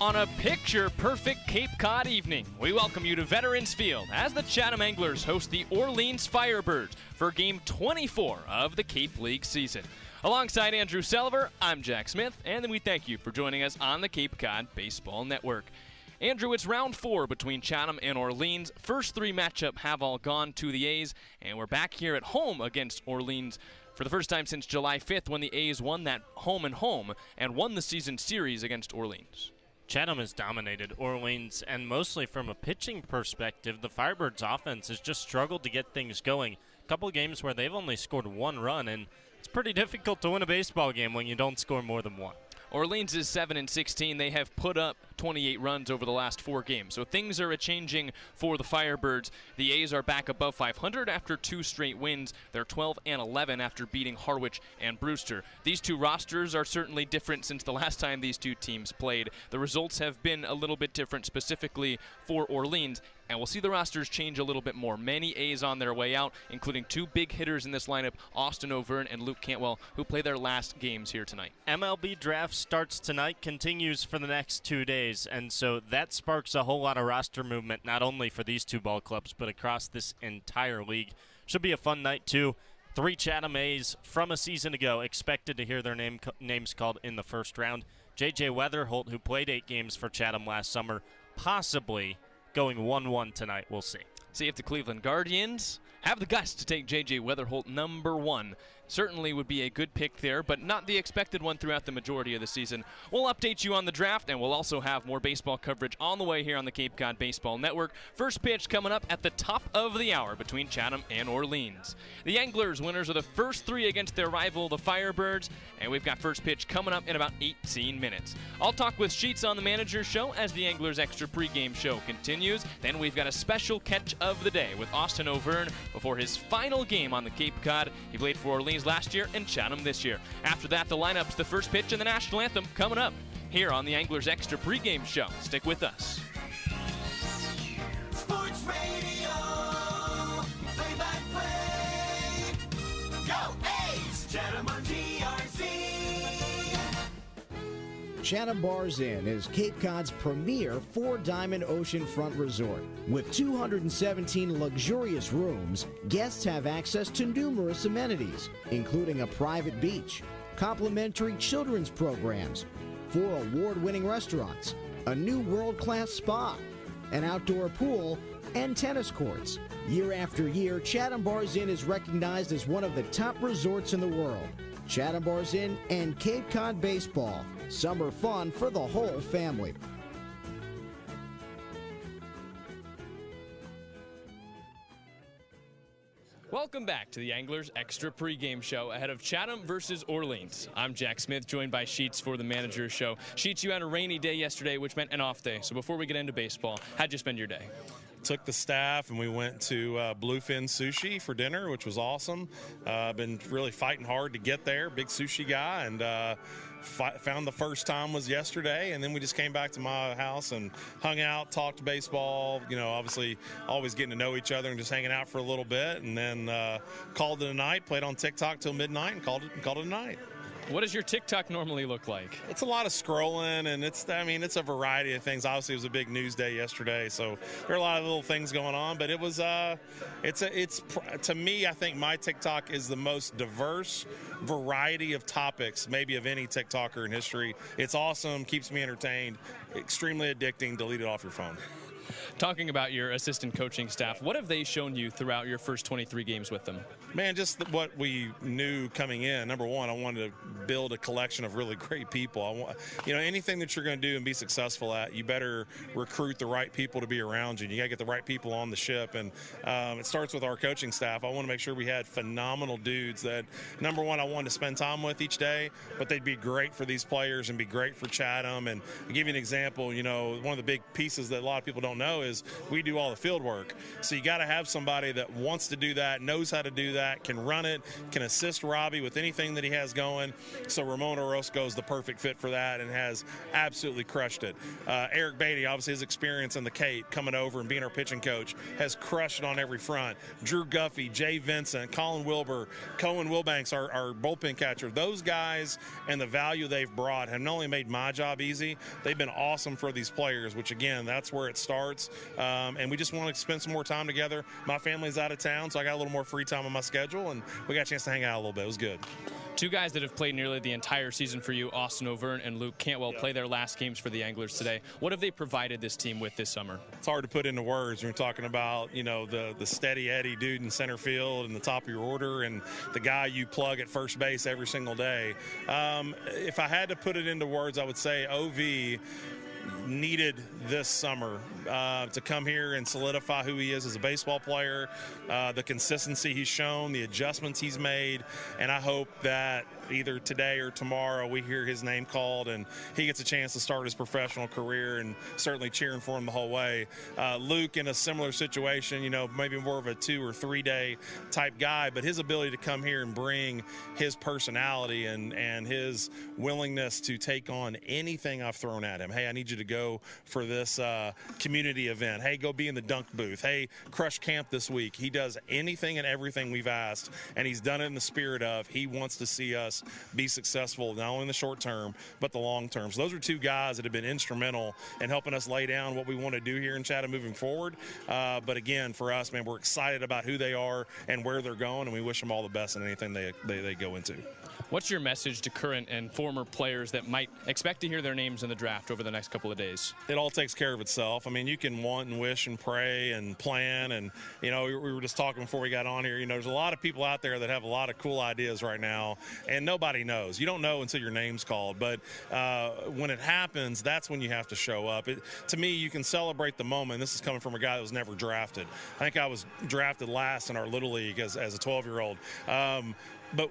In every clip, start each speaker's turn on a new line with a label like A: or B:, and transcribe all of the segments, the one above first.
A: On a picture-perfect Cape Cod evening, we welcome you to Veterans Field as the Chatham Anglers host the Orleans Firebirds for Game 24 of the Cape League season. Alongside Andrew Selover, I'm Jack Smith, and we thank you for joining us on the Cape Cod Baseball Network. Andrew, it's round 4 between Chatham and Orleans. First 3 matchup have all gone to the A's, and we're back here at home against Orleans for the first time since July 5th when the A's won that home and won the season series against Orleans.
B: Chatham has dominated Orleans, and mostly from a pitching perspective, the Firebirds offense has just struggled to get things going. A couple of games where they've only scored 1 run, and it's pretty difficult to win a baseball game when you don't score more than 1.
A: Orleans is 7-16. They have put up 28 runs over the last 4 games. So things are changing for the Firebirds. The A's are back above 500 after 2 straight wins. They're 12-11 after beating Harwich and Brewster. These 2 rosters are certainly different since the last time these 2 teams played. The results have been a little bit different specifically for Orleans, and we'll see the rosters change a little bit more. Many A's on their way out, including 2 big hitters in this lineup, Austin O'Verne and Luke Cantwell, who play their last games here tonight.
B: MLB draft starts tonight, continues for the next 2 days, and so that sparks a whole lot of roster movement, not only for these 2 ball clubs, but across this entire league. Should be a fun night, too. 3 Chatham A's from a season ago expected to hear their names called in the first round. J.J. Weatherholt, who played 8 games for Chatham last summer, possibly going 1-1 tonight. We'll see.
A: See if the Cleveland Guardians have the guts to take J.J. Weatherholt number 1. Certainly would be a good pick there, but not the expected one throughout the majority of the season. We'll update you on the draft, and we'll also have more baseball coverage on the way here on the Cape Cod Baseball Network. First pitch coming up at the top of the hour between Chatham and Orleans. The Anglers, winners of the first 3 against their rival, the Firebirds, and we've got first pitch coming up in about 18 minutes. I'll talk with Sheets on the Manager's Show as the Anglers Extra pregame show continues. Then we've got a special catch of the day with Austin O'Verne before his final game on the Cape Cod. He played for Orleans last year and Chatham this year. After that, the lineups, the first pitch, and the national anthem coming up here on the Anglers Extra pregame show. Stick with us.
C: Sports Radio, play-by-play. Go A's! Chatham on TRC.
D: Chatham Bars Inn is Cape Cod's premier 4-diamond oceanfront resort. With 217 luxurious rooms, guests have access to numerous amenities, including a private beach, complimentary children's programs, 4 award-winning restaurants, a new world-class spa, an outdoor pool, and tennis courts. Year after year, Chatham Bars Inn is recognized as one of the top resorts in the world. Chatham Bars Inn and Cape Cod Baseball. Summer fun for the whole family.
A: Welcome back to the Anglers Extra pregame show ahead of Chatham versus Orleans. I'm Jack Smith, joined by Sheets for the Manager's Show. Sheets, you had a rainy day yesterday, which meant an off day. So before we get into baseball, how'd you spend your day?
E: Took the staff and we went to Bluefin Sushi for dinner, which was awesome. Been really fighting hard to get there, big sushi guy, and found the first time was yesterday, and then we just came back to my house and hung out, talked baseball, you know, obviously always getting to know each other and just hanging out for a little bit, and then called it a night, played on TikTok till midnight and called it a night.
A: What does your TikTok normally look like?
E: It's a lot of scrolling, and it's a variety of things. Obviously, it was a big news day yesterday, so there are a lot of little things going on. But it was, to me, I think my TikTok is the most diverse variety of topics, maybe of any TikToker in history. It's awesome, keeps me entertained, extremely addicting. Delete it off your phone.
A: Talking about your assistant coaching staff, what have they shown you throughout your first 23 games with them?
E: Man, just what we knew coming in. Number one, I wanted to build a collection of really great people. Anything that you're going to do and be successful at, you better recruit the right people to be around you. You got to get the right people on the ship, and it starts with our coaching staff. I want to make sure we had phenomenal dudes that, number one, I wanted to spend time with each day, but they'd be great for these players and be great for Chatham. And to give you an example, one of the big pieces that a lot of people don't know is we do all the field work. So you got to have somebody that wants to do that, knows how to do that, can run it, can assist Robbie with anything that he has going. So Ramon Orozco is the perfect fit for that and has absolutely crushed it. Eric Beatty, obviously his experience in the Cape, coming over and being our pitching coach, has crushed it on every front. Drew Guffey, Jay Vincent, Colin Wilbur, Cohen Wilbanks, our bullpen catcher. Those guys and the value they've brought have not only made my job easy, they've been awesome for these players, which again, that's where it starts. And we just want to spend some more time together. My family's out of town, so I got a little more free time on my schedule, and we got a chance to hang out a little bit. It was good.
A: Two guys that have played nearly the entire season for you, Austin O'Verne and Luke Cantwell, play their last games for the Anglers today. What have they provided this team with this summer?
E: It's hard to put into words when you're talking about, you know, the steady Eddie dude in center field and the top of your order and the guy you plug at first base every single day. If I had to put it into words, I would say OV needed this summer to come here and solidify who he is as a baseball player, the consistency he's shown, the adjustments he's made, and I hope that either today or tomorrow we hear his name called and he gets a chance to start his professional career, and certainly cheering for him the whole way. Luke in a similar situation, you know, maybe more of a 2 or 3 day type guy, but his ability to come here and bring his personality and his willingness to take on anything I've thrown at him. Hey, I need you to go for this community event. Hey, go be in the dunk booth. Hey, crush camp this week. He does anything and everything we've asked, and he's done it in the spirit of he wants to see us be successful, not only in the short term, but the long term. So those are two guys that have been instrumental in helping us lay down what we want to do here in Chatham moving forward. But again, for us, man, we're excited about who they are and where they're going, and we wish them all the best in anything they go into.
A: What's your message to current and former players that might expect to hear their names in the draft over the next couple of days?
E: It all takes care of itself. I mean, you can want and wish and pray and plan, and, you know, we were just talking before we got on here, you know, there's a lot of people out there that have a lot of cool ideas right now, and nobody knows. You don't know until your name's called, but when it happens, that's when you have to show up. To me, you can celebrate the moment. This is coming from a guy that was never drafted. I think I was drafted last in our Little League as a 12-year-old. But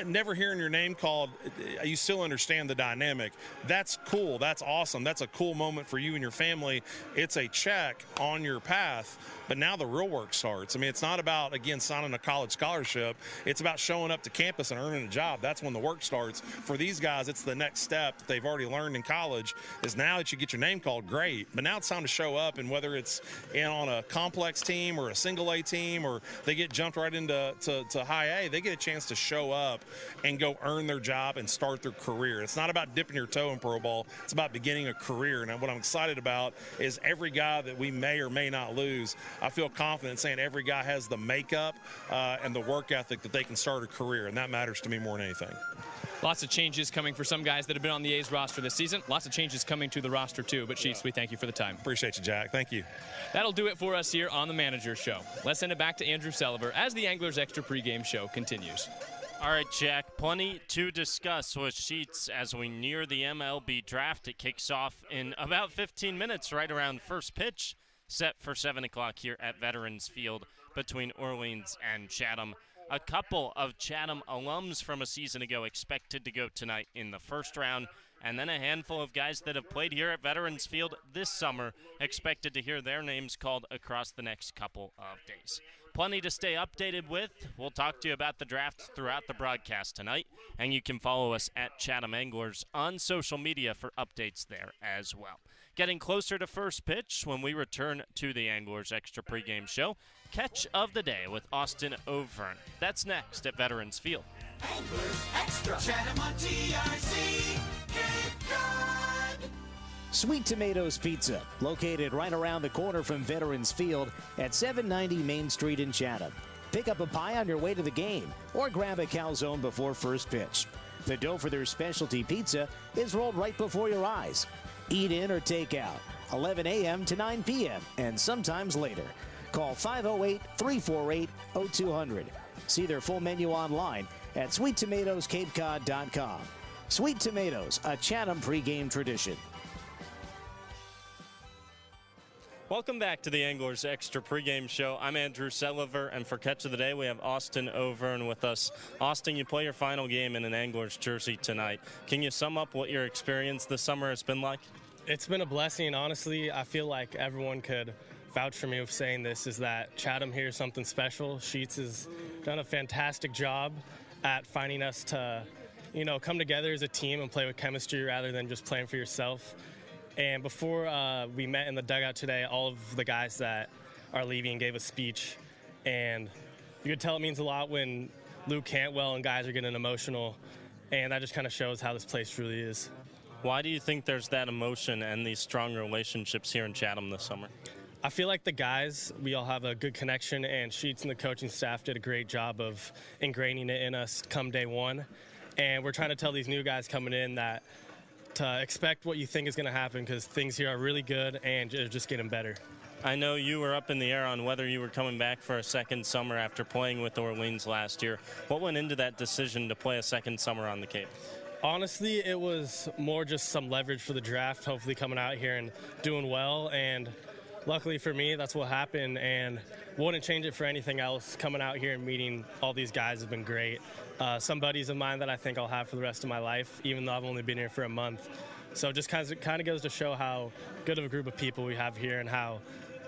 E: never hearing your name called, you still understand the dynamic. That's cool. That's awesome. That's a cool moment for you and your family. It's a check on your path, but now the real work starts. I mean, it's not about, again, signing a college scholarship. It's about showing up to campus and earning a job. That's when the work starts. For these guys, it's the next step that they've already learned in college is now that you get your name called, great. But now it's time to show up, and whether it's on a complex team or a single A team or they get jumped right into high A, they get a chance to show up and go earn their job and start their career. It's not about dipping your toe in pro ball. It's about beginning a career. And what I'm excited about is every guy that we may or may not lose, I feel confident saying every guy has the makeup and the work ethic that they can start a career, and that matters to me more than anything.
A: Lots of changes coming for some guys that have been on the A's roster this season. Lots of changes coming to the roster, too. But, Sheets, we thank you for the time.
E: Appreciate you, Jack. Thank you.
A: That'll do it for us here on the Manager's Show. Let's send it back to Andrew Selover as the Anglers Extra pregame show continues.
B: All right, Jack, plenty to discuss with Sheets as we near the MLB draft. It kicks off in about 15 minutes, right around first pitch, set for 7 o'clock here at Veterans Field between Orleans and Chatham. A couple of Chatham alums from a season ago expected to go tonight in the first round, and then a handful of guys that have played here at Veterans Field this summer expected to hear their names called across the next couple of days. Plenty to stay updated with. We'll talk to you about the draft throughout the broadcast tonight, and you can follow us at Chatham Anglers on social media for updates there as well. Getting closer to first pitch when we return to the Anglers Extra pregame show. Catch of the day with Austin O'Verne. That's next at Veterans Field.
C: Anglers Extra. Chatham on TRC. Cape Cod.
D: Sweet Tomatoes Pizza, located right around the corner from Veterans Field at 790 Main Street in Chatham. Pick up a pie on your way to the game or grab a calzone before first pitch. The dough for their specialty pizza is rolled right before your eyes. Eat in or take out, 11 a.m. to 9 p.m. and sometimes later. Call 508-348-0200. See their full menu online at sweettomatoescapecod.com. Sweet Tomatoes, a Chatham pregame tradition.
B: Welcome back to the Anglers Extra pregame show. I'm Andrew Selover, and for Catch of the Day, we have Austin O'Verne with us. Austin, you play your final game in an Anglers jersey tonight. Can you sum up what your experience this summer has been like?
F: It's been a blessing, honestly. I feel like everyone could vouch for me with saying this is that Chatham here is something special. Sheets has done a fantastic job at finding us to, come together as a team and play with chemistry rather than just playing for yourself. And before we met in the dugout today, all of the guys that are leaving gave a speech, and you could tell it means a lot when Luke Cantwell and guys are getting emotional, and that just kind of shows how this place truly is.
B: Why do you think there's that emotion and these strong relationships here in Chatham this summer?
F: I feel like the guys, we all have a good connection, and Sheets and the coaching staff did a great job of ingraining it in us come day one. And we're trying to tell these new guys coming in that to expect what you think is going to happen, because things here are really good and they're just getting better.
B: I know you were up in the air on whether you were coming back for a second summer after playing with Orleans last year. What went into that decision to play a second summer on the Cape?
F: Honestly, it was more just some leverage for the draft, hopefully coming out here and doing well. And luckily for me, that's what happened, and wouldn't change it for anything else. Coming out here and meeting all these guys have been great. Some buddies of mine that I think I'll have for the rest of my life, even though I've only been here for a month. So it just kind of goes to show how good of a group of people we have here and how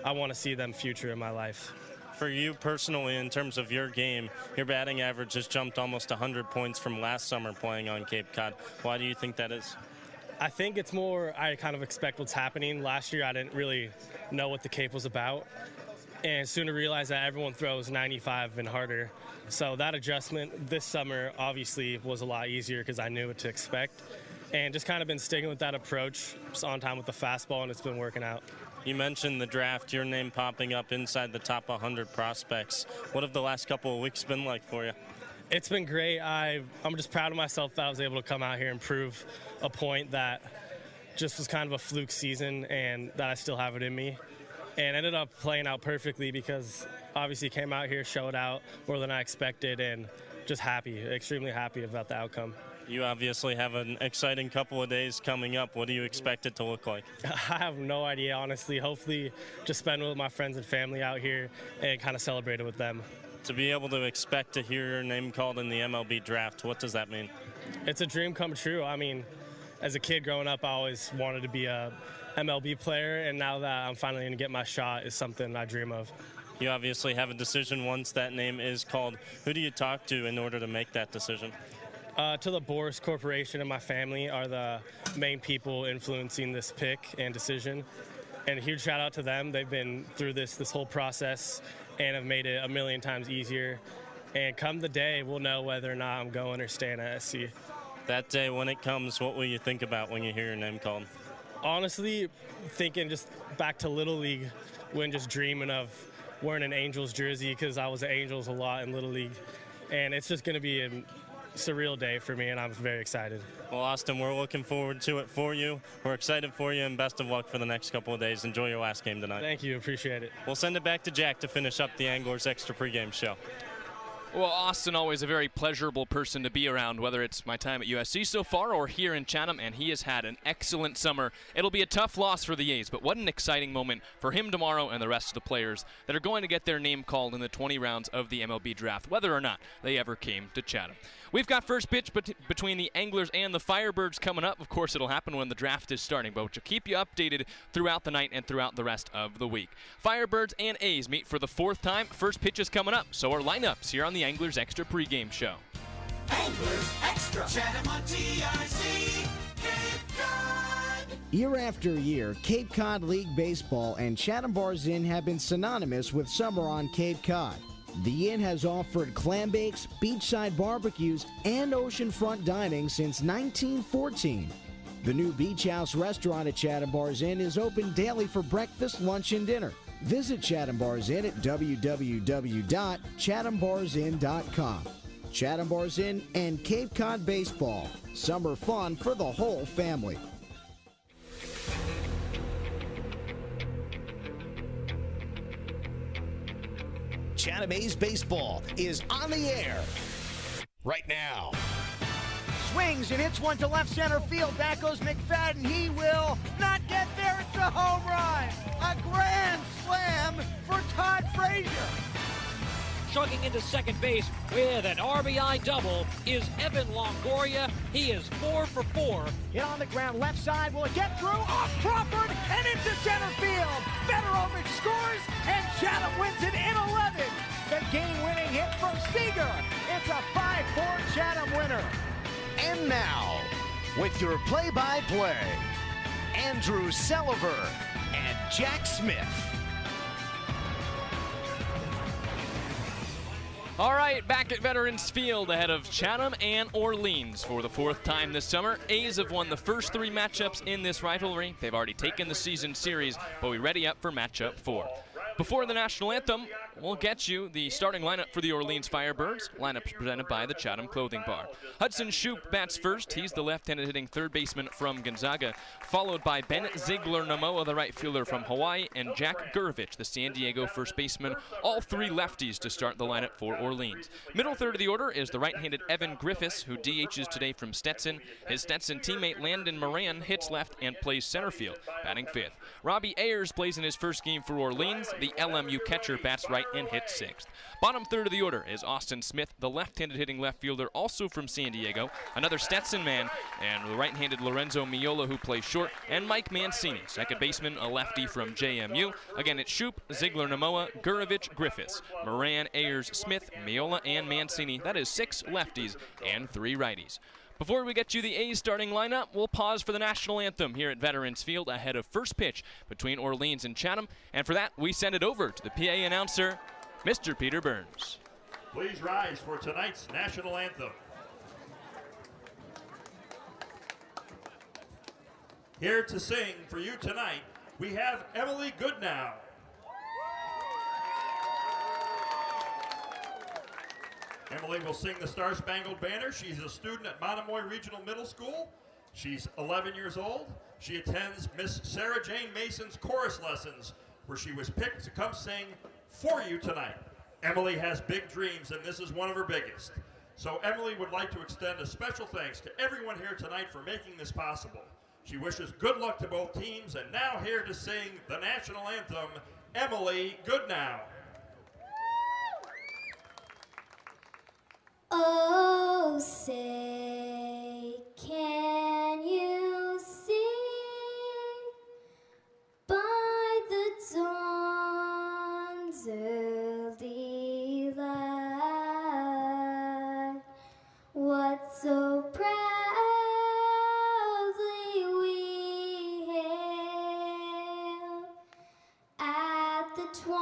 F: I want to see them future in my life.
B: For you personally, in terms of your game, your batting average has jumped almost 100 points from last summer playing on Cape Cod. Why do you think that is?
F: I think it's more I kind of expect what's happening. Last year I didn't really know what the Cape was about, and soon to realize that everyone throws 95 and harder. So that adjustment this summer obviously was a lot easier because I knew what to expect, and just kind of been sticking with that approach, just on time with the fastball, and it's been working out.
B: You mentioned the draft, your name popping up inside the top 100 prospects. What have the last couple of weeks been like for you?
F: It's been great. I'm just proud of myself that I was able to come out here and prove a point that just was kind of a fluke season and that I still have it in me. And ended up playing out perfectly because obviously came out here, showed out more than I expected, and just happy, extremely happy about the outcome.
B: You obviously have an exciting couple of days coming up. What do you expect it to look like?
F: I have no idea, honestly. Hopefully just spend it with my friends and family out here and kind of celebrate it with them.
B: To be able to expect to hear your name called in the MLB draft, what does that mean?
F: It's a dream come true. I mean, as a kid growing up, I always wanted to be a MLB player, and now that I'm finally going to get my shot is something I dream of.
B: You obviously have a decision once that name is called. Who do you talk to in order to make that decision?
F: To the Boris Corporation and my family are the main people influencing this pick and decision. And a huge shout out to them. They've been through this whole process and have made it a million times easier. And come the day, we'll know whether or not I'm going or staying at SC.
B: That day when it comes, what will you think about when you hear your name called?
F: Honestly, thinking just back to Little League when just dreaming of wearing an Angels jersey, because I was at Angels a lot in Little League. And it's just going to be a surreal day for me, and I'm very excited.
B: Well, Austin, we're looking forward to it for you. We're excited for you, and best of luck for the next couple of days. Enjoy your last game tonight.
F: Thank you. Appreciate it.
B: We'll send it back to Jack to finish up the Anglers Extra pregame show.
A: Well, Austin, always a very pleasurable person to be around, whether it's my time at USC so far or here in Chatham, and he has had an excellent summer. It'll be a tough loss for the A's, but what an exciting moment for him tomorrow and the rest of the players that are going to get their name called in the 20 rounds of the MLB draft, whether or not they ever came to Chatham. We've got first pitch between the Anglers and the Firebirds coming up. Of course, it'll happen when the draft is starting, but we'll keep you updated throughout the night and throughout the rest of the week. Firebirds and A's meet for the fourth time. First pitch is coming up, so our lineups here on the Anglers Extra pregame show.
C: Anglers Extra. Chatham on TRC. Cape Cod.
D: Year after year, Cape Cod League Baseball and Chatham Bars Inn have been synonymous with summer on Cape Cod. The Inn has offered clam bakes, beachside barbecues, and oceanfront dining since 1914. The new Beach House restaurant at Chatham Bars Inn is open daily for breakfast, lunch, and dinner. Visit Chatham Bars Inn at www.chathambarsin.com. Chatham Bars Inn and Cape Cod Baseball. Summer fun for the whole family.
G: Chatham A's baseball is on the air right now.
H: Swings and hits one to left center field. Back goes McFadden. He will not get there. It's a home run. A grand slam for Todd Frazier.
I: Chugging into second base with an RBI double is Evan Longoria. He is 4 for 4.
H: Hit on the ground, left side. Will it get through? Off Crawford and into center field. Federovich scores, and Chatham wins it in 11. The game-winning hit from Seeger. It's a 5-4 Chatham winner.
G: And now, with your play-by-play, Andrew Selover and Jack Smith.
A: All right, back at Veterans Field ahead of Chatham and Orleans for the 4th time this summer. A's have won the first 3 matchups in this rivalry. They've already taken the season series, but we ready up for matchup 4. Before the national anthem, we'll get you the starting lineup for the Orleans Firebirds. Lineups presented by the Chatham Clothing Bar. Hudson Shoup bats first. He's the left-handed hitting third baseman from Gonzaga, followed by Ben Ziegler-Namoa, the right fielder from Hawaii, and Jack Gurvich, the San Diego first baseman. All 3 lefties to start the lineup for Orleans. Middle third of the order is the right-handed Evan Griffiths, who DHs today from Stetson. His Stetson teammate Landon Moran hits left and plays center field, batting 5th. Robbie Ayers plays in his first game for Orleans. The LMU catcher bats right and hits 6th. Bottom third of the order is Austin Smith, the left-handed hitting left fielder, also from San Diego, another Stetson man, and the right-handed Lorenzo Miola, who plays short, and Mike Mancini, second baseman, a lefty from JMU. Again, it's Shoup, Ziegler-Namoa, Gurevich, Griffiths, Moran, Ayers, Smith, Miola, and Mancini. That is 6 lefties and 3 righties. Before we get you the A's starting lineup, we'll pause for the national anthem here at Veterans Field ahead of first pitch between Orleans and Chatham. And for that, we send it over to the PA announcer, Mr. Peter Burns.
J: Please rise for tonight's national anthem. Here to sing for you tonight, we have Emily Goodnow. Emily will sing the Star Spangled Banner. She's a student at Monomoy Regional Middle School. She's 11 years old. She attends Miss Sarah Jane Mason's chorus lessons, where she was picked to come sing for you tonight. Emily has big dreams, and this is one of her biggest. So Emily would like to extend a special thanks to everyone here tonight for making this possible. She wishes good luck to both teams, and now here to sing the national anthem, Emily Goodnow.
K: Oh, say, can you see by the dawn's early light what so proudly we hailed at the twilight's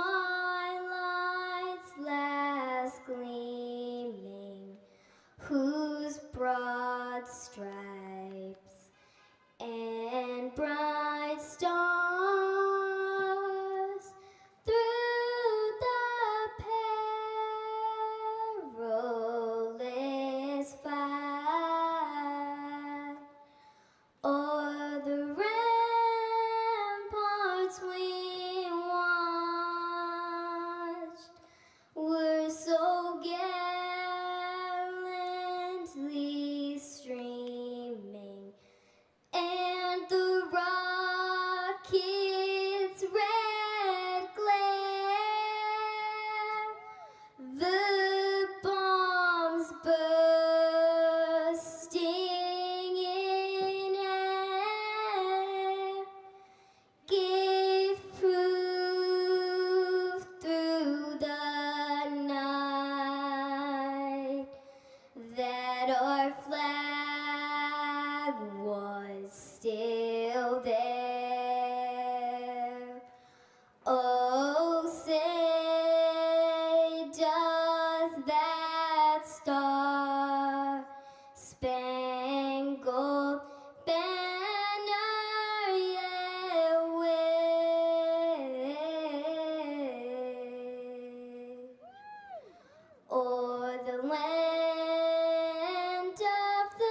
K: last gleaming, whose broad stripes and bright stars through the perilous fight o'er the ramparts we watched were so gallantly streaming, and the rocket's red glare, the bombs bursting in air, gave proof through the night that our flag was still there. Oh, say, does that star-spangled banner yet wave o'er the land of the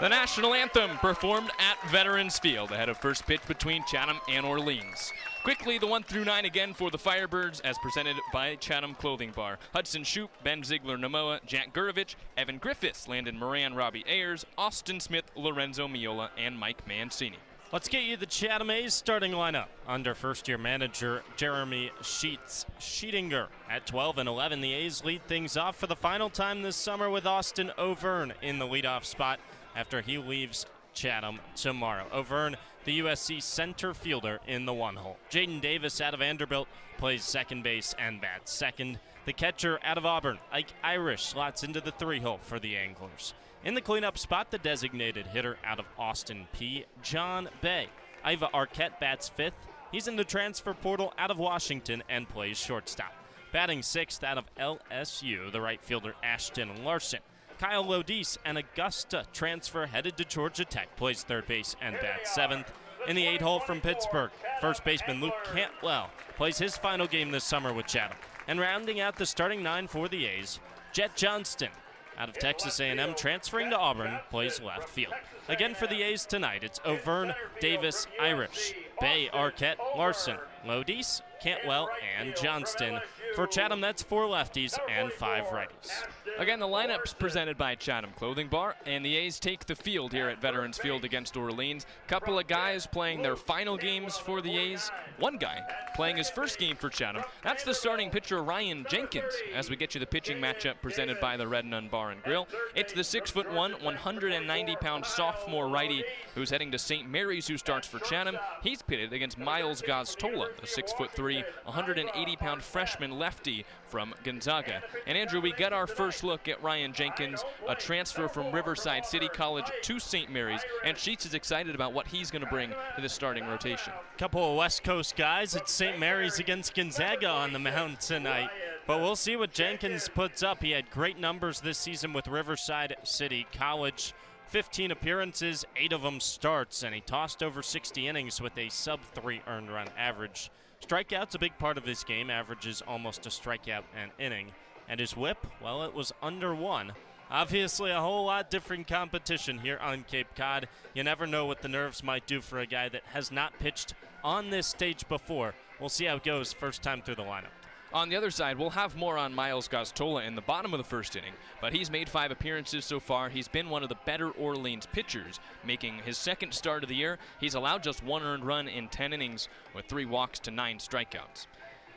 A: The national anthem performed at Veterans Field ahead of first pitch between Chatham and Orleans. Quickly, the 1 through 9 again for the Firebirds as presented by Chatham Clothing Bar. Hudson Shoup, Ben Ziegler-Namoa, Jack Gurovich, Evan Griffiths, Landon Moran, Robbie Ayers, Austin Smith, Lorenzo Miola, and Mike Mancini.
B: Let's get you the Chatham A's starting lineup under first-year manager Jeremy Sheetinger. At 12 and 11, the A's lead things off for the final time this summer with Austin O'Verne in the leadoff spot after he leaves Chatham tomorrow. O'Verne, the USC center fielder in the 1-hole. Jaden Davis out of Vanderbilt plays second base and bats second. The catcher out of Auburn, Ike Irish, slots into the 3-hole for the Anglers. In the cleanup spot, the designated hitter out of Austin P, John Bay. Iva Arquette bats fifth. He's in the transfer portal out of Washington and plays shortstop. Batting sixth out of LSU, the right fielder Ashton Larson. Kyle Lodise, an Augusta transfer headed to Georgia Tech, plays third base and bats seventh. In the 8-hole from Pittsburgh, first baseman Luke Cantwell plays his final game this summer with Chatham. And rounding out the starting 9 for the A's, Jet Johnston, out of Texas A&M, transferring to Auburn, plays left field. Again for the A's tonight, it's O'Verne, Davis, Irish, Bay, Arquette, Larson, Lodise, Cantwell, and Johnston. For Chatham, that's 4 lefties and 5 righties.
A: Again, the lineup's presented by Chatham Clothing Bar, and the A's take the field here at Veterans Field against Orleans. Couple of guys playing their final games for the A's. One guy playing his first game for Chatham. That's the starting pitcher, Ryan Jenkins, as we get you the pitching matchup presented by the Red Nun Bar and Grill. It's the 6'1", 190-pound sophomore righty who's heading to St. Mary's, who starts for Chatham. He's pitted against Miles Gaztola, the 6'3", 180-pound freshman lefty from Gonzaga. And Andrew, we get our first look at Ryan Jenkins, a transfer from Riverside City College to St. Mary's, and Sheets is excited about what he's going to bring to the starting rotation.
B: Couple of West Coast guys at St. Mary's against Gonzaga on the mound tonight, but we'll see what Jenkins puts up. He had great numbers this season with Riverside City College. 15 appearances, 8 of them starts, and he tossed over 60 innings with a sub-3 earned run average. Strikeout's a big part of his game, averages almost a strikeout an inning. And his whip, well, it was under 1. Obviously a whole lot different competition here on Cape Cod. You never know what the nerves might do for a guy that has not pitched on this stage before. We'll see how it goes first time through the lineup.
A: On the other side, we'll have more on Miles Gaztola in the bottom of the first inning, but he's made 5 appearances so far. He's been one of the better Orleans pitchers, making his second start of the year. He's allowed just 1 earned run in 10 innings with 3 walks to 9 strikeouts.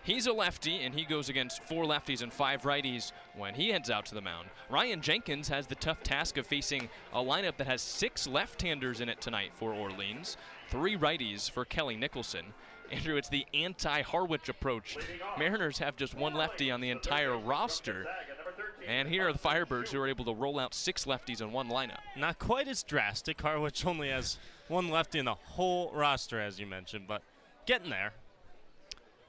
A: He's a lefty, and he goes against 4 lefties and 5 righties when he heads out to the mound. Ryan Jenkins has the tough task of facing a lineup that has 6 left-handers in it tonight for Orleans, 3 righties for Kelly Nicholson. Andrew, it's the anti-Harwich approach. Mariners have just 1 lefty on the entire roster. And here are the Firebirds, who are able to roll out 6 lefties in 1 lineup.
B: Not quite as drastic. Harwich only has 1 lefty in the whole roster, as you mentioned, but getting there.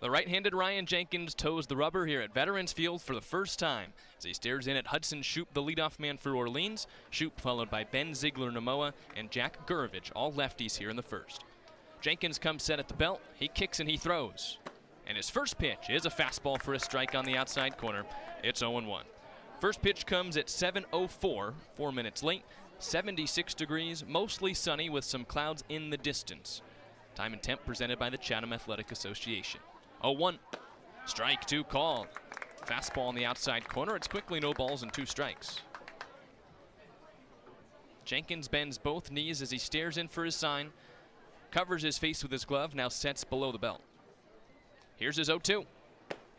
A: The right-handed Ryan Jenkins toes the rubber here at Veterans Field for the first time as he stares in at Hudson Shoup, the leadoff man for Orleans. Shoup followed by Ben Ziegler-Namoa and Jack Gurovich, all lefties here in the first. Jenkins comes set at the belt. He kicks and he throws. And his first pitch is a fastball for a strike on the outside corner. It's 0-1. First pitch comes at 7:04, 4 minutes late. 76 degrees, mostly sunny with some clouds in the distance. Time and temp presented by the Chatham Athletic Association. 0-1. Strike 2 called. Fastball on the outside corner. It's quickly no balls and 2 strikes. Jenkins bends both knees as he stares in for his sign. Covers his face with his glove, now sets below the belt. Here's his 0-2.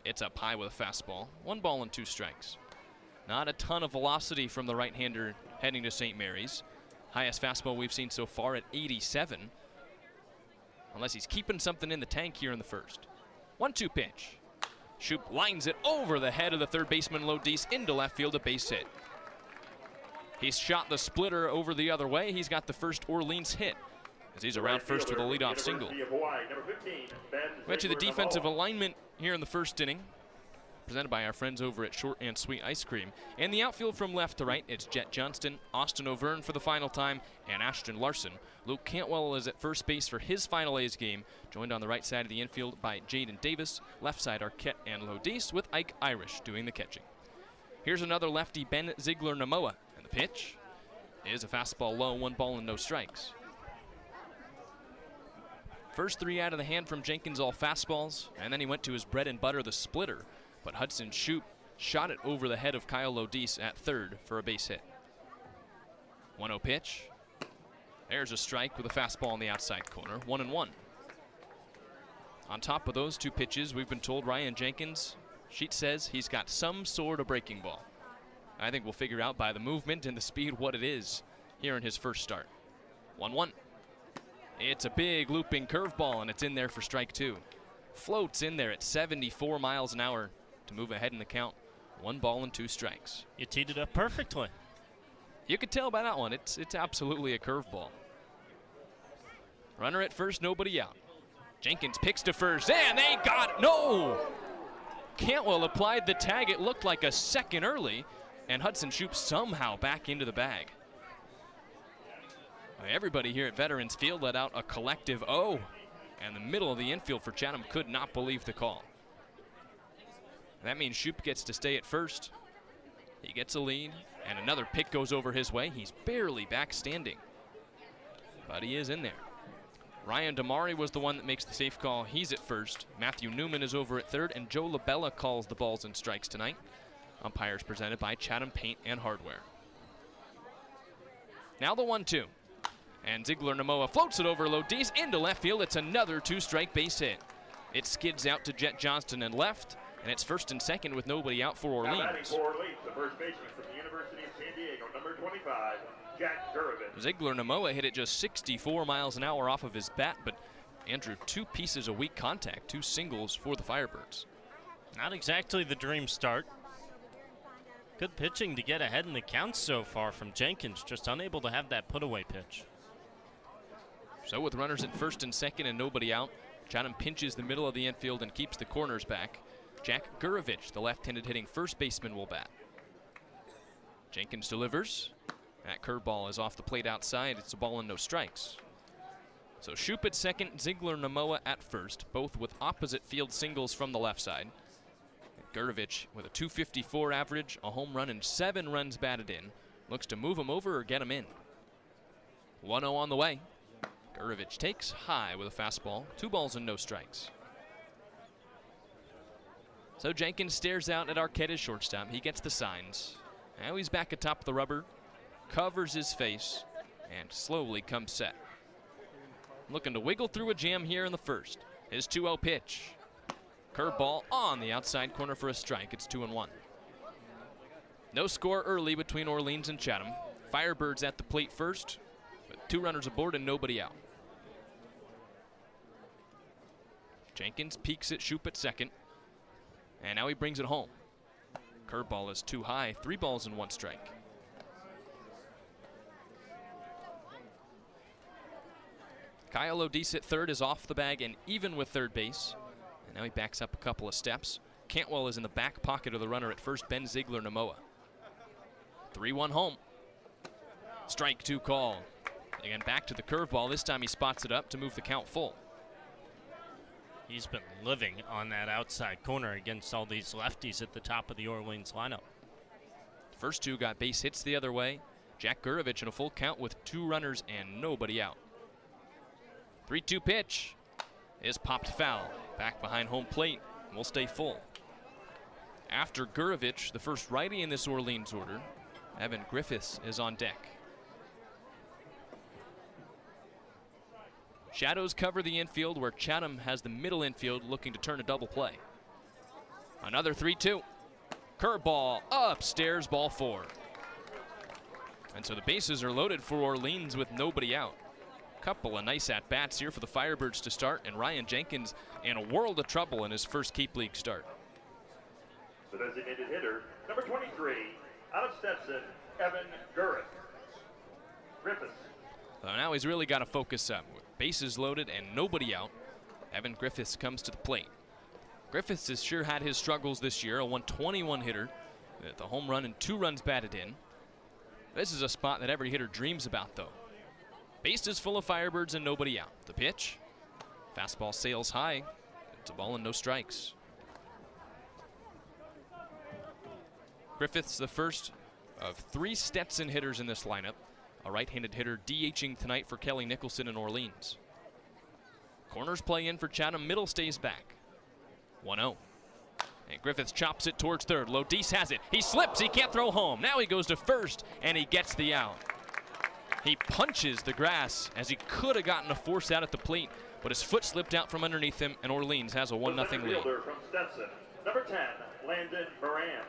A: It's up high with a fastball. 1 ball and 2 strikes. Not a ton of velocity from the right-hander heading to St. Mary's. Highest fastball we've seen so far at 87. Unless he's keeping something in the tank here in the first. 1-2 pitch. Shoup lines it over the head of the third baseman Lodise into left field, a base hit. He's shot the splitter over the other way. He's got the first Orleans hit as he's around first with a leadoff single. Went to the defensive alignment here in the first inning, presented by our friends over at Short and Sweet Ice Cream. And the outfield from left to right, it's Jet Johnston, Austin O'Verne for the final time, and Ashton Larson. Luke Cantwell is at first base for his final A's game, joined on the right side of the infield by Jaden Davis, left side Arquette and Lodise, with Ike Irish doing the catching. Here's another lefty, Ben Ziegler-Namoa, and the pitch. is a fastball low, 1 ball and no strikes. First 3 out of the hand from Jenkins, all fastballs, and then he went to his bread and butter, the splitter. But Hudson Shoup shot it over the head of Kyle Lodise at third for a base hit. 1-0 pitch. There's a strike with a fastball on the outside corner, 1-1. On top of those 2 pitches, we've been told Ryan Jenkins, Sheet says he's got some sort of breaking ball. I think we'll figure out by the movement and the speed what it is here in his first start. 1-1. It's a big looping curveball, and it's in there for strike 2. Floats in there at 74 miles an hour to move ahead in the count. 1 ball and 2 strikes.
B: You teed it up perfectly.
A: You could tell by that one, it's absolutely a curveball. Runner at first, nobody out. Jenkins picks to first, and they got it. No! Cantwell applied the tag. It looked like a second early, and Hudson Shoup somehow back into the bag. Everybody here at Veterans Field let out a collective O, and the middle of the infield for Chatham could not believe the call. That means Shoup gets to stay at first. He gets a lead, and another pick goes over his way. He's barely back standing, but he is in there. Ryan Damari was the one that makes the safe call. He's at first. Matthew Newman is over at third, and Joe LaBella calls the balls and strikes tonight. Umpires presented by Chatham Paint and Hardware. Now the 1-2. And Ziegler Namoa floats it over Lodise into left field. It's another 2-strike base hit. It skids out to Jet Johnston and left, and it's first and second with nobody out for Orleans.
J: Now batting for Orleans, the first baseman from the University of San Diego, number 25, Jack Gurovich.
A: Ziegler Namoa hit it just 64 miles an hour off of his bat, but Andrew, 2 pieces of weak contact, 2 singles for the Firebirds.
B: Not exactly the dream start. Good pitching to get ahead in the count so far from Jenkins, just unable to have that put-away pitch.
A: So with runners at first and second and nobody out, Chatham pinches the middle of the infield and keeps the corners back. Jack Gurovich, the left-handed hitting first baseman, will bat. Jenkins delivers. That curveball is off the plate outside. It's a ball and no strikes. So Shoup at second, Ziegler Namoa at first, both with opposite field singles from the left side. Gurovich with a .254 average, a home run, and 7 runs batted in. Looks to move him over or get him in. 1-0 on the way. Gurovich takes high with a fastball, 2 balls and no strikes. So Jenkins stares out at Arquette as shortstop. He gets the signs. Now he's back atop the rubber, covers his face, and slowly comes set. Looking to wiggle through a jam here in the first. His 2-0 pitch. Curveball on the outside corner for a strike. It's 2-1. No score early between Orleans and Chatham. Firebirds at the plate first, with 2 runners aboard and nobody out. Jenkins peeks at Shoup at second, and now he brings it home. Curveball is too high, 3 balls and 1 strike. Kyle Lodise at third is off the bag and even with third base. And now he backs up a couple of steps. Cantwell is in the back pocket of the runner at first, Ben Ziegler Namoa. 3-1 home. Strike 2 call. Again, back to the curveball. This time he spots it up to move the count full.
B: He's been living on that outside corner against all these lefties at the top of the Orleans lineup.
A: First 2 got base hits the other way. Jack Gurovich in a full count with 2 runners and nobody out. 3-2 pitch is popped foul. Back behind home plate, and will stay full. After Gurovich, the first righty in this Orleans order, Evan Griffiths is on deck. Shadows cover the infield where Chatham has the middle infield looking to turn a double play. Another 3-2. Curveball upstairs, ball 4. And so the bases are loaded for Orleans with nobody out. Couple of nice at-bats here for the Firebirds to start, and Ryan Jenkins in a world of trouble in his first Cape League start.
J: The designated hitter, number 23, out of Stetson, Evan Griffiths.
A: So now he's really got to focus up. With bases loaded and nobody out, Evan Griffiths comes to the plate. Griffiths has sure had his struggles this year, a 121 hitter, with a home run and 2 runs batted in. This is a spot that every hitter dreams about, though. Bases full of Firebirds and nobody out. The pitch, fastball sails high. It's a ball and no strikes. Griffiths, the first of 3 Stetson hitters in this lineup. a right-handed hitter DHing tonight for Kelly Nicholson in Orleans. Corners play in for Chatham. Middle stays back. 1-0. And Griffiths chops it towards third. Lodis has it. He slips. He can't throw home. Now he goes to first, and he gets the out. He punches the grass as he could have gotten a force out at the plate, but his foot slipped out from underneath him, and Orleans has a 1-0 lead.
J: Fielder from Stetson, number 10, Landon Moran.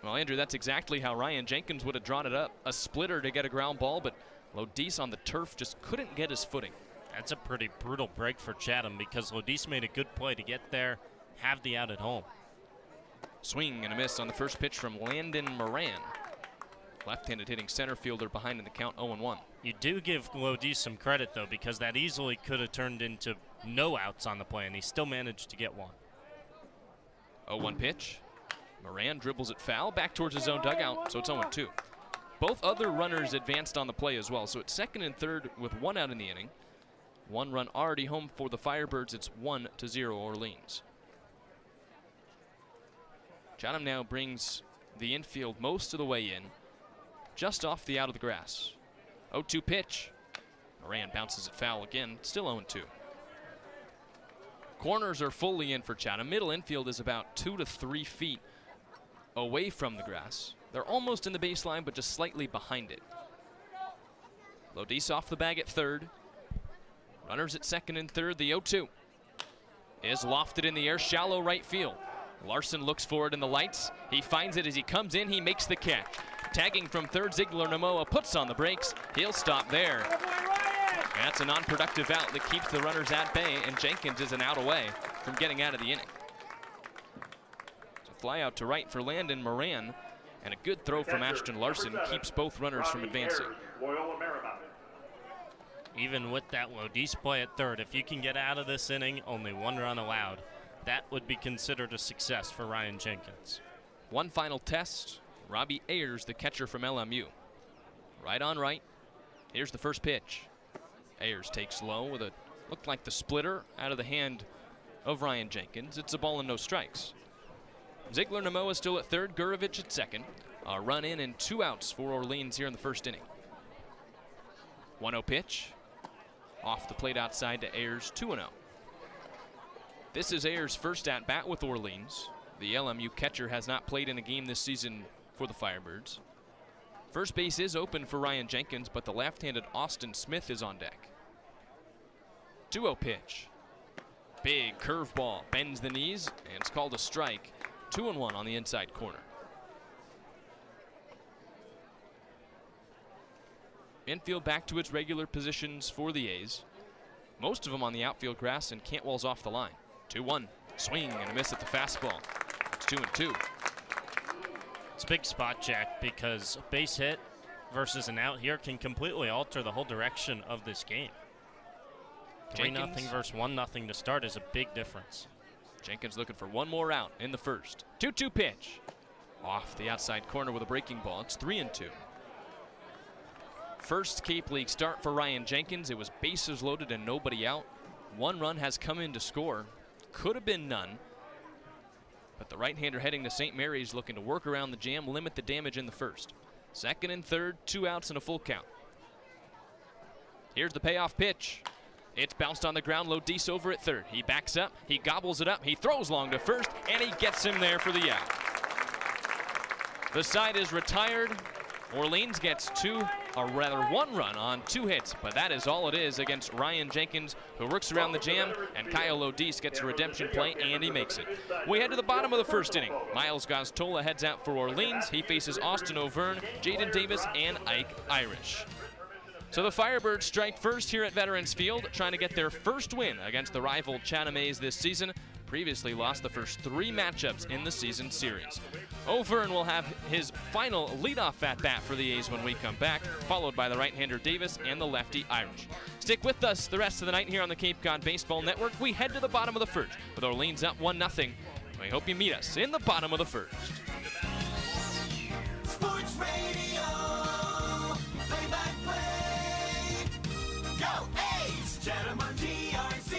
A: Well, Andrew, that's exactly how Ryan Jenkins would have drawn it up. A splitter to get a ground ball, but Lodis on the turf just couldn't get his footing.
B: That's a pretty brutal break for Chatham because Lodis made a good play to get there, have the out at home.
A: Swing and a miss on the first pitch from Landon Moran. Left-handed hitting center fielder behind in the count, 0-1.
B: You do give Lodis some credit, though, because that easily could have turned into no outs on the play, and he still managed to get one.
A: 0-1 pitch. Moran dribbles it foul, back towards his own dugout, so it's 0-2. Both other runners advanced on the play as well, so it's second and third with 1 out in the inning. 1 run already home for the Firebirds. It's 1-0 Orleans. Chatham now brings the infield most of the way in, just off the out of the grass. 0-2 pitch. Moran bounces it foul again, still 0-2. Corners are fully in for Chatham. Middle infield is about 2 to 3 feet away from the grass. They're almost in the baseline, but just slightly behind it. Lodis off the bag at third. Runners at second and third. The 0-2 is lofted in the air, shallow right field. Larson looks for it in the lights. He finds it as he comes in. He makes the catch. Tagging from third, Ziegler Namoa puts on the brakes. He'll stop there. That's a non-productive out that keeps the runners at bay, and Jenkins is an out away from getting out of the inning. So fly out to right for Landon Moran, and a good throw from Ashton Larson keeps both runners from advancing.
B: Even with that Lodis play at third, if you can get out of this inning, only 1 run allowed. That would be considered a success for Ryan Jenkins.
A: One final test. Robbie Ayers, the catcher from LMU. Right on right. Here's the first pitch. Ayers takes low with a, looked like the splitter out of the hand of Ryan Jenkins. It's a ball and no strikes. Ziegler Namoa still at third, Gurovich at second. A run in and 2 outs for Orleans here in the first inning. 1-0 pitch. Off the plate outside to Ayers, 2-0. This is Ayers' first at-bat with Orleans. The LMU catcher has not played in a game this season for the Firebirds. First base is open for Ryan Jenkins, but the left-handed Austin Smith is on deck. 2-0 pitch. Big curveball, bends the knees, and it's called a strike. 2-1 on the inside corner. Infield back to its regular positions for the A's. Most of them on the outfield grass, and Cantwell's off the line. 2-1. Swing and a miss at the fastball. It's 2-2.
B: It's a big spot, Jack, because a base hit versus an out here can completely alter the whole direction of this game. 3-0 versus 1-0 to start is a big difference.
A: Jenkins looking for one more out in the first. 2-2 pitch. Off the outside corner with a breaking ball. It's 3-2. First Cape League start for Ryan Jenkins. It was bases loaded and nobody out. 1 run has come in to score. Could have been none. But the right-hander heading to St. Mary's looking to work around the jam, limit the damage in the first. Second and third, 2 outs and a full count. Here's the payoff pitch. It's bounced on the ground. Lodis over at third. He backs up. He gobbles it up. He throws long to first, and he gets him there for the out. The side is retired. Orleans gets 1 run on 2 hits, but that is all it is against Ryan Jenkins, who works around the jam, and Kyle Lodis gets a redemption play, and he makes it. We head to the bottom of the first inning. Miles Goztola heads out for Orleans. He faces Austin O'Verne, Jaden Davis, and Ike Irish. So the Firebirds strike first here at Veterans Field, trying to get their first win against the rival Chatham A's this season. Previously lost the first 3 matchups in the season series. O'Verne will have his final leadoff at-bat for the A's when we come back, followed by the right-hander Davis and the lefty Irish. Stick with us the rest of the night here on the Cape Cod Baseball Network. We head to the bottom of the first with Orleans up 1-0. We hope you meet us in the bottom of the first.
C: Sports Radio, play-by-play. Go A's! Chatham on TRC.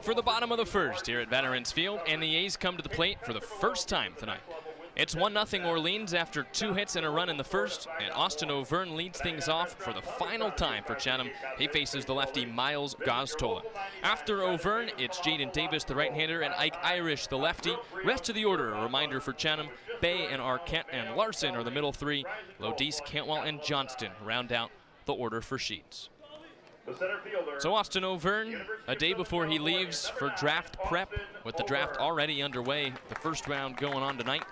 A: for the bottom of the first here at Veterans Field, and the A's come to the plate for the first time tonight. It's 1-0 Orleans after 2 hits and a run in the first, and Austin O'Verne leads things off for the final time for Chatham. He faces the lefty Miles Goztola. After O'Verne, it's Jaden Davis, the right-hander, and Ike Irish, the lefty. Rest of the order, a reminder for Chatham, Bay and Arquette and Larson are the middle 3. Lodice, Cantwell, and Johnston round out the order for Sheets. So Austin O'Verne, a day before he leaves for draft prep, with the draft already underway, the first round going on tonight.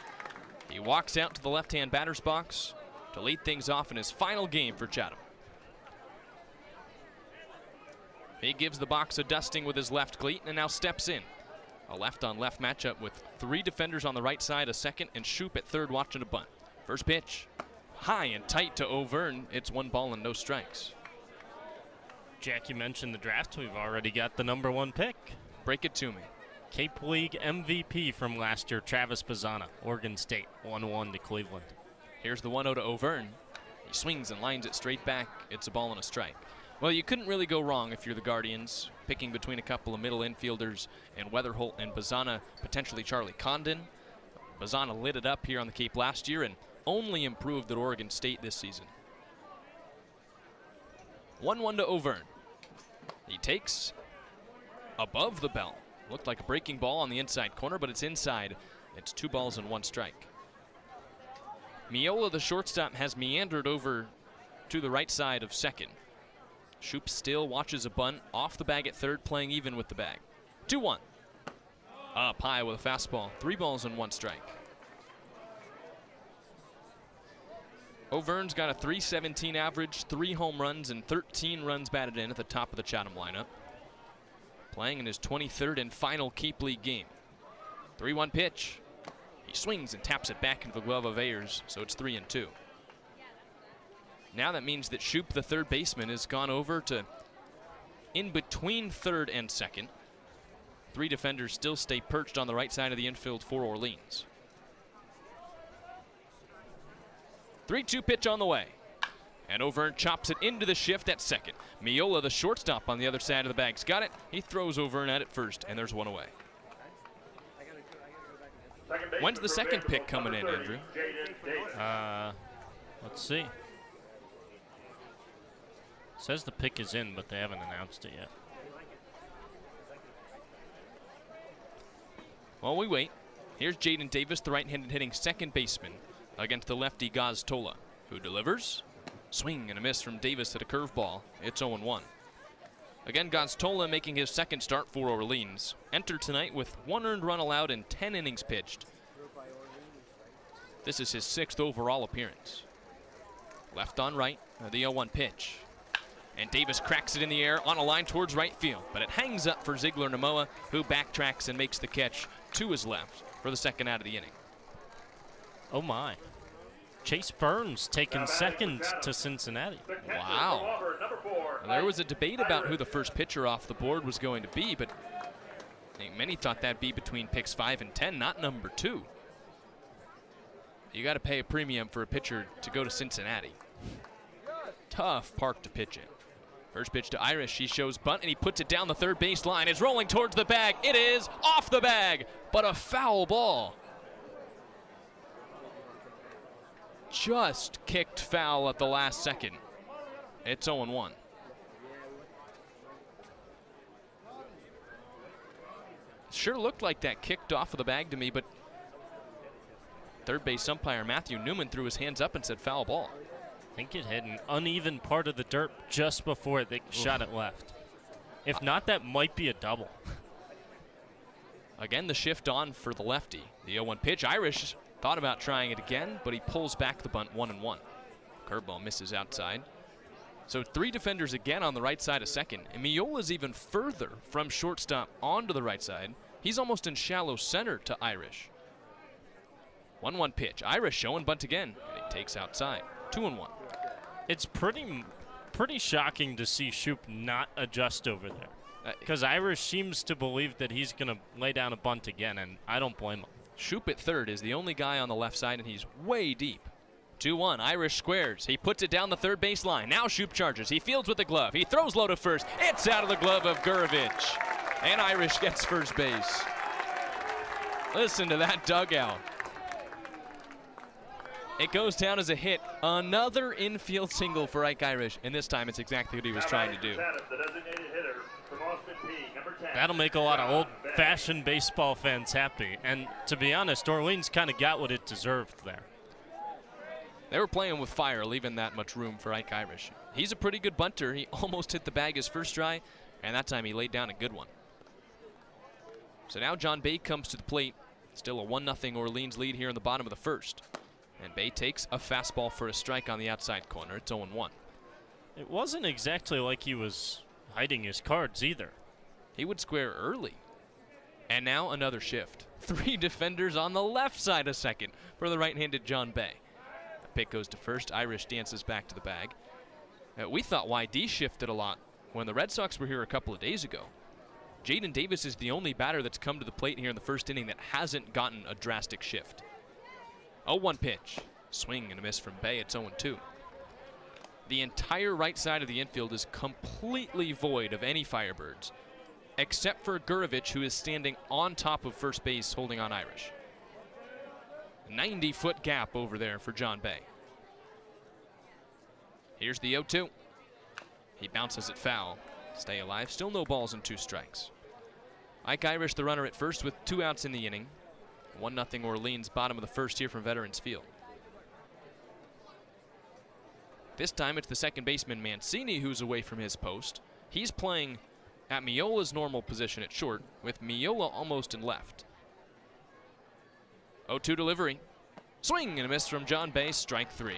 A: He walks out to the left-hand batter's box to lead things off in his final game for Chatham. He gives the box a dusting with his left cleat and now steps in. A left-on-left matchup with 3 defenders on the right side, a second, and Shoop at third watching a bunt. First pitch, high and tight to O'Verne. It's 1 ball and no strikes.
B: Jack, you mentioned the draft. We've already got the #1 pick.
A: Break it to me.
B: Cape League MVP from last year, Travis Bazzana, Oregon State, 1-1 to Cleveland.
A: Here's the 1-0 to O'Verne. He swings and lines it straight back. It's a ball and a strike. Well, you couldn't really go wrong if you're the Guardians, picking between a couple of middle infielders and Weatherholt and Bazzana, potentially Charlie Condon. Bazzana lit it up here on the Cape last year and only improved at Oregon State this season. 1-1 to O'Verne. He takes above the belt. Looked like a breaking ball on the inside corner, but it's inside. It's 2 balls and 1 strike. Miola, the shortstop, has meandered over to the right side of second. Shoop still watches a bunt off the bag at third, playing even with the bag. 2-1. Up high with a fastball. 3 balls and 1 strike. O'Verne's got a .317 average, 3 home runs, and 13 runs batted in at the top of the Chatham lineup. Playing in his 23rd and final Cape League game. 3-1 pitch. He swings and taps it back into the glove of Ayers, so it's 3-2. Now that means that Shoop, the third baseman, has gone over to in between third and second. 3 defenders still stay perched on the right side of the infield for Orleans. 3-2 pitch on the way. And O'Verne chops it into the shift at second. Miola, the shortstop, on the other side of the bag's got it. He throws O'Verne at it first, and there's 1 away. When's the second pick coming in, Andrew?
B: Let's see. It says the pick is in, but they haven't announced it yet.
A: While we wait, here's Jaden Davis, the right-handed hitting second baseman, against the lefty Goztola, who delivers. Swing and a miss from Davis at a curveball. It's 0-1. Again, Goztola making his second start for Orleans. Entered tonight with 1 earned run allowed and 10 innings pitched. This is his 6th overall appearance. Left on right, the 0-1 pitch. And Davis cracks it in the air on a line towards right field, but it hangs up for Ziegler Namoa, who backtracks and makes the catch to his left for the second out of the inning.
B: Oh my. Chase Burns taking second to Cincinnati.
A: Wow. There was a debate about who the first pitcher off the board was going to be, but I think many thought that'd be between picks 5 and 10, not number 2. You got to pay a premium for a pitcher to go to Cincinnati. Tough park to pitch in. First pitch to Irish. He shows bunt, and he puts it down the third base line. It's rolling towards the bag. It is off the bag, but a foul ball. Just kicked foul at the last second. It's 0-1. Sure looked like that kicked off of the bag to me, but third base umpire Matthew Newman threw his hands up and said foul ball.
B: I think it hit an uneven part of the dirt just before they shot it left. If not, that might be a double.
A: Again, the shift on for the lefty. The 0-1 pitch. Irish thought about trying it again, but he pulls back the bunt 1-1. Curveball misses outside. So 3 defenders again on the right side of second. And Miola's even further from shortstop onto the right side. He's almost in shallow center to Irish. 1-1 pitch. Irish showing bunt again. And he takes outside. 2-1.
B: It's pretty shocking to see Shoop not adjust over there. Because Irish seems to believe that he's going to lay down a bunt again, and I don't blame him.
A: Shoop at third is the only guy on the left side, and he's way deep. 2-1, Irish squares. He puts it down the third base line. Now Shoop charges. He fields with the glove. He throws low to first. It's out of the glove of Gurovich. And Irish gets first base. Listen to that dugout. It goes down as a hit. Another infield single for Ike Irish, and this time it's exactly what he was trying to do.
B: That'll make a lot of old-fashioned baseball fans happy. And to be honest, Orleans kind of got what it deserved there.
A: They were playing with fire, leaving that much room for Ike Irish. He's a pretty good bunter. He almost hit the bag his first try, and that time he laid down a good one. So now John Bay comes to the plate. Still a 1-0 Orleans lead here in the bottom of the first. And Bay takes a fastball for a strike on the outside corner. It's 0-1.
B: It wasn't exactly like he was hiding his cards either.
A: He would square early. And now another shift. 3 defenders on the left side of second for the right-handed John Bay. The pick goes to first. Irish dances back to the bag. We thought YD shifted a lot when the Red Sox were here a couple of days ago. Jaden Davis is the only batter that's come to the plate here in the first inning that hasn't gotten a drastic shift. 0-1 pitch. Swing and a miss from Bay. It's 0-2. The entire right side of the infield is completely void of any Firebirds, except for Gurovich, who is standing on top of first base holding on Irish. 90-foot gap over there for John Bay. Here's the 0-2. He bounces it foul. Stay alive. Still no balls and 2 strikes. Ike Irish the runner at first with 2 outs in the inning. 1-0 Orleans, bottom of the first here from Veterans Field. This time it's the second baseman Mancini who's away from his post. He's playing at Miola's normal position at short, with Miola almost in left. 0-2 delivery. Swing and a miss from John Bay, strike 3.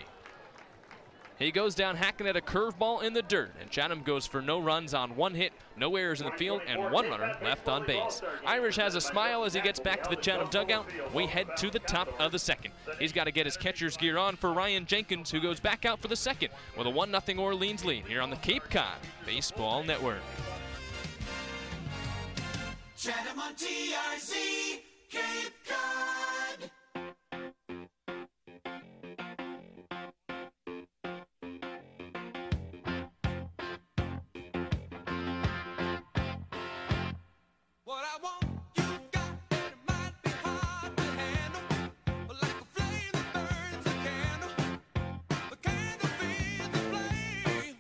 A: He goes down hacking at a curveball in the dirt, and Chatham goes for no runs on 1 hit, no errors in the field, and 1 runner left on base. Irish has a smile as he gets back to the Chatham dugout. We head to the top of the second. He's got to get his catcher's gear on for Ryan Jenkins, who goes back out for the second with a 1-0 Orleans lead here on the Cape Cod Baseball Network.
C: Chatham on TRC, Cape Cod. What I want, you got, and it might be hard to handle. But like a flame that burns a candle, the candle feeds the flame.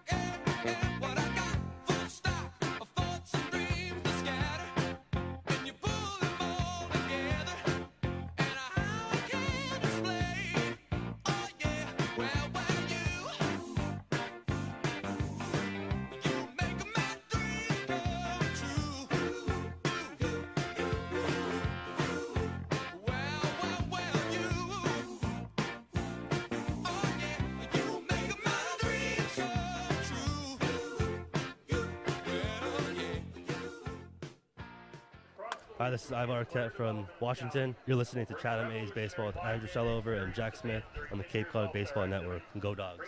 C: Yeah, what I got, full stock of thoughts and dreams to scatter. And you pull them all together, and how I can explain. Oh yeah, well, you make my dreams come true.
L: Hi, this is Ivan Arquette from Washington. You're listening to Chatham A's Baseball with Andrew Selover and Jack Smith on the Cape Cod Baseball Network. And go Dogs.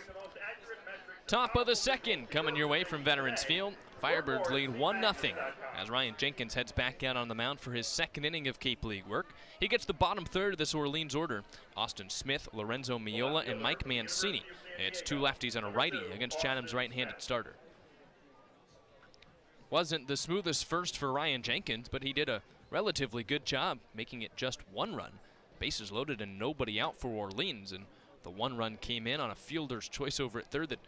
A: Top of the second coming your way from Veterans Field. Firebirds lead 1-0 as Ryan Jenkins heads back out on the mound for his second inning of Cape League work. He gets the bottom third of this Orleans order. Austin Smith, Lorenzo Miola, and Mike Mancini. It's 2 lefties and a righty against Chatham's right-handed starter. Wasn't the smoothest first for Ryan Jenkins, but he did a relatively good job making it just 1 run. Bases loaded and nobody out for Orleans, and the 1 run came in on a fielder's choice over at third that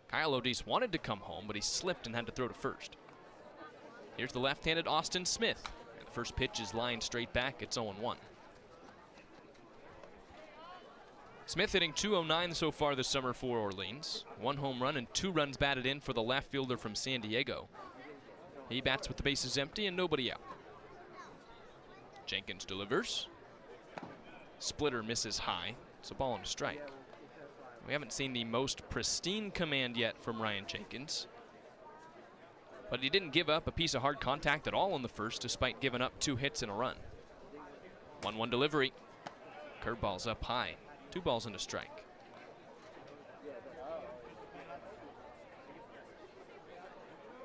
A: Kyle O'Deese wanted to come home, but he slipped and had to throw to first. Here's the left-handed Austin Smith. And the first pitch is lined straight back. It's 0-1. Smith hitting .209 so far this summer for Orleans. 1 home run and 2 runs batted in for the left fielder from San Diego. He bats with the bases empty and nobody out. Jenkins delivers. Splitter misses high. It's a ball and a strike. We haven't seen the most pristine command yet from Ryan Jenkins, but he didn't give up a piece of hard contact at all in the first, despite giving up 2 hits and a run. 1-1 delivery. Curveball's up high. 2 balls and a strike.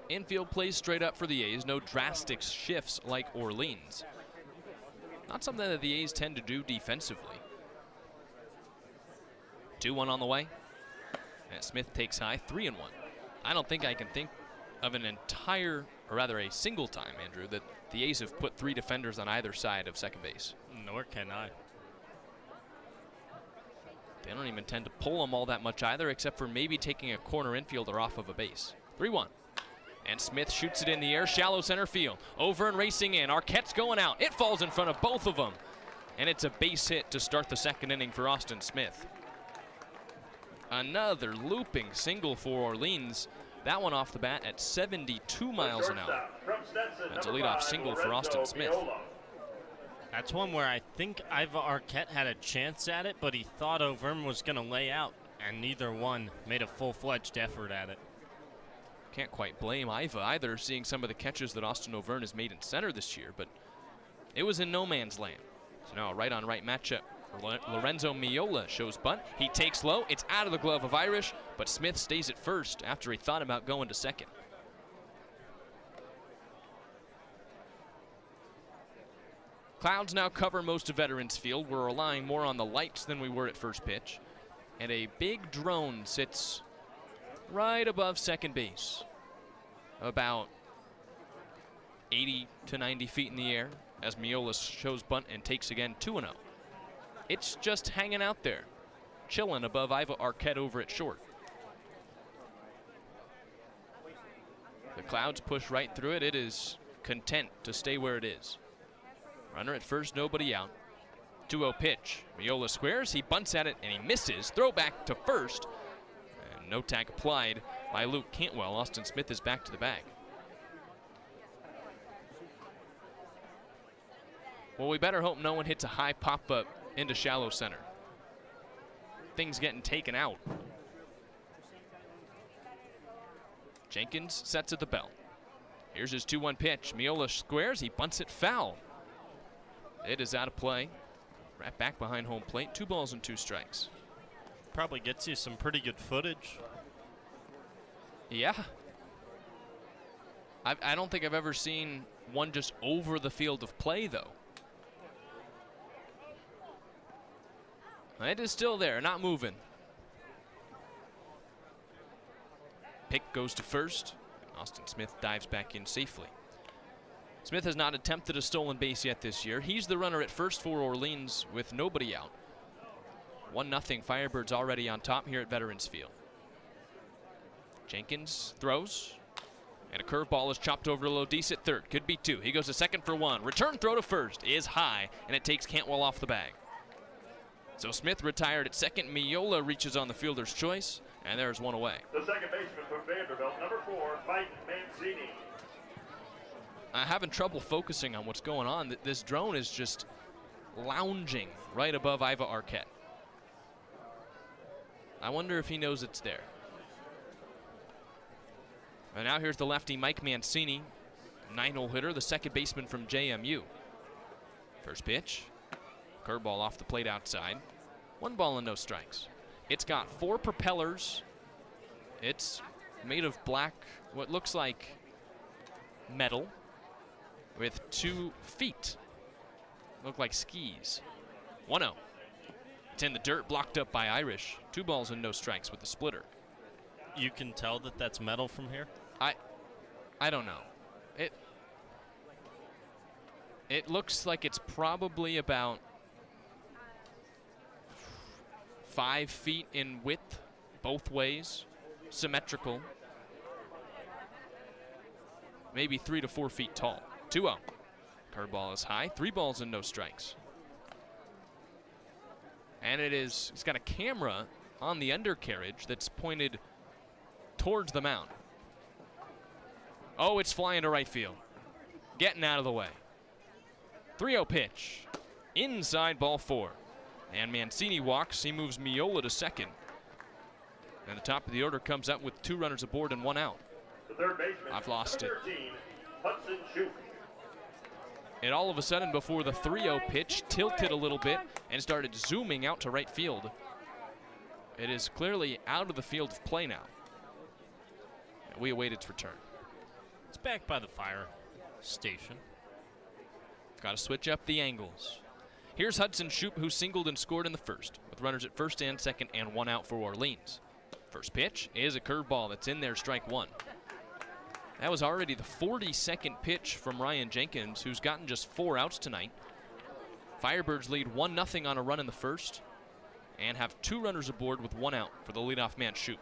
A: Infield plays straight up for the A's. No drastic shifts like Orleans. Not something that the A's tend to do defensively. 2-1 on the way. And Smith takes high, 3-1. I don't think I can think of an entire or rather a single time, Andrew, that the A's have put 3 defenders on either side of second base.
B: Nor can I.
A: They don't even tend to pull them all that much either, except for maybe taking a corner infielder off of a base. 3-1. And Smith shoots it in the air, shallow center field. Over and racing in. Arquette's going out. It falls in front of both of them. And it's a base hit to start the second inning for Austin Smith. Another looping single for Orleans. That one off the bat at 72 miles an hour. That's a leadoff single for Austin Smith.
B: That's one where I think Iva Arquette had a chance at it, but he thought Auvergne was going to lay out, and neither one made a full-fledged effort at it.
A: Can't quite blame Iva either, seeing some of the catches that Austin Auvergne has made in center this year, but it was in no man's land. So now a right-on-right matchup. Lorenzo Miola shows bunt. He takes low. It's out of the glove of Irish, but Smith stays at first after he thought about going to second. Clouds now cover most of Veterans Field. We're relying more on the lights than we were at first pitch. And a big drone sits right above second base, about 80 to 90 feet in the air, as Miola shows bunt and takes again 2-0. It's just hanging out there, chilling above Iva Arquette over at short. The Clouds push right through it. It is content to stay where it is. Runner at first, nobody out. 2-0 pitch. Miola squares, he bunts at it and he misses. Throw back to first. And no tag applied by Luke Cantwell. Austin Smith is back to the bag. Well, we better hope no one hits a high pop-up into shallow center. Things getting taken out. Jenkins sets at the belt. Here's his 2-1 pitch. Miola squares, he bunts it foul. It is out of play. Right back behind home plate. 2 balls and 2 strikes.
B: Probably gets you some pretty good footage.
A: Yeah. I don't think I've ever seen one just over the field of play, though. It is still there, not moving. Pick goes to first. Austin Smith dives back in safely. Smith has not attempted a stolen base yet this year. He's the runner at first for Orleans with nobody out. 1-0 Firebirds already on top here at Veterans Field. Jenkins throws. And a curveball is chopped over to Lodis at third. Could be 2. He goes to second for 1. Return throw to first is high, and it takes Cantwell off the bag. So Smith retired at second. Miola reaches on the fielder's choice, and there's one away.
J: The second baseman for Vanderbilt, number 4, Mike Mancini.
A: I'm having trouble focusing on what's going on. This drone is just lounging right above Iva Arquette. I wonder if he knows it's there. And now here's the lefty Mike Mancini, 9-hole hitter, the second baseman from JMU. First pitch, curveball off the plate outside. 1 ball and no strikes. It's got 4 propellers. It's made of black, what looks like metal, with 2 feet. Look like skis. 1-0. It's in the dirt, blocked up by Irish. 2 balls and no strikes with the splitter.
B: You can tell that that's metal from here?
A: I don't know. It looks like it's probably about 5 feet in width, both ways, symmetrical. Maybe 3 to 4 feet tall. 2-0. Curveball is high. 3 balls and no strikes. And it's got a camera on the undercarriage that's pointed towards the mound. Oh, it's flying to right field. Getting out of the way. 3-0 pitch. Inside, ball 4. And Mancini walks. He moves Miola to second. And the top of the order comes up with 2 runners aboard and 1 out.
J: The third baseman,
A: I've lost it.
J: 13, Hudson Shoup.
A: And all of a sudden, before the 3-0 pitch, tilted a little bit and started zooming out to right field. It is clearly out of the field of play now. And we await its return.
B: It's back by the fire station.
A: Got to switch up the angles. Here's Hudson Shoup, who singled and scored in the first, with runners at first and second and 1 out for Orleans. First pitch is a curveball that's in there, strike 1. That was already the 42nd pitch from Ryan Jenkins, who's gotten just 4 outs tonight. Firebirds lead 1-0 on a run in the first and have 2 runners aboard with 1 out for the leadoff man, Shoup.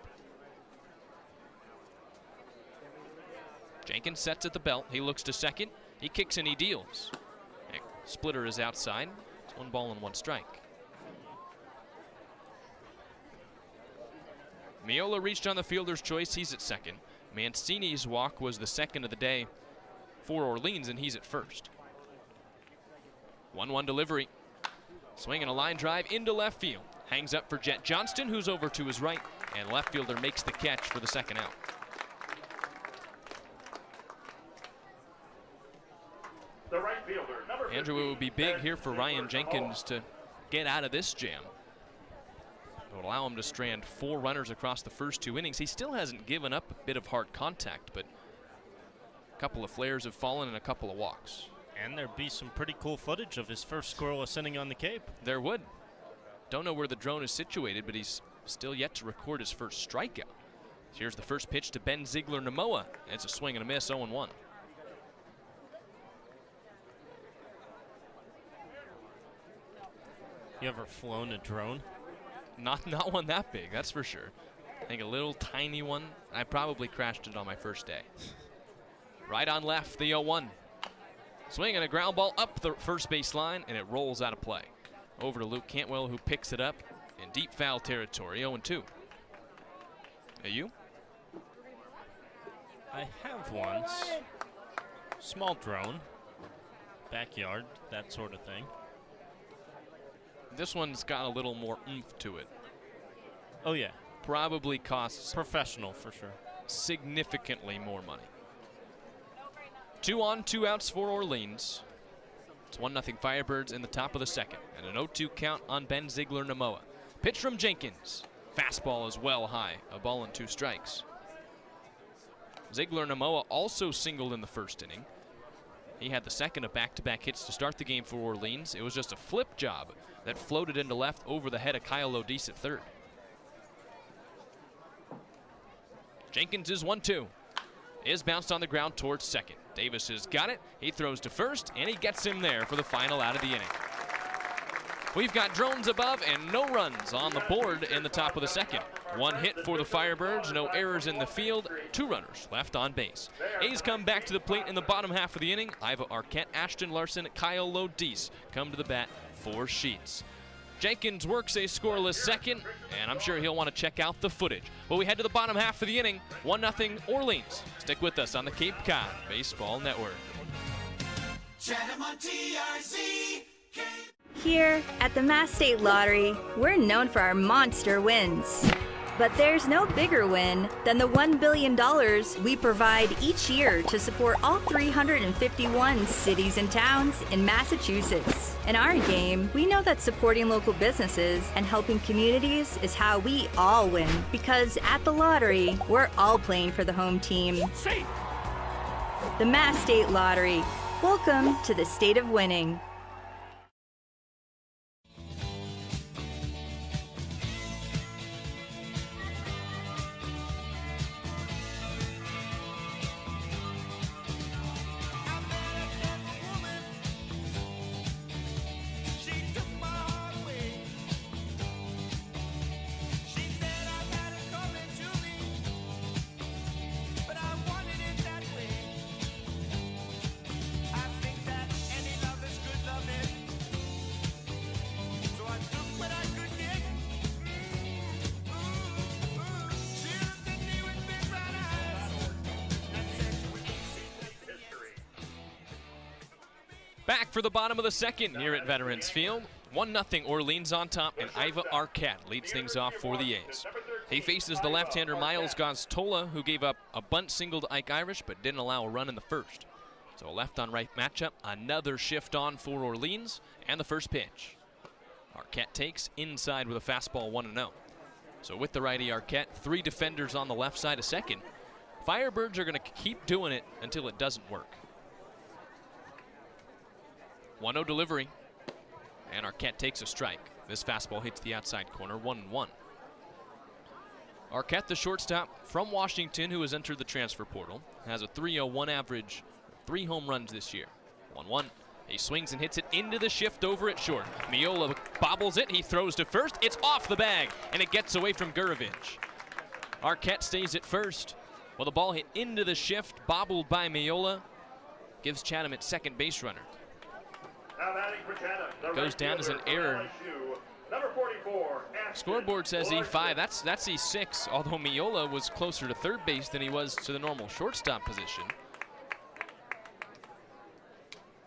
A: Jenkins sets at the belt. He looks to second. He kicks and he deals. Splitter is outside. It's 1 ball and 1 strike. Miola reached on the fielder's choice. He's at second. Mancini's walk was the second of the day for Orleans, and he's at first. 1-1 delivery. Swinging a line drive into left field. Hangs up for Jet Johnston, who's over to his right, and left fielder makes the catch for the second out.
J: The right fielder, number
A: Andrew, it would be big here for Ryan Jenkins to get out of this jam. It would allow him to strand 4 runners across the first 2 innings. He still hasn't given up a bit of hard contact, but a couple of flares have fallen and a couple of walks.
B: And there'd be some pretty cool footage of his first scoreless inning on the Cape.
A: There would. Don't know where the drone is situated, but he's still yet to record his first strikeout. Here's the first pitch to Ben Ziegler-Namoa. It's a swing and a miss, 0-1.
B: You ever flown a drone?
A: Not one that big, that's for sure. I think a little tiny one. I probably crashed it on my first day. Right on left, the 0-1. Swing and a ground ball up the first base line, and it rolls out of play. Over to Luke Cantwell, who picks it up in deep foul territory, 0-2. Are you?
B: I have one. Small drone. Backyard, that sort of thing.
A: This one's got a little more oomph to it.
B: Oh, yeah.
A: Probably costs
B: professional for sure.
A: Significantly more money. 2 on, 2 outs for Orleans. It's 1-0 Firebirds in the top of the second, and an 0-2 count on Ben Ziegler-Namoa. Pitch from Jenkins. Fastball is well high, 1 ball and 2 strikes. Ziegler-Namoa also singled in the first inning. He had the second of back-to-back hits to start the game for Orleans. It was just a flip job that floated into left over the head of Kyle Lodis at third. Jenkins is 1-2. Is bounced on the ground towards second. Davis has got it. He throws to first, and he gets him there for the final out of the inning. We've got drones above and no runs on the board in the top of the second. 1 hit for the Firebirds, no errors in the field, 2 runners left on base. A's come back to the plate in the bottom half of the inning. Iva Arquette, Ashton Larson, Kyle Lodis come to the bat for Sheets. Jenkins works a scoreless second, and I'm sure he'll want to check out the footage. Well, we head to the bottom half of the inning, 1-0 Orleans. Stick with us on the Cape Cod Baseball Network.
C: Chatham on TRZ.
M: Here at the Mass State Lottery, we're known for our monster wins. But there's no bigger win than the $1 billion we provide each year to support all 351 cities and towns in Massachusetts. In our game, we know that supporting local businesses and helping communities is how we all win. Because at the lottery, we're all playing for the home team. The Mass State Lottery. Welcome to the state of winning.
A: Back for the bottom of the second here at Veterans Field. 1-0 Orleans on top, and Iva Arquette leads things off for the A's. He faces the left-hander Miles Goztola, who gave up a bunt single to Ike Irish but didn't allow a run in the first. So a left-on-right matchup, another shift on for Orleans, and the first pitch. Arquette takes inside with a fastball 1-0. So with the righty Arquette, 3 defenders on the left side of second. Firebirds are going to keep doing it until it doesn't work. 1-0 delivery, and Arquette takes a strike. This fastball hits the outside corner, 1-1. Arquette, the shortstop from Washington, who has entered the transfer portal, has a 3.01 average, 3 home runs this year. 1-1. He swings and hits it into the shift over at short. Miola bobbles it. He throws to first. It's off the bag, and it gets away from Gurovich. Arquette stays at first. Well, the ball hit into the shift, bobbled by Miola. Gives Chatham its second base runner. Goes down as an error.
J: Number 44,
A: Scoreboard says E5. That's E6, although Miola was closer to third base than he was to the normal shortstop position.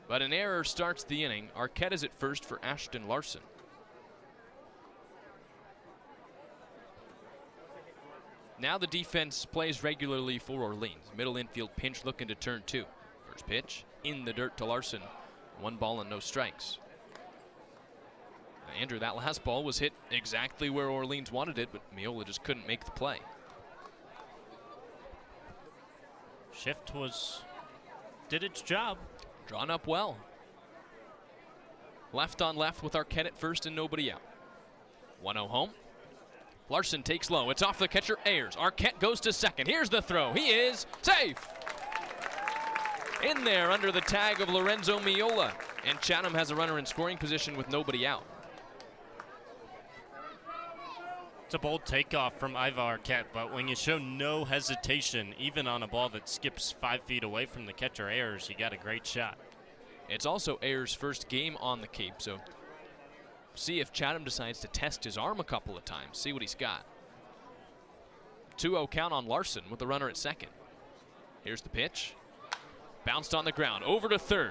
A: But an error starts the inning. Arquette is at first for Ashton Larson. Now the defense plays regularly for Orleans. Middle infield pinch looking to turn 2. First pitch in the dirt to Larson. 1 ball and no strikes. Andrew, that last ball was hit exactly where Orleans wanted it, but Miola just couldn't make the play.
B: Shift did its job.
A: Drawn up well. Left on left with Arquette at first and nobody out. 1-0 home. Larson takes low. It's off the catcher, Ayers. Arquette goes to second. Here's the throw. He is safe. In there under the tag of Lorenzo Miola. And Chatham has a runner in scoring position with nobody out.
B: It's a bold takeoff from Ivar Arquette, but when you show no hesitation, even on a ball that skips 5 feet away from the catcher Ayers, you got a great shot.
A: It's also Ayers' first game on the Cape, so see if Chatham decides to test his arm a couple of times, see what he's got. 2-0 count on Larson with the runner at second. Here's the pitch. Bounced on the ground, over to third.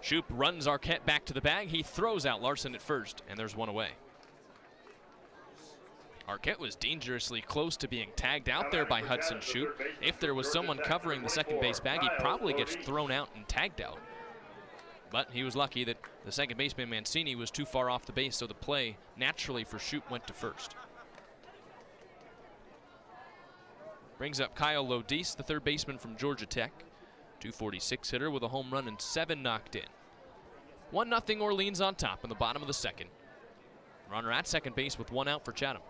A: Shoup runs Arquette back to the bag. He throws out Larson at first, and there's one away. Arquette was dangerously close to being tagged out there by Hudson Shoup. If there was someone covering the second base bag, he probably gets thrown out and tagged out. But he was lucky that the second baseman Mancini was too far off the base, so the play naturally for Shoup went to first. Brings up Kyle Lodis, the third baseman from Georgia Tech. 246 hitter with a home run and 7 knocked in. 1-0 Orleans on top in the bottom of the second. Runner at second base with 1 out for Chatham.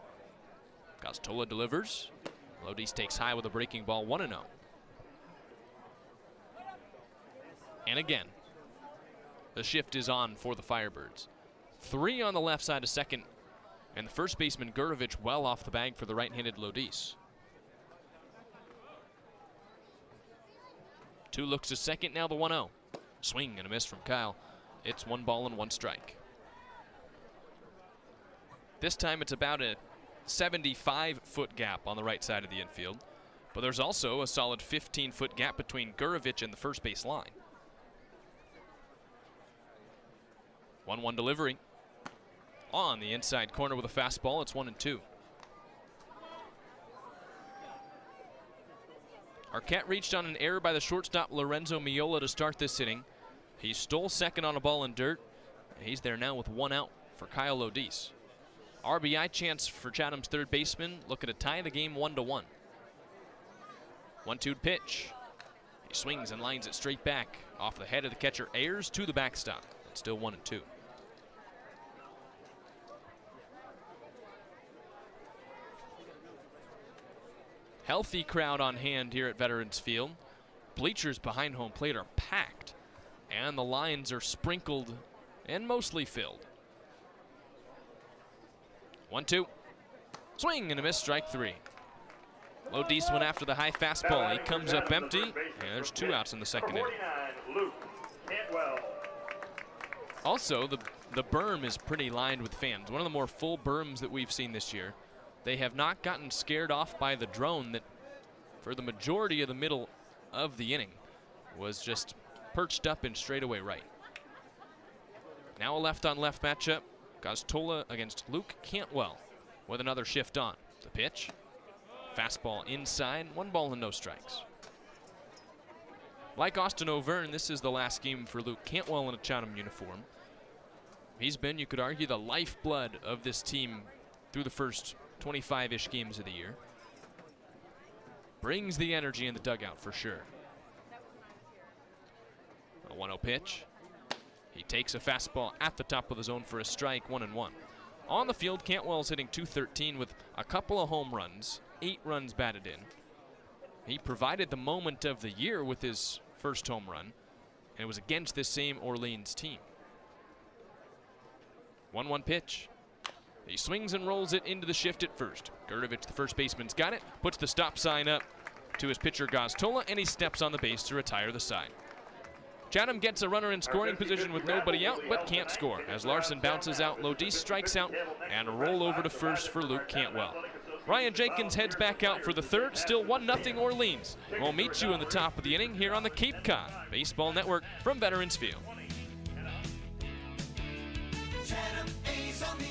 A: Costola delivers. Lodis takes high with a breaking ball, 1-0. And again, the shift is on for the Firebirds. 3 on the left side of second, and the first baseman Gurovich well off the bag for the right-handed Lodis. 2 looks to second, now the 1-0. Swing and a miss from Kyle. It's 1 ball and 1 strike. This time it's about a 75-foot gap on the right side of the infield, but there's also a solid 15-foot gap between Gurovich and the first base line. 1-1 delivery. On the inside corner with a fastball, it's 1-2. Arquette reached on an error by the shortstop Lorenzo Miola to start this inning. He stole second on a ball in dirt. He's there now with 1 out for Kyle Lodis. RBI chance for Chatham's third baseman, looking to tie the game 1-1. 1-2 pitch. He swings and lines it straight back off the head of the catcher Ayers to the backstop. It's still 1-2. Healthy crowd on hand here at Veterans Field. Bleachers behind home plate are packed, and the lines are sprinkled and mostly filled. 1-2. Swing and a miss, strike 3. Lodis went after the high fastball. He comes up empty, and there's 2 outs in the second inning. Also, the berm is pretty lined with fans. One of the more full berms that we've seen this year. They have not gotten scared off by the drone that, for the majority of the middle of the inning, was just perched up in straightaway right. Now a left-on-left matchup. Costola against Luke Cantwell with another shift on. The pitch. Fastball inside. 1 ball and no strikes. Like Austin O'Verne, this is the last game for Luke Cantwell in a Chatham uniform. He's been, you could argue, the lifeblood of this team through the first 25-ish games of the year. Brings the energy in the dugout for sure. A 1-0 pitch. He takes a fastball at the top of the zone for a strike, 1-1. On the field, Cantwell's hitting .213 with a couple of home runs, 8 runs batted in. He provided the moment of the year with his first home run, and it was against this same Orleans team. 1-1 pitch. He swings and rolls it into the shift at first. Gurdovich, the first baseman's got it, puts the stop sign up to his pitcher Goztola, and he steps on the base to retire the side. Chatham gets a runner in scoring position with nobody out, but can't score. As Larson bounces out, Lodis strikes out, and a roll over to first for Luke Cantwell. Ryan Jenkins heads back out for the third, still 1-0 Orleans. We'll meet you in the top of the inning here on the Cape Cod Baseball Network from Veterans Field.
C: Chatham A's on the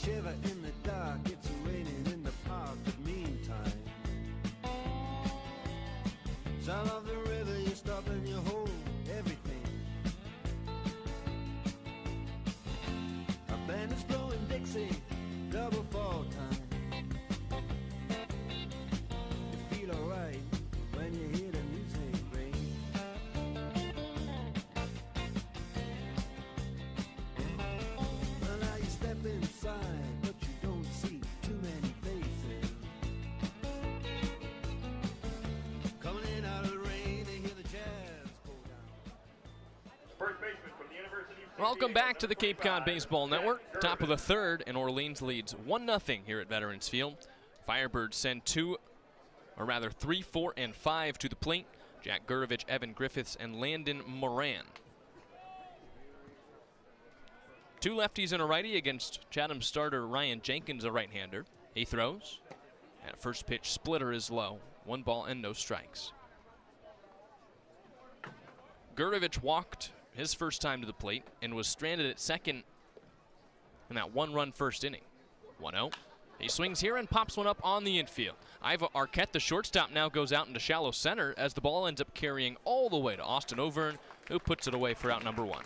N: shiver in the dark, it's raining in the park, but meantime, sound of the river, you stop and you hold everything. A band is blowing Dixie, double fall time. You feel alright when you hear the music ring. Well, now you step inside, but you don't see too many faces. Coming in out of the rain, they hear the jazz go down.
J: First baseman from the University of
A: Welcome back to the Cape Cod Baseball Network. Top of the third, and Orleans leads 1-0 here at Veterans Field. Firebirds send 3, 4, and 5 to the plate. Jack Gurdovich, Evan Griffiths, and Landon Moran. 2 lefties and a righty against Chatham starter Ryan Jenkins, a right-hander. He throws. And first pitch splitter is low. 1 ball and no strikes. Gurdovich walked his first time to the plate and was stranded at second in that 1-run first inning. 1-0. He swings here and pops one up on the infield. Iva Arquette, the shortstop, now goes out into shallow center as the ball ends up carrying all the way to Austin Overn, who puts it away for out number 1.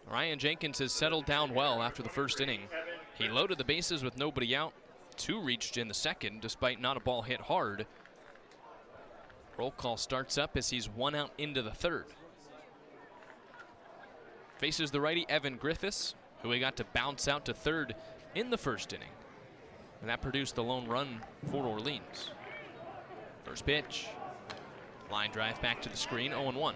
A: Ryan Jenkins has settled down well after the first inning. He loaded the bases with nobody out. 2 reached in the second, despite not a ball hit hard. Roll call starts up as he's 1 out into the third. Faces the righty Evan Griffiths, who he got to bounce out to third in the first inning. And that produced the lone run for Orleans. First pitch. Line drive back to the screen, 0-1.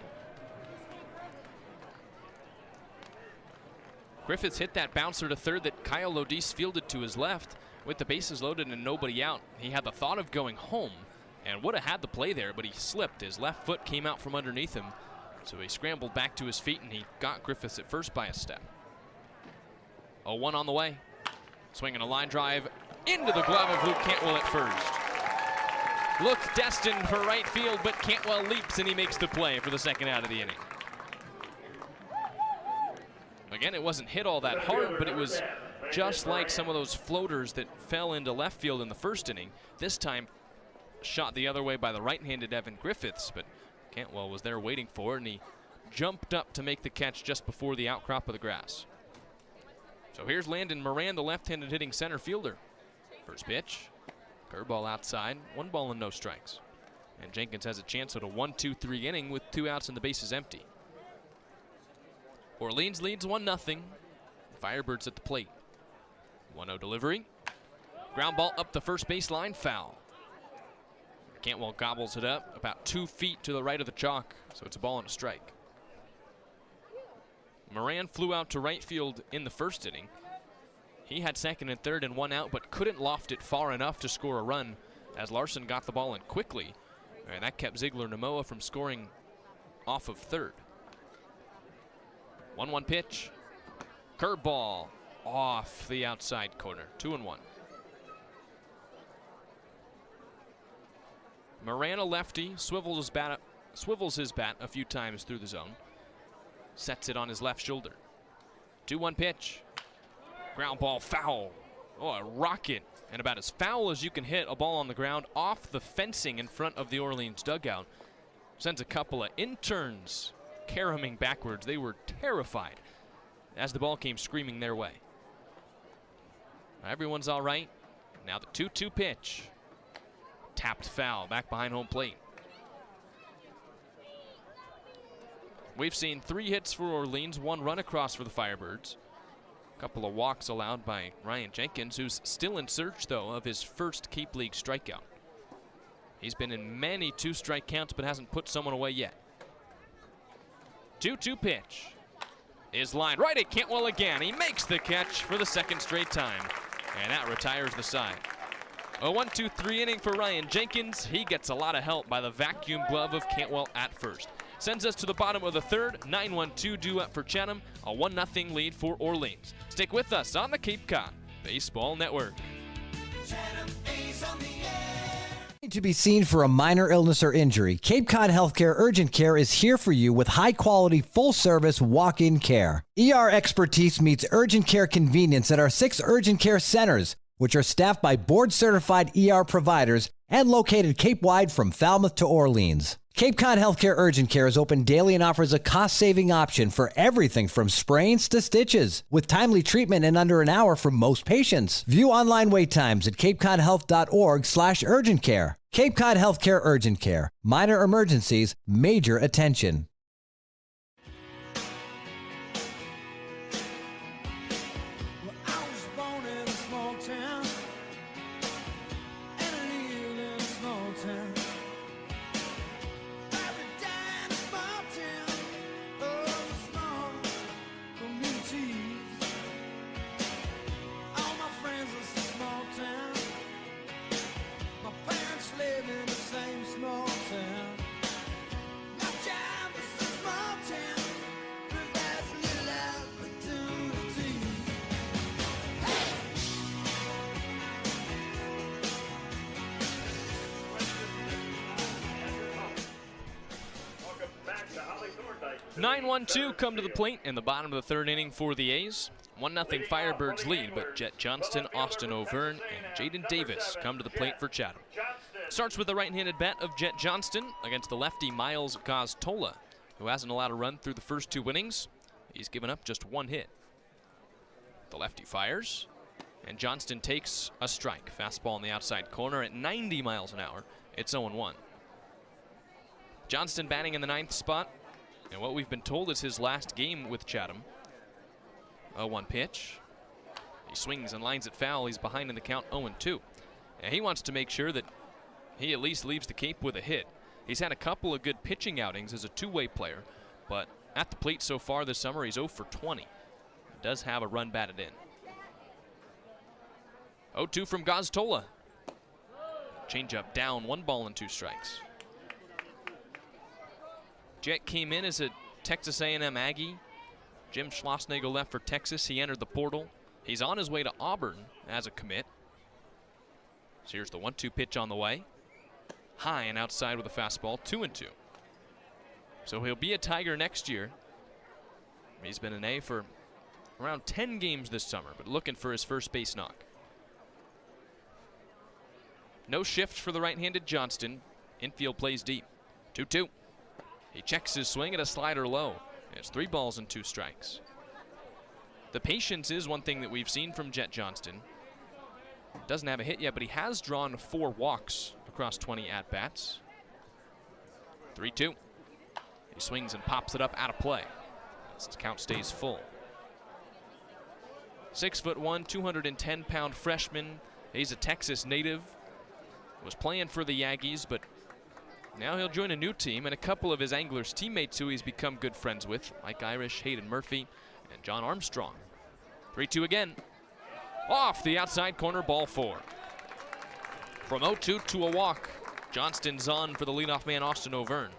A: Griffiths hit that bouncer to third that Kyle Lodis fielded to his left. With the bases loaded and nobody out, he had the thought of going home and would have had the play there, but he slipped. His left foot came out from underneath him, so he scrambled back to his feet and he got Griffiths at first by a step. 0-1 on the way. Swinging a line drive into the glove of Luke Cantwell at first. Looked destined for right field, but Cantwell leaps and he makes the play for the second out of the inning. Again, it wasn't hit all that hard, but it was just like some of those floaters that fell into left field in the first inning. This time, shot the other way by the right-handed Evan Griffiths, but Cantwell was there waiting for it, and he jumped up to make the catch just before the outcrop of the grass. So here's Landon Moran, the left-handed hitting center fielder. First pitch, curveball outside, 1 ball and no strikes. And Jenkins has a chance at a 1-2-3 inning with 2 outs and the bases empty. Orleans leads 1-0. Firebirds at the plate. 1-0 delivery. Ground ball up the first baseline, foul. Cantwell gobbles it up about 2 feet to the right of the chalk, so it's a ball and a strike. Moran flew out to right field in the first inning. He had second and third and 1 out, but couldn't loft it far enough to score a run as Larson got the ball in quickly, and that kept Ziegler Namoa from scoring off of third. 1-1 pitch. Curveball off the outside corner. 2-1. Moran, a lefty, swivels his bat a few times through the zone. Sets it on his left shoulder. 2-1 pitch. Ground ball foul. Oh, a rocket. And about as foul as you can hit a ball on the ground off the fencing in front of the Orleans dugout. Sends a couple of interns caroming backwards. They were terrified as the ball came screaming their way. Everyone's all right. Now the 2-2 pitch. Tapped foul back behind home plate. We've seen 3 hits for Orleans, 1 run across for the Firebirds. A couple of walks allowed by Ryan Jenkins, who's still in search, though, of his first Cape League strikeout. He's been in many 2-strike counts, but hasn't put someone away yet. 2-2 pitch is lined right at Cantwell again. He makes the catch for the 2nd straight time, and that retires the side. A 1-2-3 inning for Ryan Jenkins. He gets a lot of help by the vacuum glove of Cantwell at first. Sends us to the bottom of the 3rd. 9-1-2 due up for Chatham. A 1-0 lead for Orleans. Stick with us on the Cape Cod Baseball Network.
O: To be seen for a minor illness or injury, Cape Cod Healthcare Urgent Care is here for you with high-quality, full-service walk-in care. ER expertise meets urgent care convenience at our 6 urgent care centers, which are staffed by board-certified ER providers and located Cape-wide from Falmouth to Orleans. Cape Cod Healthcare Urgent Care is open daily and offers a cost-saving option for everything from sprains to stitches, with timely treatment in under an hour for most patients. View online wait times at capecodhealth.org/urgent care. Cape Cod Healthcare Urgent Care. Minor emergencies, major attention.
A: Nine 1-2 come to the plate in the bottom of the 3rd inning for the A's. 1-0 Firebirds lead, but Jet Johnston, Austin O'Verne, and Jaden Davis come to the plate for Chatham. Starts with the right-handed bat of Jet Johnston against the lefty Miles Goztola, who hasn't allowed a run through the first 2 innings. He's given up just 1 hit. The lefty fires, and Johnston takes a strike. Fastball in the outside corner at 90 miles an hour. It's 0-1. Johnston batting in the 9th spot. And what we've been told is his last game with Chatham. 0-1 pitch. He swings and lines it foul. He's behind in the count 0-2. And he wants to make sure that he at least leaves the Cape with a hit. He's had a couple of good pitching outings as a 2-way player, but at the plate so far this summer, he's 0 for 20. He does have a run batted in. 0-2 from Goztola. Changeup down, 1 ball and 2 strikes. Jet came in as a Texas A&M Aggie. Jim Schlossnagle left for Texas. He entered the portal. He's on his way to Auburn as a commit. So here's the 1-2 pitch on the way. High and outside with a fastball, 2-2. So he'll be a Tiger next year. He's been an A for around 10 games this summer, but looking for his first base knock. No shift for the right-handed Johnston. Infield plays deep. 2-2. He checks his swing at a slider low. It's 3 balls and 2 strikes. The patience is one thing that we've seen from Jet Johnston. Doesn't have a hit yet, but he has drawn 4 walks across 20 at-bats. 3-2. He swings and pops it up out of play. The count stays full. 6'1", 210-pound freshman. He's a Texas native. Was playing for the Yankees, but now he'll join a new team and a couple of his Anglers teammates who he's become good friends with, Mike Irish, Hayden Murphy, and John Armstrong. 3-2 again. Off the outside corner, ball 4. From 0-2 to a walk, Johnston's on for the leadoff man, Austin O'Verne.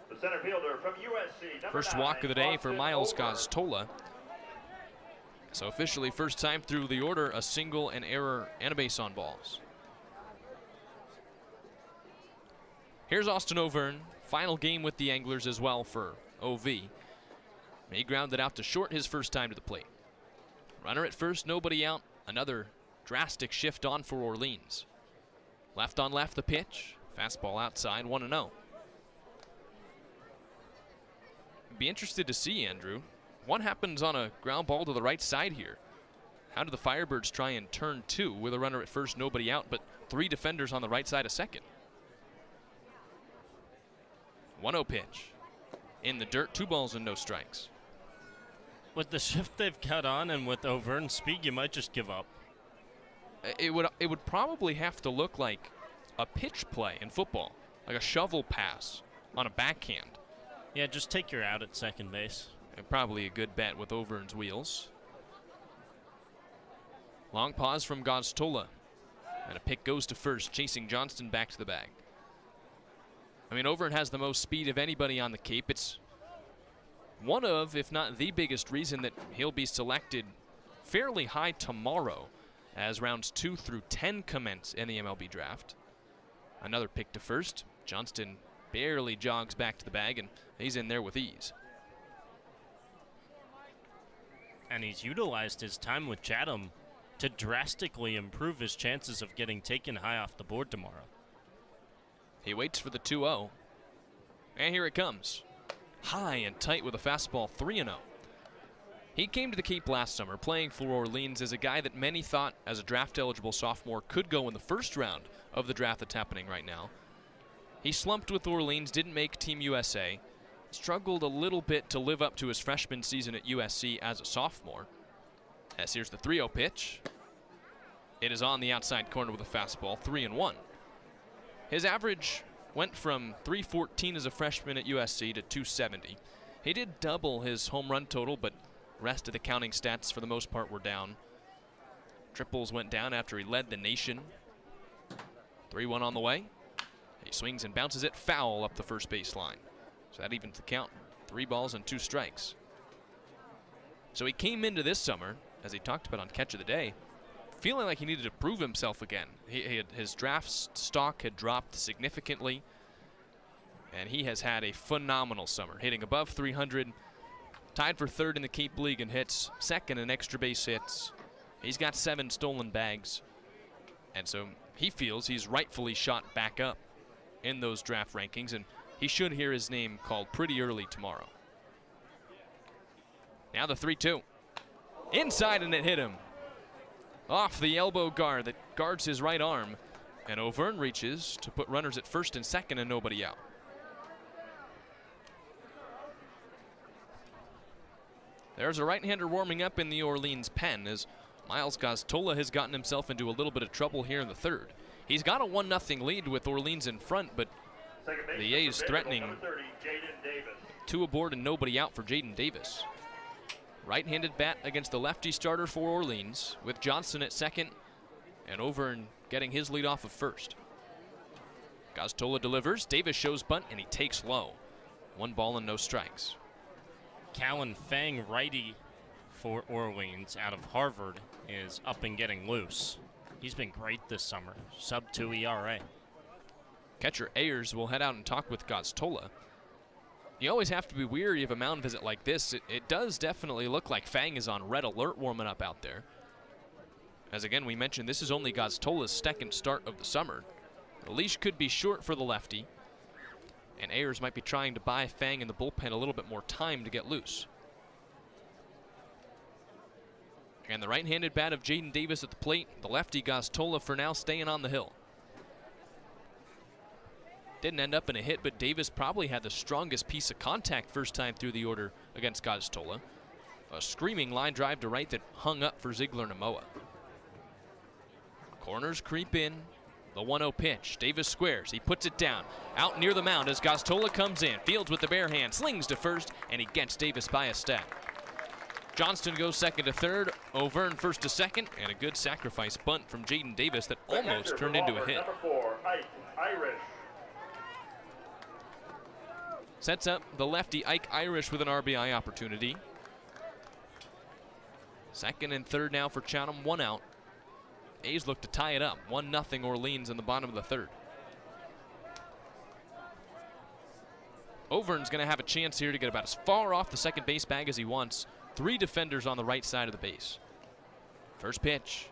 J: The center fielder from USC.
A: First walk of the day for Miles Goztola. So officially first time through the order, a single, an error, and a base on balls. Here's Austin O'Verne. Final game with the Anglers as well for OV. He grounded out to short his first time to the plate. Runner at first, nobody out. Another drastic shift on for Orleans. Left on left the pitch. Fastball outside, 1-0. Be interested to see, Andrew, what happens on a ground ball to the right side here. How do the Firebirds try and turn two with a runner at first, nobody out, but 3 defenders on the right side of second? 1-0 pitch. In the dirt, 2 balls and no strikes.
B: With the shift they've got on and with O'Verne's speed, you might just give up.
A: It would probably have to look like a pitch play in football, like a shovel pass on a backhand.
B: Yeah, just take your out at second base.
A: And probably a good bet with O'Verne's wheels. Long pause from Goztola. And a pick goes to first, chasing Johnston back to the bag. I mean, O'Verne has the most speed of anybody on the Cape. It's one of, if not the biggest reason that he'll be selected fairly high tomorrow as rounds 2 through 10 commence in the MLB draft. Another pick to first. Johnston barely jogs back to the bag, and he's in there with ease.
B: And he's utilized his time with Chatham to drastically improve his chances of getting taken high off the board tomorrow.
A: He waits for the 2-0. And here it comes. High and tight with a fastball, 3-0. He came to the Cape last summer playing for Orleans as a guy that many thought as a draft-eligible sophomore could go in the first round of the draft that's happening right now. He slumped with Orleans, didn't make Team USA, struggled a little bit to live up to his freshman season at USC as a sophomore. As here's the 3-0 pitch. It is on the outside corner with a fastball, 3-1. His average went from 314 as a freshman at USC to 270. He did double his home run total, but rest of the counting stats for the most part were down. Triples went down after he led the nation. 3-1 on the way. He swings and bounces it foul up the first base line. So that evens the count. 3 balls and 2 strikes. So he came into this summer, as he talked about on Catch of the Day, feeling like he needed to prove himself again. His draft stock had dropped significantly, and he has had a phenomenal summer, hitting above 300, tied for 3rd in the Cape League in hits, 2nd in extra base hits. He's got 7 stolen bags, and so he feels he's rightfully shot back up in those draft rankings, and he should hear his name called pretty early tomorrow. Now the 3-2. Inside, and it hit him. Off the elbow guard that guards his right arm, and O'Verne reaches to put runners at first and second and nobody out. There's a right-hander warming up in the Orleans pen as Miles Goztola has gotten himself into a little bit of trouble here in the 3rd. He's got a 1-0 lead with Orleans in front, but the A's threatening 2 aboard and nobody out for Jaden Davis. Right-handed bat against the lefty starter for Orleans with Johnson at second and O'Verne getting his lead off of first. Goztola delivers, Davis shows bunt, and he takes low. 1 ball and no strikes.
B: Callan Fang, righty for Orleans out of Harvard, is up and getting loose. He's been great this summer, sub-2 ERA.
A: Catcher Ayers will head out and talk with Goztola. You always have to be weary of a mound visit like this. It does definitely look like Fang is on red alert warming up out there. As again, we mentioned, this is only Goztola's 2nd start of the summer. The leash could be short for the lefty, and Ayers might be trying to buy Fang in the bullpen a little bit more time to get loose. And the right-handed bat of Jaden Davis at the plate, the lefty Goztola for now staying on the hill. Didn't end up in a hit, but Davis probably had the strongest piece of contact first time through the order against Goztola. A screaming line drive to right that hung up for Ziegler Namoa. Corners creep in. The 1-0 pitch. Davis squares. He puts it down. Out near the mound as Goztola comes in. Fields with the bare hand. Slings to first, and he gets Davis by a step. Johnston goes 2nd to 3rd. O'Verne 1st to 2nd, and a good sacrifice bunt from Jaden Davis that almost turned into a hit.
J: Number 4, Irish.
A: Sets up the lefty Ike Irish with an RBI opportunity. 2nd and 3rd now for Chatham, 1 out. A's look to tie it up. 1-0 Orleans in the bottom of the 3rd. Overn's going to have a chance here to get about as far off the second base bag as he wants. 3 defenders on the right side of the base. First pitch.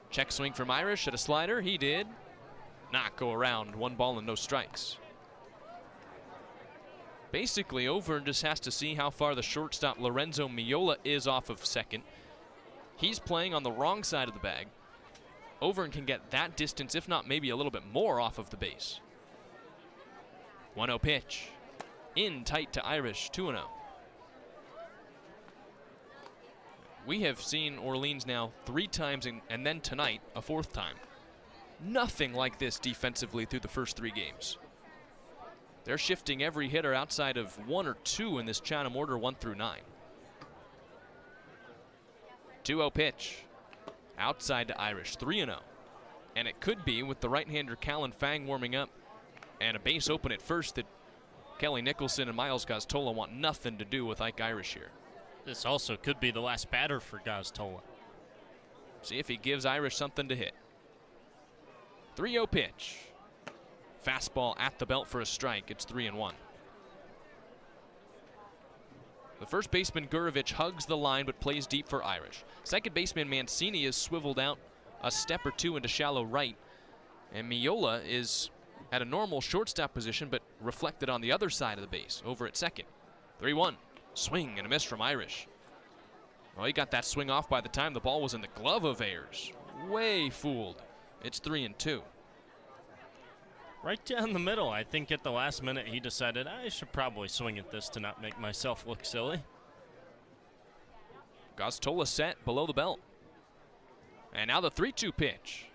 A: Check swing from Irish at a slider. He did not go around. 1 ball and no strikes. Basically, Overn just has to see how far the shortstop Lorenzo Miola is off of second. He's playing on the wrong side of the bag. Overn can get that distance, if not maybe a little bit more, off of the base. 1-0 pitch. In tight to Irish, 2-0. We have seen Orleans now 3 times and then tonight a 4th time. Nothing like this defensively through the first 3 games. They're shifting every hitter outside of 1 or 2 in this Chatham order 1 through 9. 2-0 pitch. Outside to Irish, 3-0. And it could be, with the right-hander Callan Fang warming up and a base open at first, that Kelly Nicholson and Miles Gaztola want nothing to do with Ike Irish here.
B: This also could be the last batter for Gaztola.
A: See if he gives Irish something to hit. 3-0 pitch. Fastball at the belt for a strike. It's 3-1. The first baseman Gurovich hugs the line but plays deep for Irish. Second baseman Mancini is swiveled out a step or 2 into shallow right. And Miola is at a normal shortstop position but reflected on the other side of the base over at second. 3-1. Swing and a miss from Irish. Well, he got that swing off by the time the ball was in the glove of Ayers. Way fooled. It's 3-2.
B: Right down the middle. I think at the last minute he decided I should probably swing at this to not make myself look silly.
A: Gaztola set below the belt. And now the 3-2 pitch.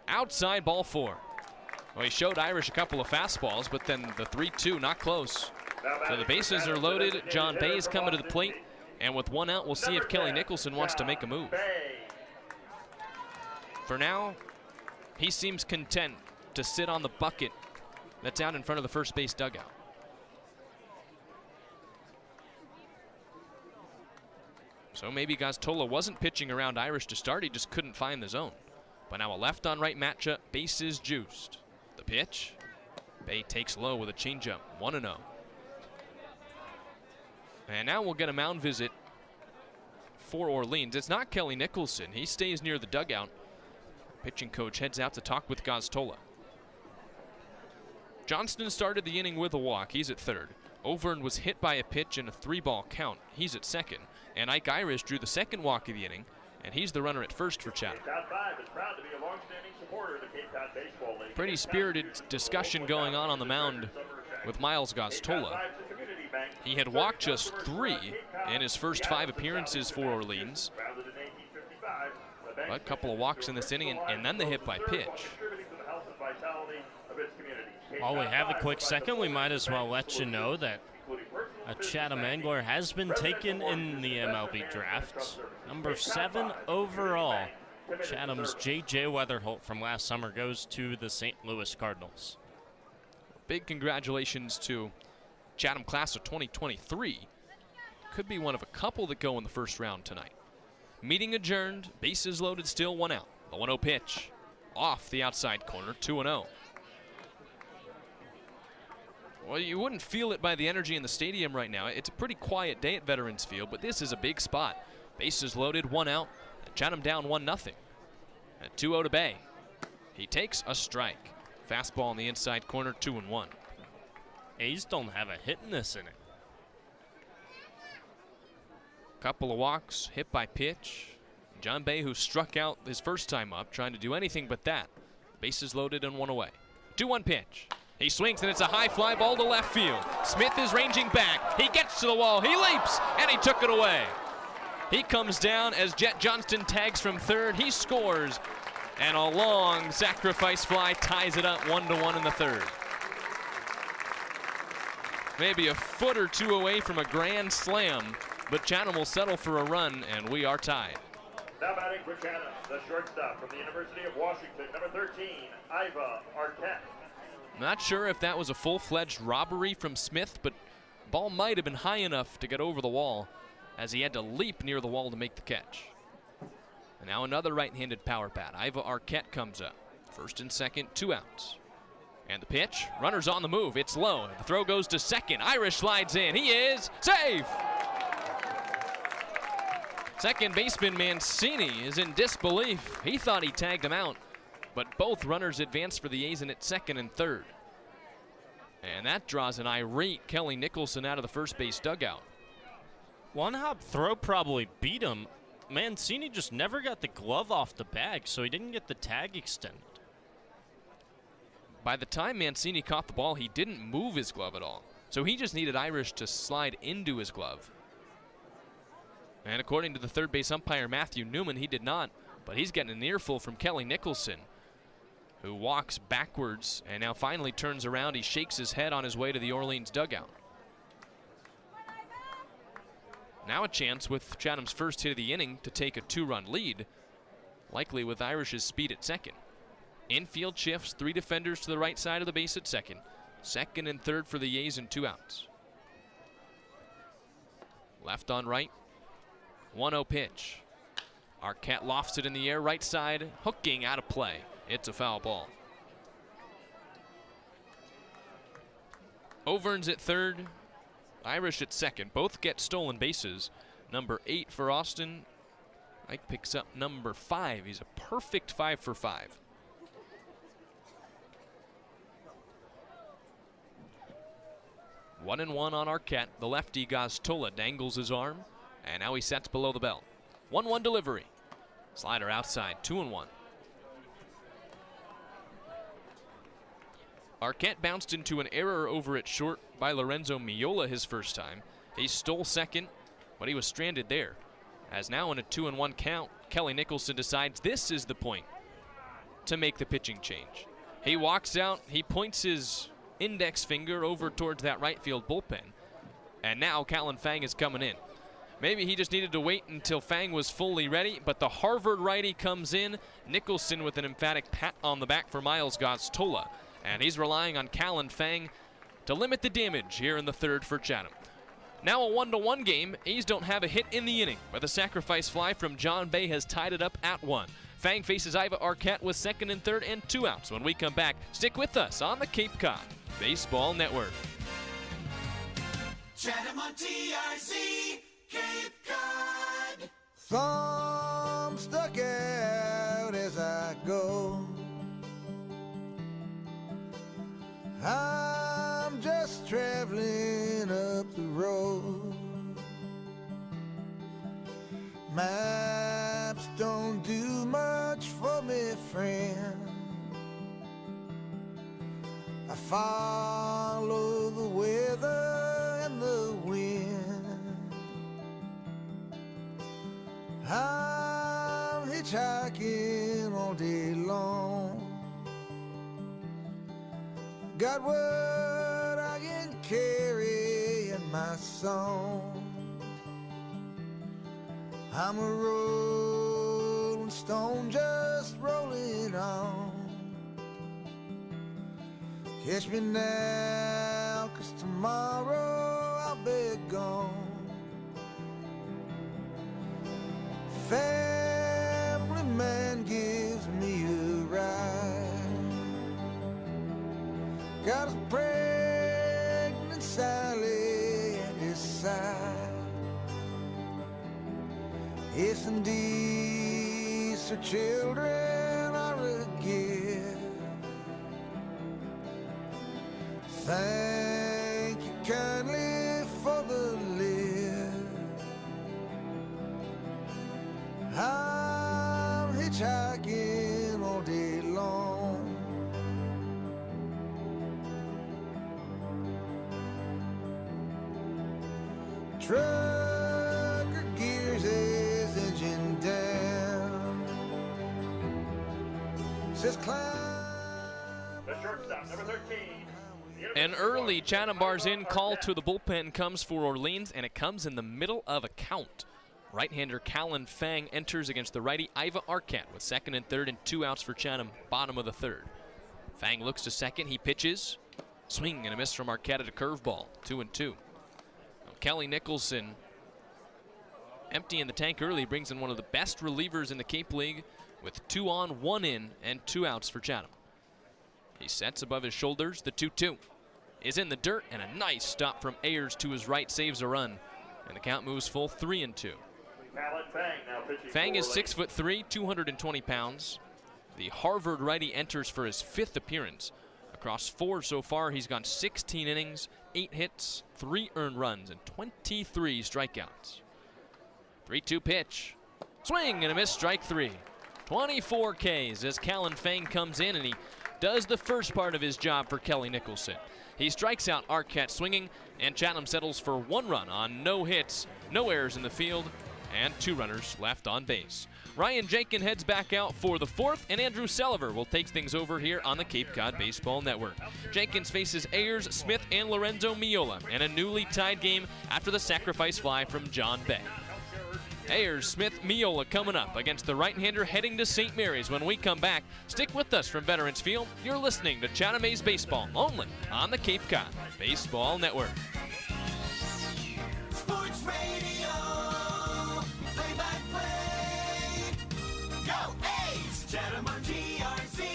A: Outside, ball 4. Well, he showed Irish a couple of fastballs, but then the 3-2 not close. So the bases are loaded. John Bay is coming to the plate. And with 1 out, we'll see if Kelly Nicholson wants to make a move. For now, he seems content to sit on the bucket that's out in front of the first base dugout. So maybe Gaztola wasn't pitching around Irish to start, he just couldn't find the zone. But now a left on right matchup, bases juiced. The pitch, Bay takes low with a changeup, 1-0. And now we'll get a mound visit for Orleans. It's not Kelly Nicholson, he stays near the dugout. Pitching coach heads out to talk with Gaztola. Johnston started the inning with a walk. He's at third. Overn was hit by a pitch in a 3-ball count. He's at second. And Ike Irish drew the second walk of the inning, and he's the runner at first for Chatham. Pretty spirited discussion going on the mound with Miles Gaztola. He had walked just 3 in his first 5 appearances for Orleans. A couple of walks in this inning, and then the hit by pitch.
B: While we have a quick second, we might as well let you know that a Chatham angler has been taken in the MLB draft. Number 7 overall, Chatham's J.J. Weatherholt from last summer goes to the St. Louis Cardinals.
A: Big congratulations to Chatham class of 2023. Could be one of a couple that go in the first round tonight. Meeting adjourned, bases loaded, still 1 out. The 1-0 pitch off the outside corner, 2-0. Well, you wouldn't feel it by the energy in the stadium right now. It's a pretty quiet day at Veterans Field, but this is a big spot. Bases loaded, 1 out. Chatham down 1-0. At 2-0 to Bay. He takes a strike. Fastball in the inside corner, 2-1.
B: A's don't have a hit in this inning.
A: Couple of walks, hit by pitch. John Bay, who struck out his first time up, trying to do anything but that. Bases loaded and 1 away. 2-1 pitch. He swings, and it's a high fly ball to left field. Smith is ranging back. He gets to the wall. He leaps, and he took it away. He comes down as Jet Johnston tags from third. He scores, and a long sacrifice fly ties it up 1-1 in the third. Maybe a foot or 2 away from a grand slam, but Chatham will settle for a run, and we are tied.
J: Now batting for Chatham, the shortstop from the University of Washington, number 13, Iva Arquette.
A: Not sure if that was a full-fledged robbery from Smith, but ball might have been high enough to get over the wall as he had to leap near the wall to make the catch. And now another right-handed power bat. Iva Arquette comes up. First and second, 2 outs. And the pitch, runner's on the move, it's low. The throw goes to second, Irish slides in, he is safe! Second baseman Mancini is in disbelief. He thought he tagged him out, but both runners advanced for the A's in at second and third. And that draws an irate Kelly Nicholson out of the first base dugout.
B: One hop throw probably beat him. Mancini just never got the glove off the bag, so he didn't get the tag extended.
A: By the time Mancini caught the ball, he didn't move his glove at all. So he just needed Irish to slide into his glove. And according to the third base umpire, Matthew Newman, he did not. But he's getting an earful from Kelly Nicholson, who walks backwards and now finally turns around. He shakes his head on his way to the Orleans dugout. Now a chance with Chatham's first hit of the inning to take a 2-run lead, likely with Irish's speed at second. Infield shifts, 3 defenders to the right side of the base at second. Second and third for the A's and 2 outs. Left on right. 1-0 pitch. Arquette lofts it in the air, right side, hooking out of play. It's a foul ball. Overns at third, Irish at second. Both get stolen bases. Number 8 for Austin. Ike picks up number 5. He's a perfect 5 for 5. One and one on Arquette. The lefty Gaztola dangles his arm, and now he sets below the belt. 1-1 delivery. Slider outside, 2-1. Arquette bounced into an error over at short by Lorenzo Miola his first time. He stole second, but he was stranded there. As now in a 2-1 count, Kelly Nicholson decides this is the point to make the pitching change. He walks out, he points his index finger over towards that right field bullpen, and now Callan Fang is coming in. Maybe he just needed to wait until Fang was fully ready, but the Harvard righty comes in. Nicholson with an emphatic pat on the back for Miles Gaztola, and he's relying on Callan Fang to limit the damage here in the third for Chatham. Now a 1-1 game. A's don't have a hit in the inning, but the sacrifice fly from John Bay has tied it up at 1. Fang faces Iva Arquette with second and third and 2 outs. When we come back, stick with us on the Cape Cod Baseball Network.
C: Chatham on TRZ, Cape Cod.
N: Thumb stuck out as I go. I'm just traveling up the road. Maps don't do much for me, friend. I follow the weather and the wind. I'm hitchhiking all day long. Got what I can carry in my song. I'm a rolling stone just rolling on. Catch me now, 'cause tomorrow I'll be gone. Family man gives me a ride. Got a pregnant Sally at his side. Yes, indeed, her children are a gift. Thank you kindly for the lift. I'm hitchhiking all day long. Trucker gears his engine down. Says climb.
J: The shortstop, number 13.
A: An early Chatham bars in call to the bullpen comes for Orleans, and it comes in the middle of a count. Right-hander Callan Fang enters against the righty Iva Arquette with second and third and 2 outs for Chatham, bottom of the third. Fang looks to second, he pitches. Swing and a miss from Arquette at a curveball, 2-2. Kelly Nicholson, empty in the tank early, brings in one of the best relievers in the Cape League with 2 on, 1 in, and 2 outs for Chatham. He sets above his shoulders. The 2-2 is in the dirt, and a nice stop from Ayers to his right saves a run. And the count moves full 3-2. Fang is 6'3", 220 pounds. The Harvard righty enters for his 5th appearance. Across 4 so far, he's gone 16 innings, 8 hits, 3 earned runs, and 23 strikeouts. 3-2 pitch. Swing and a miss, strike 3. 24 Ks as Callan Fang comes in, and he does the first part of his job for Kelly Nicholson. He strikes out Arquette swinging, and Chatham settles for 1 run on no hits, no errors in the field, and 2 runners left on base. Ryan Jenkins heads back out for the 4th, and Andrew Selover will take things over here on the Cape Cod Baseball Network. Jenkins faces Ayers, Smith, and Lorenzo Miola in a newly tied game after the sacrifice fly from John Bay. Ayers, Smith, Miola coming up against the right-hander heading to St. Mary's. When we come back, stick with us from Veterans Field. You're listening to Chatham A's Baseball, only on the Cape Cod Baseball Network.
C: Sports Radio, play-by-play. Go A's! Chatham on GRC.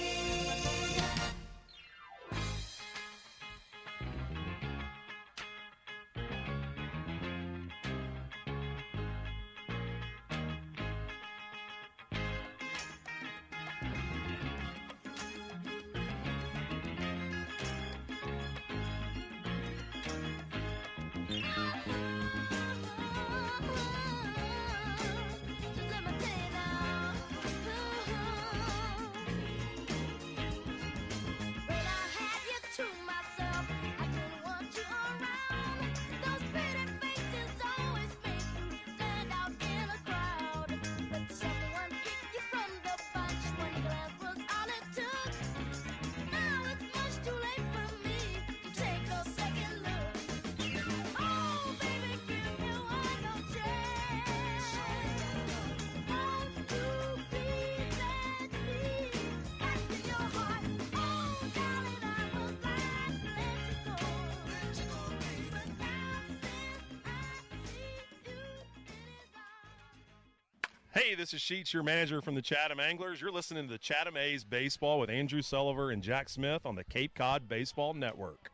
P: Hey, this is Sheets, your manager from the Chatham Anglers. You're listening to the Chatham A's Baseball with Andrew Selover and Jack Smith on the Cape Cod Baseball Network.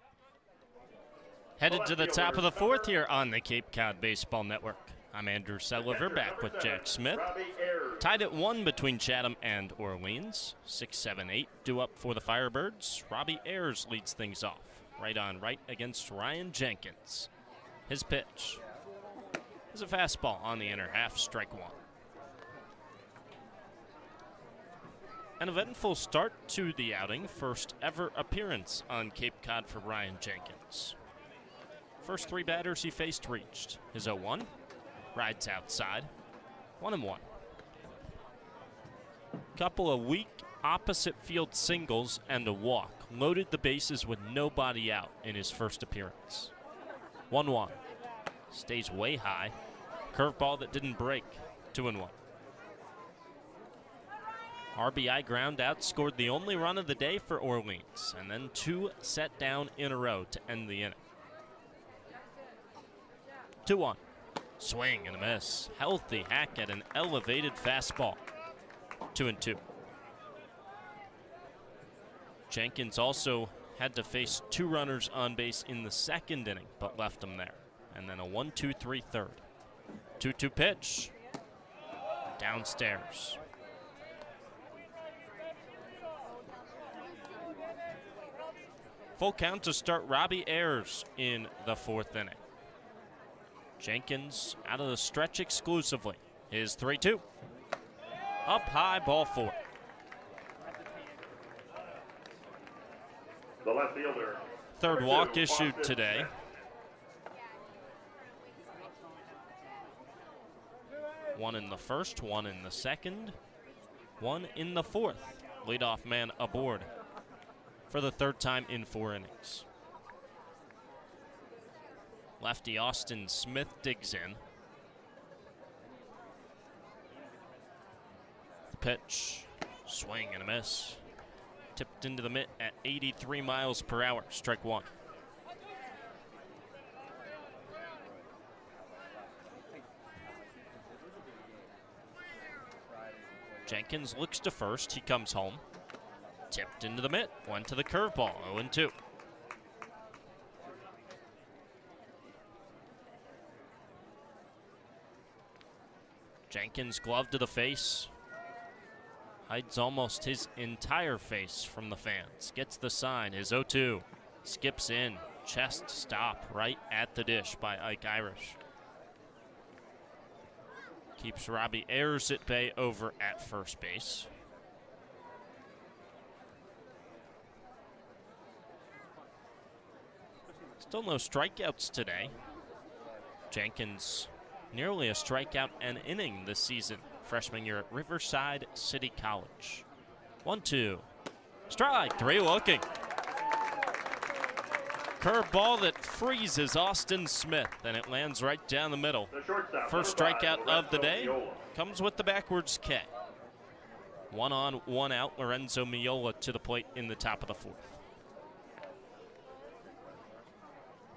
B: Headed to the top of the 4th here on the Cape Cod Baseball Network. I'm Andrew Selover, back with Jack Smith. Tied at 1 between Chatham and Orleans. 6-7-8 due up for the Firebirds. Robbie Ayers leads things off. Right on right against Ryan Jenkins. His pitch is a fastball on the inner half, strike 1. An eventful start to the outing. First ever appearance on Cape Cod for Ryan Jenkins. First 3 batters he faced reached. His 0-1. Rides outside. 1-1. Couple of weak opposite field singles and a walk. Loaded the bases with nobody out in his first appearance. 1-1. Stays way high. Curveball that didn't break. 2-1. RBI ground out scored the only run of the day for Orleans, and then 2 set down in a row to end the inning. 2-1. Swing and a miss. Healthy hack at an elevated fastball. 2-2. Jenkins also had to face 2 runners on base in the 2nd inning, but left them there. And then a 1-2-3 third. 2-2 pitch. Downstairs. Full count to start Robbie Ayers in the 4th inning. Jenkins out of the stretch exclusively. His 3-2. Up high, ball 4.
J: The left fielder.
B: Third walk issued today. One in the 1st, 1 in the 2nd, 1 in the 4th. Leadoff man aboard for the 3rd time in 4 innings. Lefty Austin Smith digs in. The pitch, swing and a miss. Tipped into the mitt at 83 miles per hour, strike 1. Jenkins looks to first, he comes home. Tipped into the mitt. Went to the curveball. 0-2. Jenkins glove to the face. Hides almost his entire face from the fans. Gets the sign. His 0-2. Skips in. Chest stop right at the dish by Ike Irish. Keeps Robbie Ayers at bay over at first base. Still no strikeouts today. Jenkins nearly a strikeout an inning this season. Freshman year at Riverside City College. 1-2. Strike. 3 looking. Curveball that freezes Austin Smith, and it lands right down the middle. First strikeout of the day comes with the backwards K. 1 on, 1 out. Lorenzo Miola to the plate in the top of the 4th.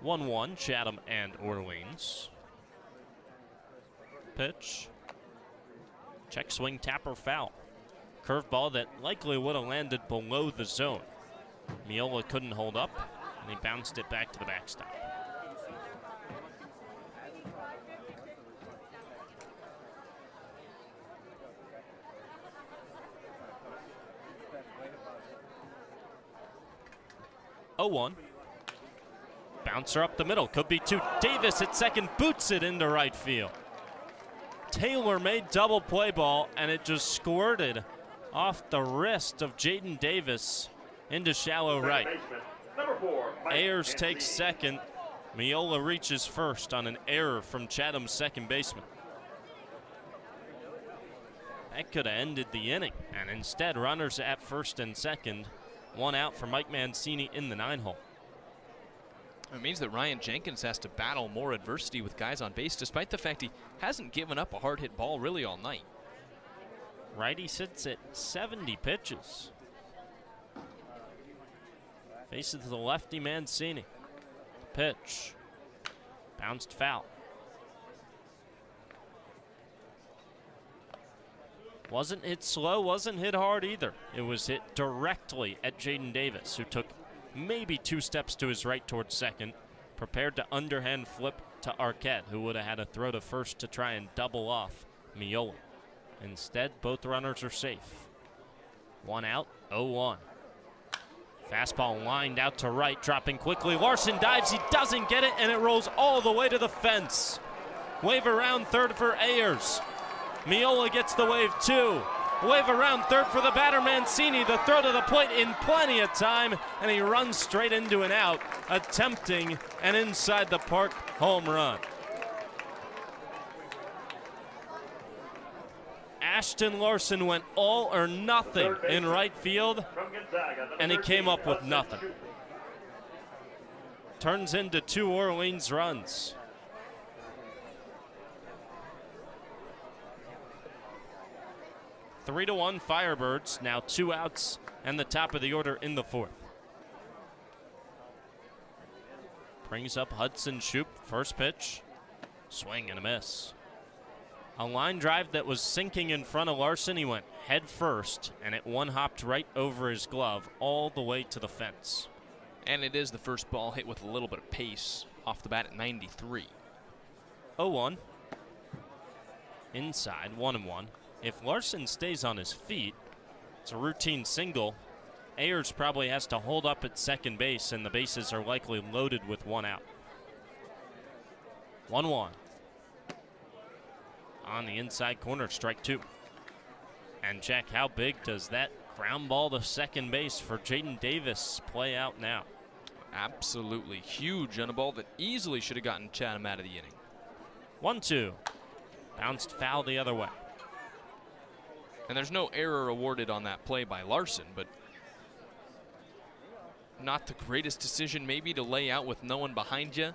B: 1-1, Chatham and Orleans. Pitch. Check swing, tapper, foul. Curveball that likely would have landed below the zone. Miola couldn't hold up, and he bounced it back to the backstop. Oh, 1. Bouncer up the middle, could be 2. Davis at second, boots it into right field. Taylor made double play ball, and it just squirted off the wrist of Jaden Davis into shallow right. Ayers takes second. Miola reaches first on an error from Chatham's second baseman. That could have ended the inning, and instead runners at first and second. 1 out for Mike Mancini in the 9-hole.
A: It means that Ryan Jenkins has to battle more adversity with guys on base, despite the fact he hasn't given up a hard hit ball really all night.
B: Righty sits at 70 pitches. Faces the lefty Mancini. Pitch. Bounced foul. Wasn't hit slow, wasn't hit hard either. It was hit directly at Jaden Davis, who took maybe 2 steps to his right towards second, prepared to underhand flip to Arquette, who would have had a throw to first to try and double off Miola. Instead, both runners are safe. 1 out, 0-1. Fastball lined out to right, dropping quickly. Larson dives, he doesn't get it, and it rolls all the way to the fence. Wave around third for Ayers. Miola gets the wave 2. Wave around third for the batter Mancini. The throw to the plate in plenty of time, and he runs straight into an out, attempting an inside the park home run. Ashton Larson went all or nothing in right field, and he came up with nothing. Turns into 2 Orleans runs. Three to 1 Firebirds, now 2 outs and the top of the order in the 4th. Brings up Hudson Shoup, first pitch. Swing and a miss. A line drive that was sinking in front of Larson. He went head first, and it one-hopped right over his glove all the way to the fence.
A: And it is the first ball hit with a little bit of pace off the bat at 93.
B: 0-1. Inside, 1-1. If Larson stays on his feet, it's a routine single. Ayers probably has to hold up at second base, and the bases are likely loaded with 1 out. 1-1. On the inside corner, strike 2. And check how big does that ground ball to second base for Jaden Davis play out now.
A: Absolutely huge on a ball that easily should have gotten Chatham out of the inning.
B: 1-2. Bounced foul the other way.
A: And there's no error awarded on that play by Larson, but not the greatest decision maybe to lay out with no one behind you,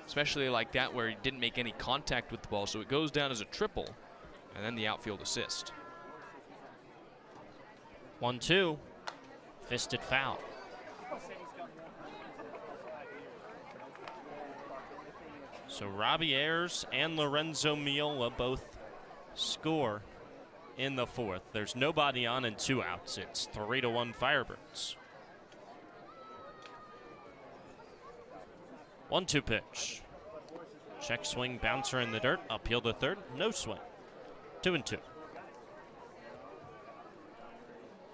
A: especially like that where he didn't make any contact with the ball. So it goes down as a triple, and then the outfield assist.
B: 1-2. Fisted foul. So Robbie Ayers and Lorenzo Miola both score in the fourth. There's nobody on and 2 outs. It's 3-1 Firebirds. 1-2 pitch. Check swing, bouncer in the dirt. Uphill to third. No swing. 2-2.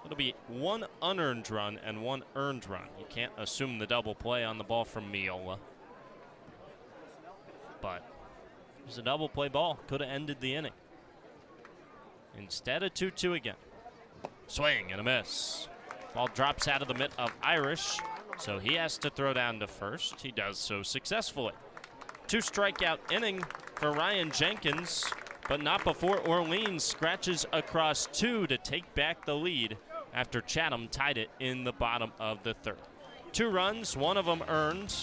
B: It'll be 1 unearned run and 1 earned run. You can't assume the double play on the ball from Miola. But it was a double play ball. Could have ended the inning. Instead, a 2-2 again. Swing and a miss. Ball drops out of the mitt of Irish, so he has to throw down to first. He does so successfully. 2 strikeout inning for Ryan Jenkins, but not before Orleans scratches across 2 to take back the lead after Chatham tied it in the bottom of the third. 2 runs, 1 of them earned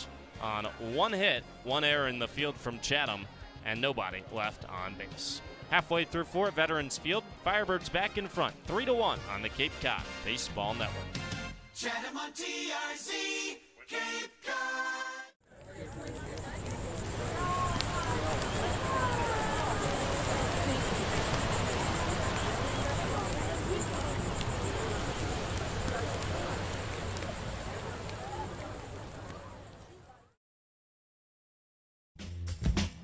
B: on 1 hit, 1 error in the field from Chatham, and nobody left on base. Halfway through 4 at Veterans Field, Firebirds back in front, 3-1 on the Cape Cod Baseball Network.
C: Chatham on TRZ, Cape Cod.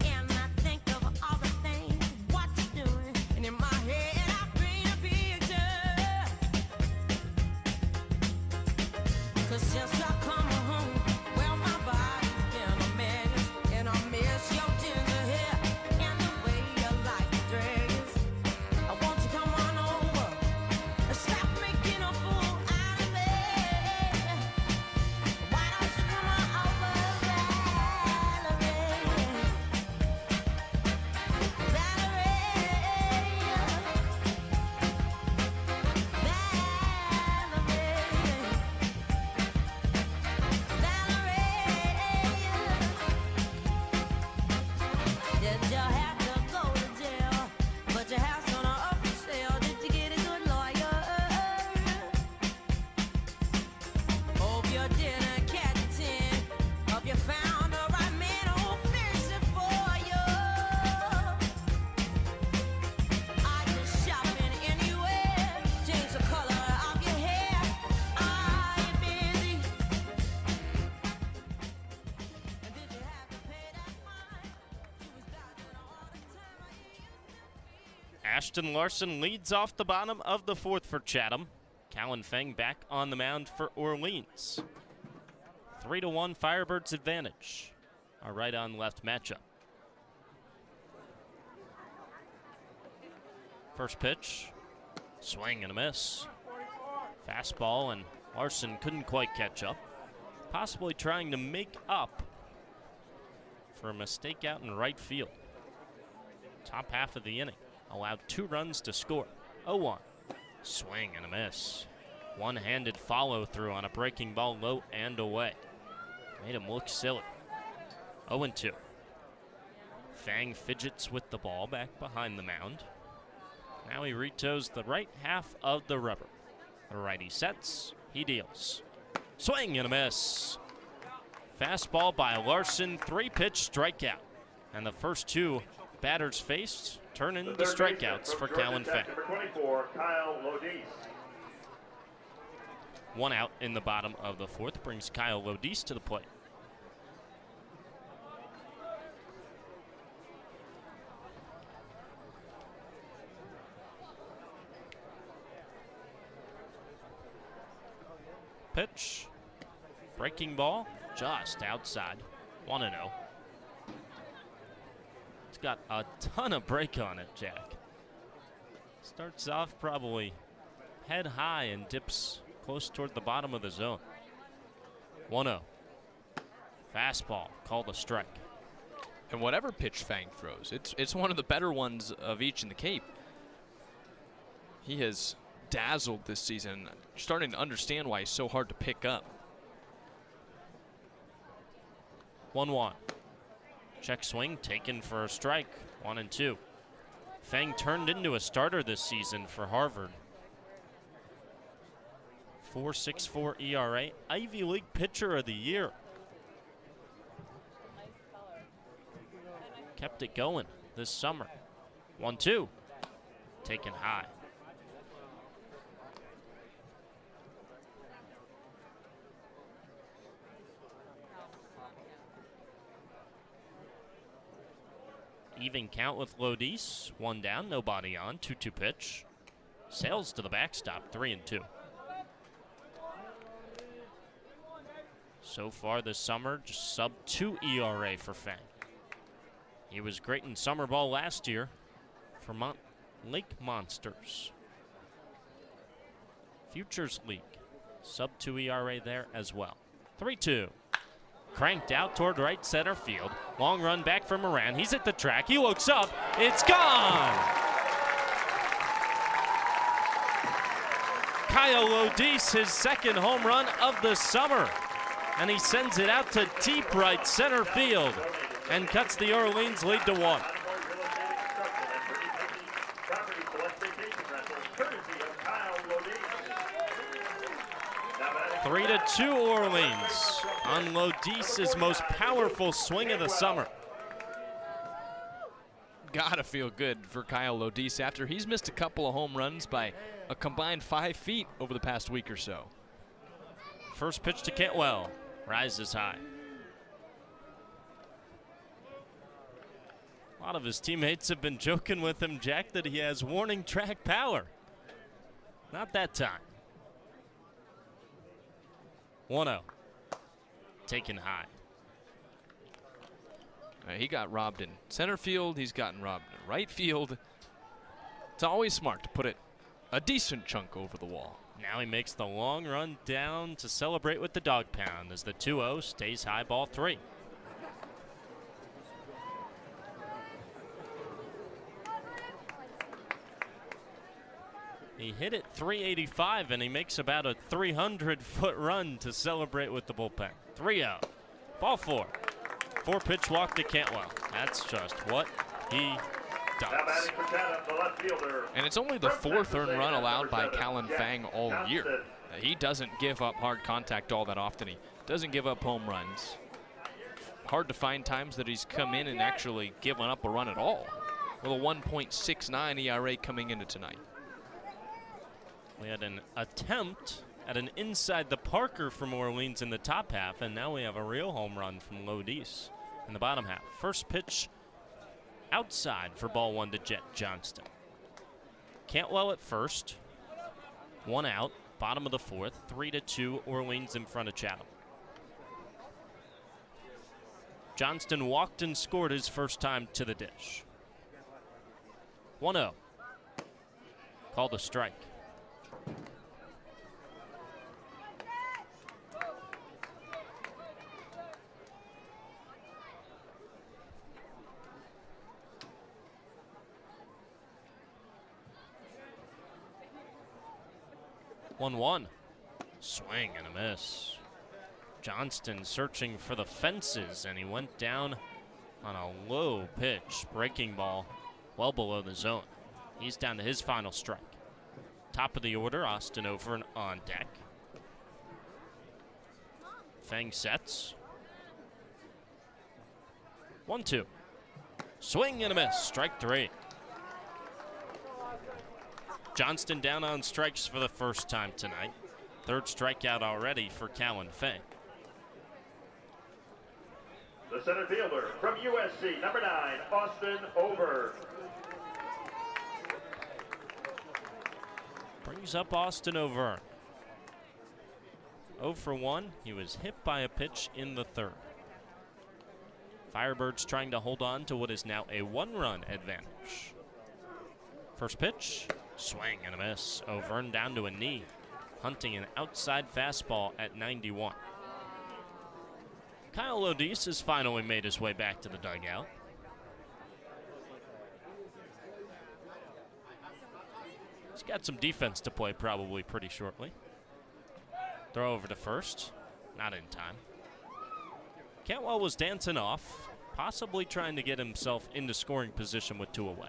Q: And I think of all the things what you're doing, and in my head I paint a picture. 'Cause since I come home, well my body's been a mess, and I miss your ginger hair and the way you like your dress. I want you to come on over and stop making a fool out of me. Why don't you come on over, Did you have to go to jail? But your house on up for sale. Did you get a good lawyer? Hope you didn't catch a 10. Hope you found the right man who'll fix it for you. Are you shopping anywhere? Change the color of your hair. Are you busy? And did you have to pay that fine? You was dodging all the time.
B: Ashton Larson leads off the bottom of the fourth for Chatham. Callan Feng back on the mound for Orleans. 3-1 Firebirds advantage. A right-on-left matchup. First pitch, swing and a miss. Fastball, and Larson couldn't quite catch up. Possibly trying to make up for a mistake out in right field. Top half of the inning. Allowed 2 runs to score. 0-1. Swing and a miss. One-handed follow-through on a breaking ball low and away. Made him look silly. 0-2. Fang fidgets with the ball back behind the mound. Now he retoes the right half of the rubber. The righty sets, he deals. Swing and a miss. Fastball by Larson, 3-pitch strikeout. And the first 2 batters faced turn into strikeouts for Callan Feng.
J: Number 24, Kyle Lodis.
B: 1 out in the bottom of the fourth brings Kyle Lodis to the plate. Pitch. Breaking ball. Just outside. 1-0. It's got a ton of break on it, Jack. Starts off probably head high and dips close toward the bottom of the zone. 1-0. Fastball, called a strike.
A: And whatever pitch Fang throws, it's one of the better ones of each in the Cape. He has dazzled this season. Starting to understand why he's so hard to pick up.
B: 1-1. Check swing taken for a strike. 1-2. Fang turned into a starter this season for Harvard. 4.64 ERA. Ivy League Pitcher of the Year. Kept it going this summer. 1-2. Taken high. Even count with Lodis. 1 down, nobody on. 2-2 pitch. Sails to the backstop, 3-2. So far this summer, just sub-2 ERA for Fang. He was great in summer ball last year for Lake Monsters. Futures League, sub-2 ERA there as well. 3-2. Cranked out toward right center field. Long run back from Moran. He's at the track. He looks up. It's gone! Kyle Lodis, his second home run of the summer. And he sends it out to deep right center field and cuts the Orleans lead to 1. 3-2 Orleans on Lodis' most powerful swing of the summer.
A: Gotta feel good for Kyle Lodis after he's missed a couple of home runs by a combined 5 feet over the past week or so.
B: First pitch to Cantwell, rises high. A lot of his teammates have been joking with him, Jack, that he has warning track power. Not that time. 1-0. Taken high.
A: He got robbed in center field. He's gotten robbed in right field. It's always smart to put it a decent chunk over the wall.
B: Now he makes the long run down to celebrate with the dog pound as the 2-0 stays high, ball 3. He hit it 385, and he makes about a 300-foot run to celebrate with the bullpen. 3-0. Ball 4. 4-pitch walk to Cantwell. That's just what he does.
A: And it's only the 4th earned run allowed by Callan Fang all year. He doesn't give up hard contact all that often. He doesn't give up home runs. Hard to find times that he's come in and actually given up a run at all. With a 1.69 ERA coming into tonight.
B: We had an attempt at an inside the Parker from Orleans in the top half, and now we have a real home run from Lodis in the bottom half. First pitch outside for ball 1 to Jet Johnston. Cantwell at first. 1 out, bottom of the 4th. 3-2 Orleans in front of Chatham. Johnston walked and scored his first time to the dish. 1-0. Called a strike. One. Swing and a miss. Johnston searching for the fences, and he went down on a low pitch, breaking ball well below the zone. He's down to his final strike. Top of the order, Austin Over and on deck. Fang sets. 1-2. Swing and a miss. Strike 3. Johnston down on strikes for the first time tonight. 3rd strikeout already for Callan Fang.
J: The center fielder from USC, number 9, Austin Over.
B: Brings up Austin Over. 0 for 1. He was hit by a pitch in the 3rd. Firebirds trying to hold on to what is now a 1-run advantage. First pitch. Swing and a miss. O'Vern down to a knee. Hunting an outside fastball at 91. Kyle Lodis has finally made his way back to the dugout. He's got some defense to play probably pretty shortly. Throw over to first. Not in time. Cantwell was dancing off, possibly trying to get himself into scoring position with 2 away.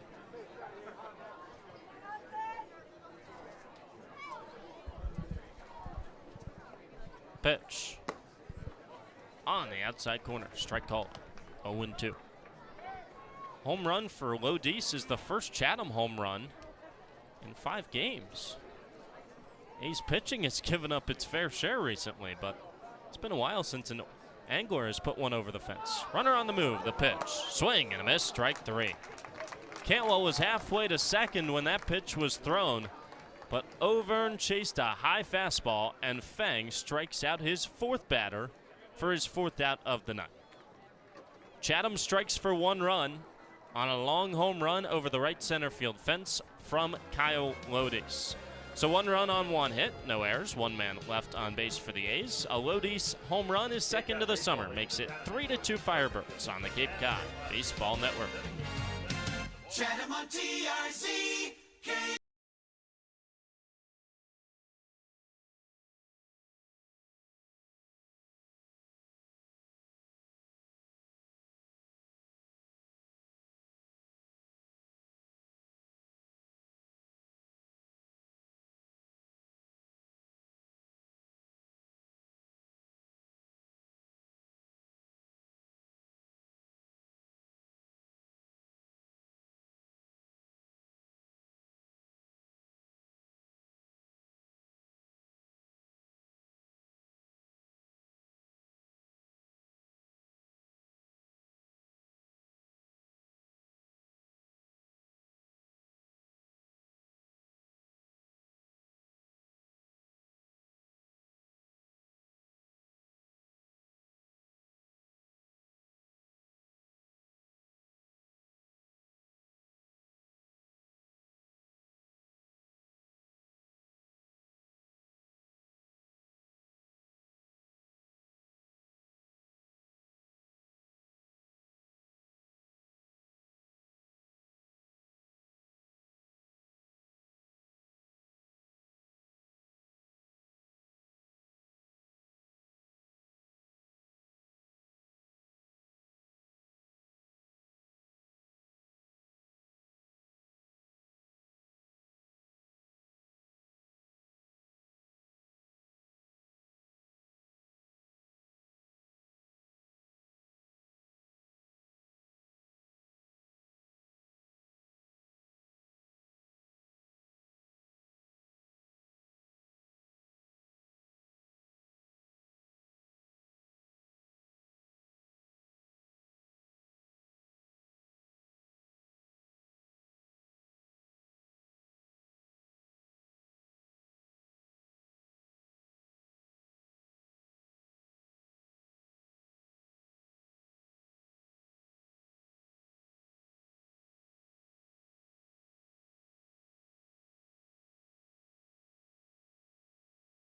B: Pitch. On the outside corner. Strike called. 0-2. Home run for Lodis is the first Chatham home run in 5 games. A's pitching has given up its fair share recently, but it's been a while since an Angler has put one over the fence. Runner on the move, the pitch. Swing and a miss, strike 3. Cantwell was halfway to second when that pitch was thrown, but Auvergne chased a high fastball, and Fang strikes out his 4th batter for his 4th out of the night. Chatham strikes for 1 run on a long home run over the right center field fence from Kyle Lodis. So 1 run on 1 hit, no errors, 1 man left on base for the A's. A Lodis home run is 2nd of the summer, makes it 3-2 Firebirds on the Cape Cod Baseball Network.
C: Chatham on TRC.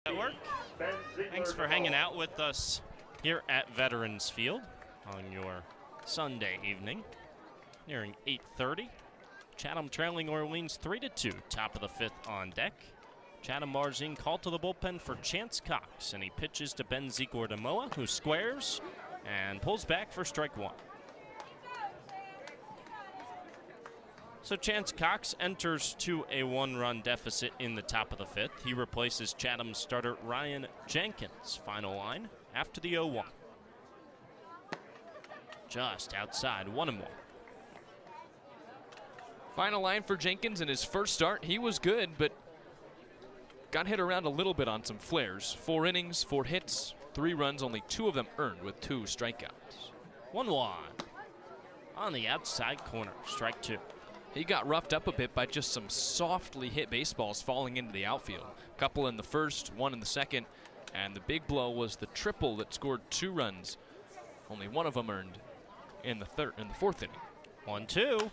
B: Network. Thanks for hanging out with us here at Veterans Field on your Sunday evening. Nearing 8:30. Chatham trailing Orleans 3-2. Top of the 5th on deck. Chatham Marzine called to the bullpen for Chance Cox, and he pitches to Ben Ziegler-Damoa, who squares and pulls back for strike 1. So Chance Cox enters to a 1-run deficit in the top of the 5th. He replaces Chatham starter Ryan Jenkins. Final line after the 0-1. Just outside, 1-1.
A: Final line for Jenkins in his first start. He was good, but got hit around a little bit on some flares. 4 innings, 4 hits, 3 runs, only 2 of them earned with 2 strikeouts.
B: 1-1 on the outside corner, strike 2.
A: He got roughed up a bit by just some softly hit baseballs falling into the outfield. A couple in the first, 1 in the second, and the big blow was the triple that scored 2 runs. Only 1 of them earned in the 4th inning.
B: 1-2.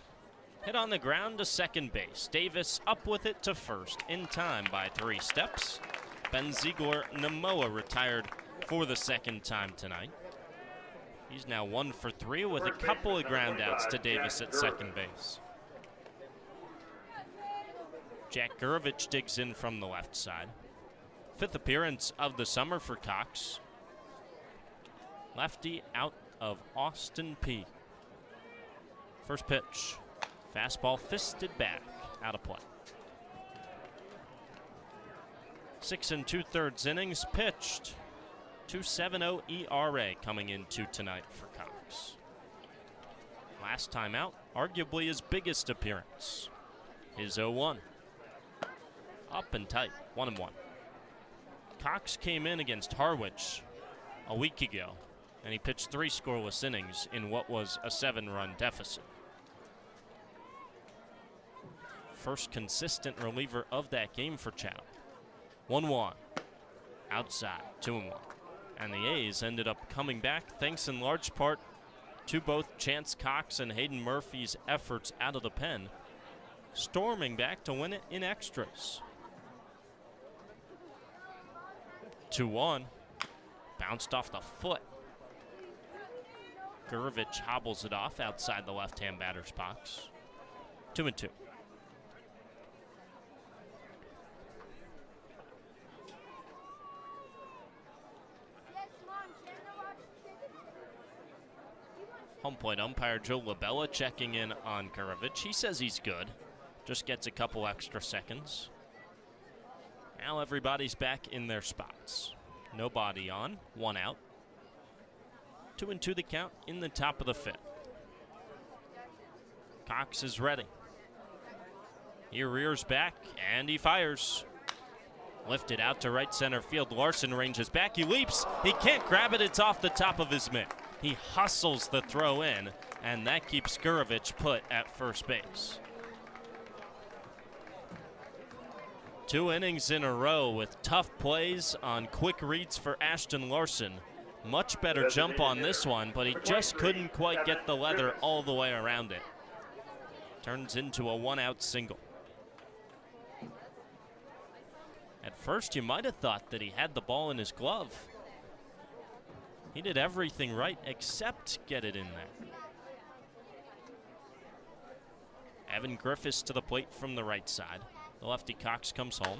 B: Hit on the ground to second base. Davis up with it to first in time by 3 steps. Ben Ziegler-Damoa retired for the 2nd time tonight. He's now 1 for 3 with a couple of ground outs to Davis at second base. Jack Gurevich digs in from the left side. 5th appearance of the summer for Cox. Lefty out of Austin P. First pitch. Fastball fisted back, out of play. 6 2/3 innings pitched. 2.70 ERA coming into tonight for Cox. Last time out, arguably his biggest appearance. His 0-1. Up and tight, 1-1. Cox came in against Harwich a week ago and he pitched 3 scoreless innings in what was a 7-run deficit. First consistent reliever of that game for Chatham. 1-1. Outside, 2-1. And the A's ended up coming back thanks in large part to both Chance Cox and Hayden Murphy's efforts out of the pen, storming back to win it in extras. 2-1. Bounced off the foot. Gurevich hobbles it off outside the left-hand batter's box. 2-2. Home plate umpire Joe Labella checking in on Gurevich. He says he's good. Just gets a couple extra seconds. Now everybody's back in their spots. Nobody on, 1 out. 2-2 the count in the top of the 5th. Cox is ready. He rears back and he fires. Lifted out to right center field. Larson ranges back. He leaps. He can't grab it. It's off the top of his mitt. He hustles the throw in, and that keeps Gurevich put at first base. 2 innings in a row with tough plays on quick reads for Ashton Larson. Much better jump on this one, but he just couldn't quite get the leather all the way around it. Turns into a 1-out single. At first, you might have thought that he had the ball in his glove. He did everything right except get it in there. Evan Griffiths to the plate from the right side. The lefty Cox comes home.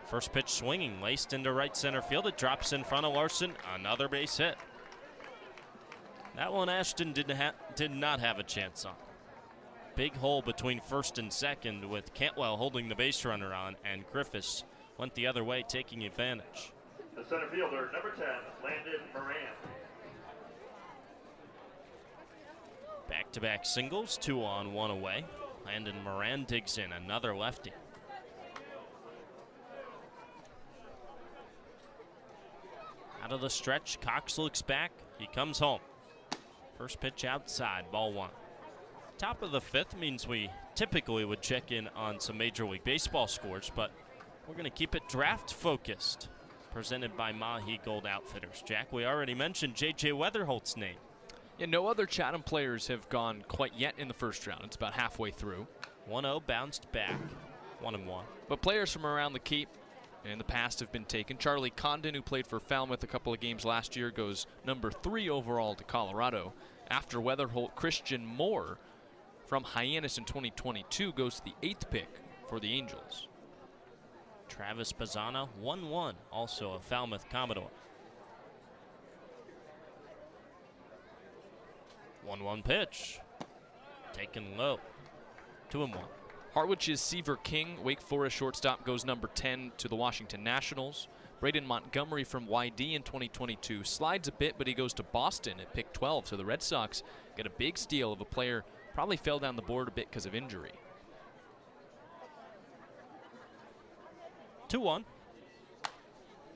B: First pitch swinging, laced into right center field. It drops in front of Larson. Another base hit. That one Ashton did not have a chance on. Big hole between first and second with Cantwell holding the base runner on, and Griffiths went the other way, taking advantage.
J: The center fielder, number 10, Landon Moran.
B: Back-to-back singles, 2 on, 1 away. Landon Moran digs in, another lefty. Out of the stretch, Cox looks back. He comes home. First pitch outside, ball 1. Top of the 5th means we typically would check in on some Major League Baseball scores, but we're going to keep it draft-focused. Presented by Mahi Gold Outfitters. Jack, we already mentioned J.J. Weatherholt's name.
A: Yeah, no other Chatham players have gone quite yet in the first round. It's about halfway through.
B: 1-0 bounced back. 1-1.
A: But players from around the Cape in the past have been taken. Charlie Condon, who played for Falmouth a couple of games last year, goes number 3 overall to Colorado. After Weatherholt, Christian Moore from Hyannis in 2022 goes to the 8th pick for the Angels.
B: Travis Bazzana, 1-1, also a Falmouth Commodore. 1-1 pitch. Taken low. 2-1.
A: Harwich's Seaver King, Wake Forest shortstop, goes number 10 to the Washington Nationals. Braden Montgomery from YD in 2022 slides a bit, but he goes to Boston at pick 12. So the Red Sox get a big steal of a player probably fell down the board a bit because of injury.
B: 2-1.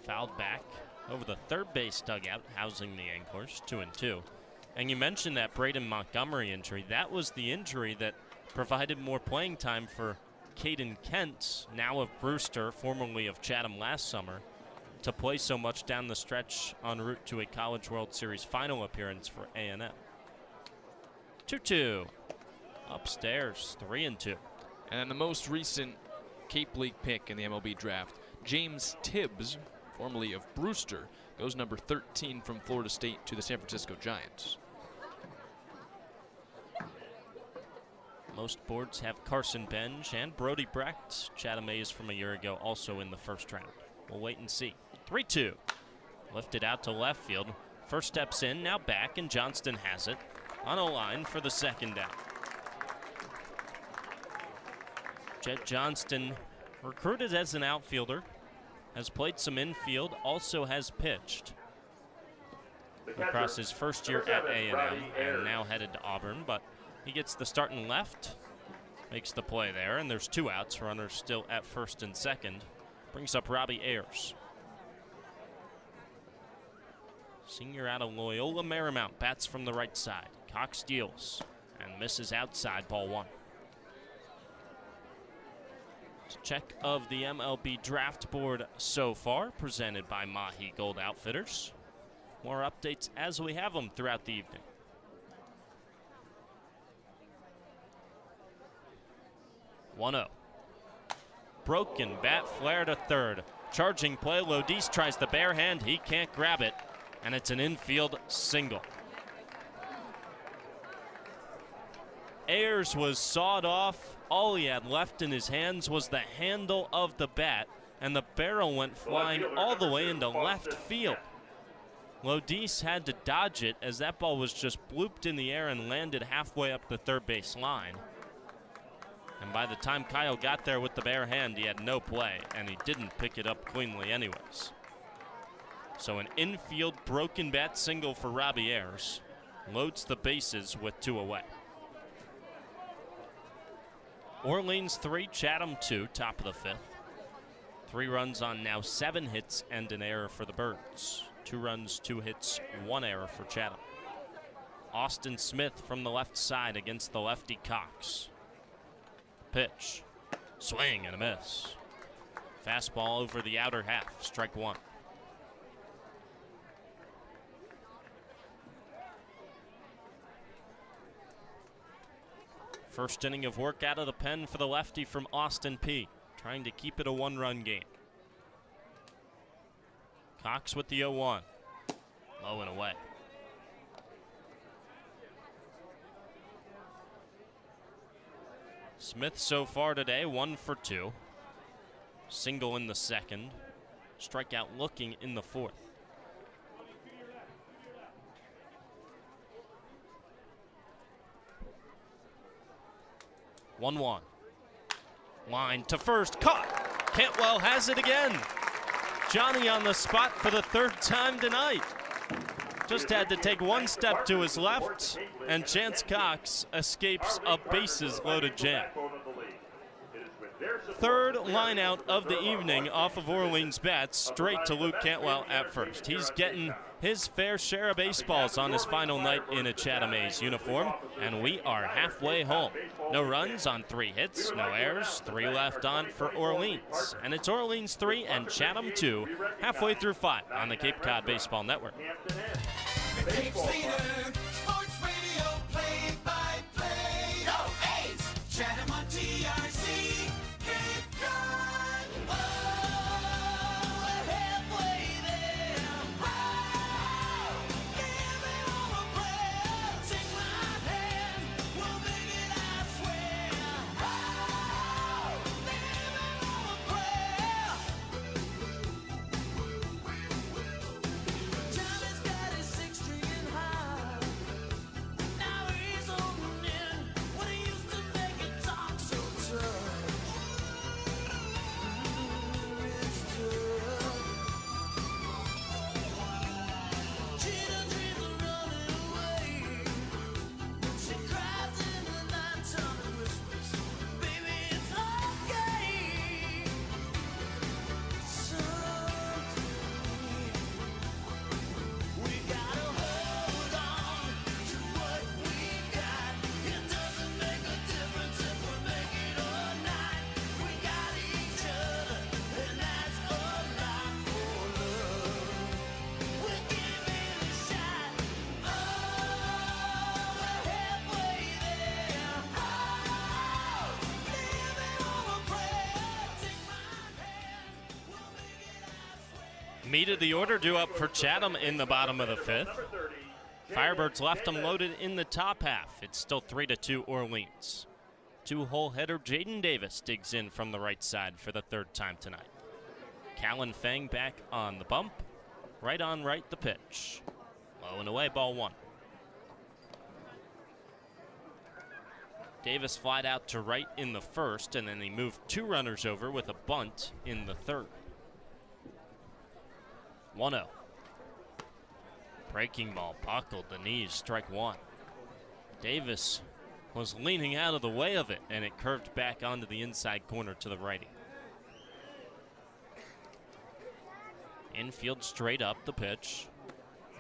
B: Fouled back over the third base dugout, housing the Anglers. 2-2. And you mentioned that Braden Montgomery injury. That was the injury that provided more playing time for Caden Kent, now of Brewster, formerly of Chatham last summer, to play so much down the stretch en route to a College World Series final appearance for A&M. 2-2. Upstairs, 3-2.
A: And then the most recent Cape League pick in the MLB draft, James Tibbs, formerly of Brewster, goes number 13 from Florida State to the San Francisco Giants.
B: Most boards have Carson Benj and Brody Brecht. Chatham A's from a year ago also in the first round. We'll wait and see. 3-2. Lifted out to left field. First steps in, now back, and Johnston has it. On a line for the second down. Jet Johnston, recruited as an outfielder, has played some infield, also has pitched across his first year at A&M and now headed to Auburn, but he gets the start in left, makes the play there, and there's 2 outs, runners still at first and second. Brings up Robbie Ayers. Senior out of Loyola Marymount bats from the right side. Cox deals and misses outside, ball 1. Check of the MLB draft board so far, presented by Mahi Gold Outfitters. More updates as we have them throughout the evening. 1-0. Broken bat flare to third. Charging play, Lodis tries the bare hand, he can't grab it, and it's an infield single. Ayers was sawed off. All he had left in his hands was the handle of the bat, and the barrel went flying all the way into left field. Lodis had to dodge it as that ball was just blooped in the air and landed halfway up the third base line. And by the time Kyle got there with the bare hand, he had no play, and he didn't pick it up cleanly anyways. So an infield broken bat single for Robbie Ayers loads the bases with 2 away. Orleans 3, Chatham 2, top of the 5th. 3 runs on now 7 hits and an error for the Birds. 2 runs, 2 hits, 1 error for Chatham. Austin Smith from the left side against the lefty Cox. Pitch, swing and a miss. Fastball over the outer half, strike 1. First inning of work out of the pen for the lefty from Austin P. Trying to keep it a 1-run game. Cox with the 0-1. Low and away. Smith so far today, 1 for 2. Single in the second. Strikeout looking in the 4th. One. Line to first, caught. Cantwell has it again. Johnny on the spot for the 3rd time tonight. Just had to take 1 step to his left, and Chance Cox escapes a bases-loaded jam. 3rd line out of the evening off of Orleans bats, straight to Luke Cantwell at first. He's getting his fair share of baseballs on his final night in a Chatham A's uniform, and we are halfway home. No runs on 3 hits, no errors, 3 left on for Orleans. And it's Orleans 3 and Chatham 2, halfway through 5 on the Cape Cod Baseball Network.
C: Sports Radio play-by-play. Oh, A's, Chatham on TRC, Cape Cod. Oh, we're halfway there. Oh, give me all a prayer. Take my hand, we'll make it, I swear. Oh, give me all a prayer. Johnny's got his 6 string high. Now he's holding in when he used to make it talk so tough. It's tough. Cheetah dreams of running away. She cries in the nighttime and whispers, "Baby, it's okay." Someday we gotta hold on to what we got. It doesn't make a difference if we make it or not. We got each other, and that's a lot for love. We're giving it a shot. Oh, we're halfway there. Oh, living on a prayer. Take my hand, we'll make it, I swear.
B: Meat of the order due up for Chatham in the bottom of the 5th. Firebirds left them loaded in the top half. It's still 3-2 Orleans. 2-hole hitter Jaden Davis digs in from the right side for the 3rd time tonight. Callan Fang back on the bump. Right on right the pitch. Low and away, ball 1. Davis flied out to right in the 1st, and then he moved 2 runners over with a bunt in the 3rd. 1-0. Breaking ball buckled the knees, strike 1. Davis was leaning out of the way of it, and it curved back onto the inside corner to the righty. Infield straight up the pitch.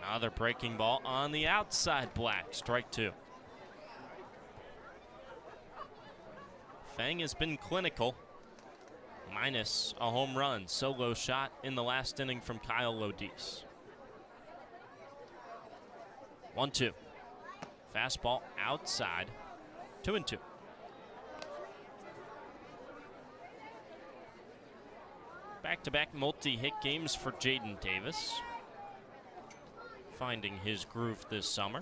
B: Another breaking ball on the outside, Black. Strike 2. Fang has been clinical, minus a home run. Solo shot in the last inning from Kyle Lodis. 1-2. Fastball outside. 2-2. Back-to-back multi-hit games for Jaden Davis. Finding his groove this summer.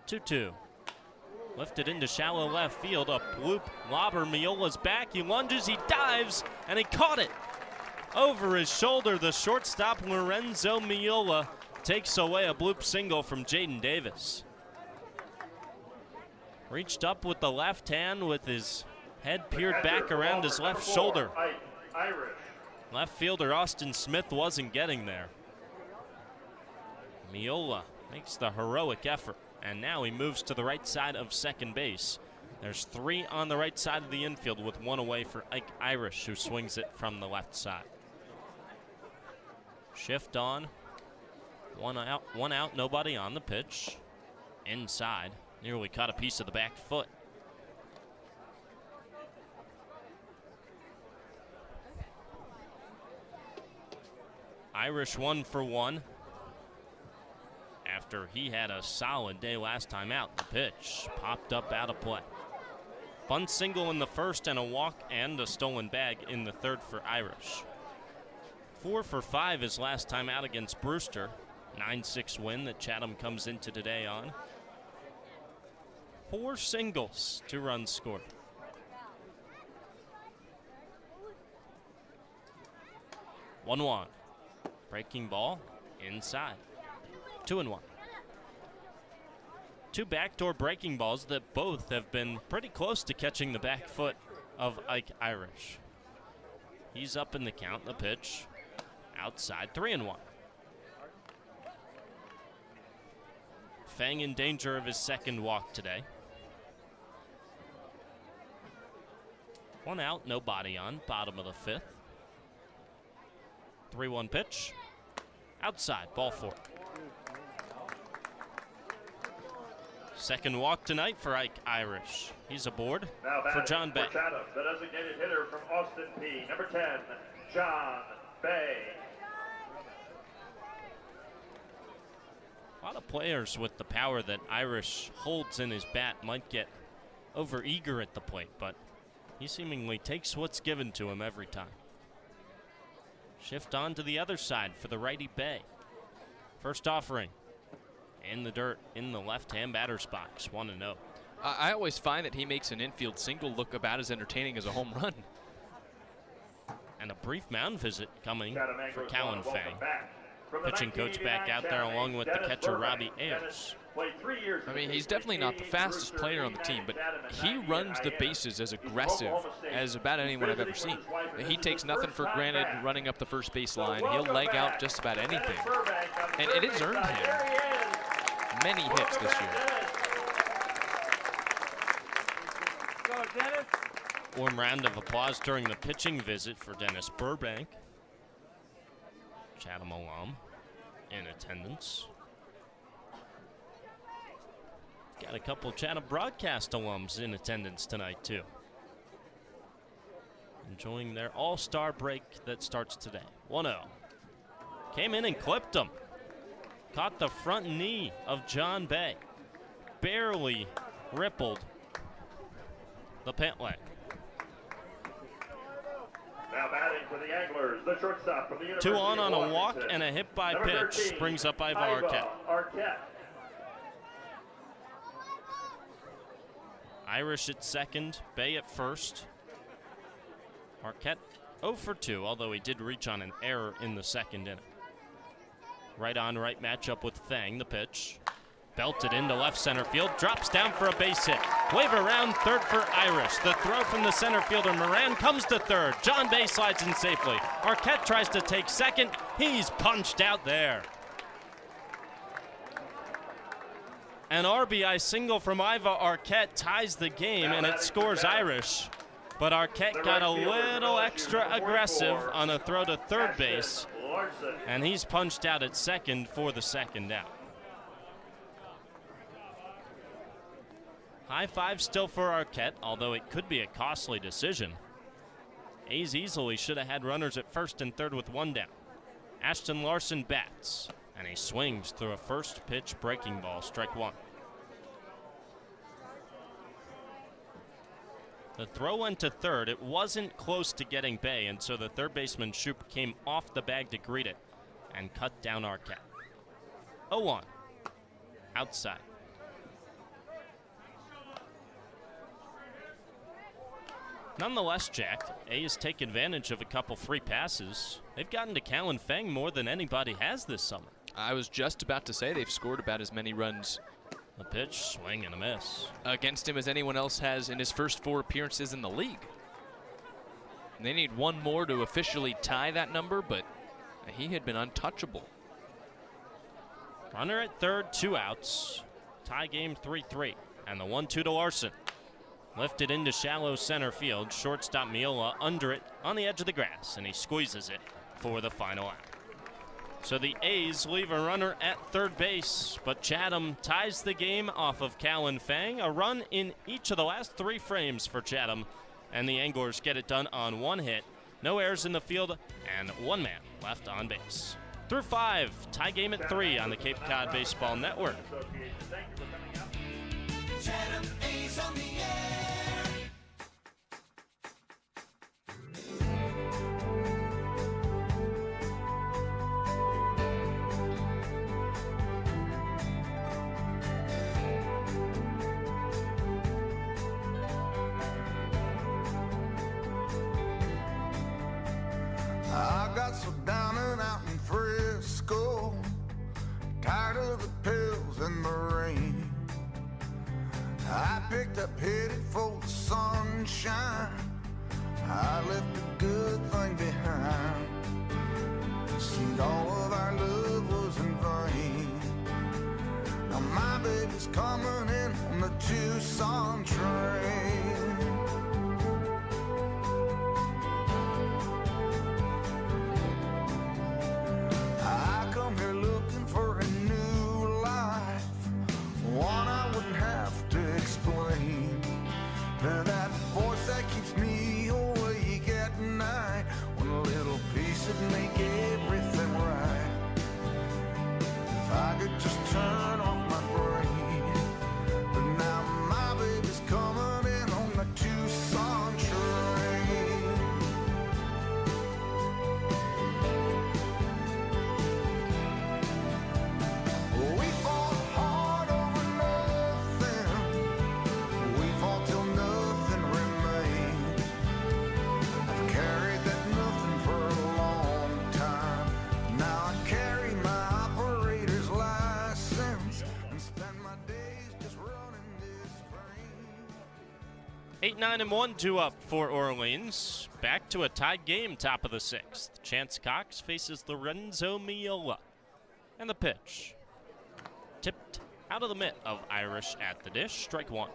B: 2-2. Lifted into shallow left field. A bloop lobber. Miola's back. He lunges. He dives. And he caught it. Over his shoulder, the shortstop Lorenzo Miola takes away a bloop single from Jaden Davis. Reached up with the left hand with his head peered back around his left shoulder. Left fielder Austin Smith wasn't getting there. Miola makes the heroic effort, and now he moves to the right side of second base. There's 3 on the right side of the infield with 1 away for Ike Irish, who swings it from the left side. Shift on. 1 out, nobody on the pitch. Inside. Nearly caught a piece of the back foot. Irish 1 for 1. After he had a solid day last time out, the pitch popped up out of play. Bunt single in the first and a walk and a stolen bag in the third for Irish. 4 for 5 his last time out against Brewster. 9-6 win that Chatham comes into today on. 4 singles, 2 runs scored. One. Breaking ball inside. 2-1. 2 backdoor breaking balls that both have been pretty close to catching the back foot of Ike Irish. He's up in the count, the pitch. Outside, 3-1. Fang in danger of his second walk today. 1 out, no body on, bottom of the 5th. 3-1 pitch. Outside, ball 4. Second walk tonight for Ike Irish. He's aboard for John Bay.
R: Chatham, the designated hitter from Austin P. Number 10, John Bay.
B: A lot of players with the power that Irish holds in his bat might get over-eager at the plate, but he seemingly takes what's given to him every time. Shift on to the other side for the righty Bay. First offering. In the dirt, in the left-hand batter's box, 1-0.
A: I always find that he makes an infield single look about as entertaining as a home run.
B: And a brief mound visit coming for Callan Fang. Pitching coach back out there along with the catcher Robbie Ayers.
A: I mean, he's definitely not the fastest player on the team, but he runs the bases as aggressive as about anyone I've ever seen. He takes nothing for granted running up the first base line. He'll leg out just about anything. And it has earned him many hits this year.
B: Warm round of applause during the pitching visit for Dennis Burbank. Chatham alum in attendance. Got a couple Chatham broadcast alums in attendance tonight too. Enjoying their all-star break that starts today. 1-0. Came in and clipped him. Caught the front knee of John Bay. Barely rippled the pant leg.
R: Now batting for the Anglers, the shortstop from the University
B: 2 on
R: of
B: a walk
R: Washington.
B: and a hit by
R: Number
B: pitch
R: 13,
B: brings up Iva
R: Arquette.
B: Arquette. Irish at second, Bay at first. Arquette 0 for 2, although he did reach on an error in the second inning. Right on right matchup with Fang, the pitch. Belted into left center field, drops down for a base hit. Wave around third for Irish. The throw from the center fielder Moran comes to third. John Bay slides in safely. Arquette tries to take second. He's punched out there. An RBI single from Iva Arquette ties the game, and it scores Irish. But Arquette got a little extra aggressive on a throw to third base
J: Larson.
B: And he's punched out at second for the second out. High five still for Arquette, although it could be a costly decision. A's easily should have had runners at first and third with one down. Ashton Larson bats, and he swings through a first pitch breaking ball, strike one. The throw went to third. It wasn't close to getting Bay, and so the third baseman Shoup came off the bag to greet it and cut down Arquette. 0-1. Outside. Nonetheless, Jack, A's take advantage of a couple free passes. They've gotten to Callan Feng more than anybody has this summer.
A: I was just about to say they've scored about as many runs
B: a pitch, swing, and a miss
A: against him as anyone else has in his first 4 appearances in the league. And they need one more to officially tie that number, but he had been untouchable.
B: Runner at third, 2 outs. Tie game 3-3. And the 1-2 to Larson. Lifted into shallow center field. Shortstop Miola under it on the edge of the grass, and he squeezes it for the final out. So the A's leave a runner at third base, but Chatham ties the game off of Callan Feng. A run in each of the last 3 frames for Chatham, and the Anglers get it done on 1 hit. No errors in the field, and 1 man left on base. Through 5, tie game at 3 on the Cape Cod Baseball Network.
C: Chatham A's on the air.
N: I got so down and out in Frisco, tired of the pills and the rain. I picked up, headed for the sunshine. I left a good thing behind. Seemed all of our love was in vain. Now my baby's coming in on the Tucson train. I come here looking for a new life, one I wouldn't have to explain. To that voice that keeps me awake at night, when a little piece would make everything right. If I could just turn off my brain. But now my baby's coming in on the Tucson train. We fought hard over nothing. We fought till nothing remained. I've carried that nothing for a long time. Now I carry my operator's license and spend my days just running this train.
B: 8-9 and 1, 2 up for Orleans. Back to a tied game, top of the 6th. Chance Cox faces Lorenzo Miola. And the pitch. Tipped out of the mitt of Irish at the dish. Strike 1.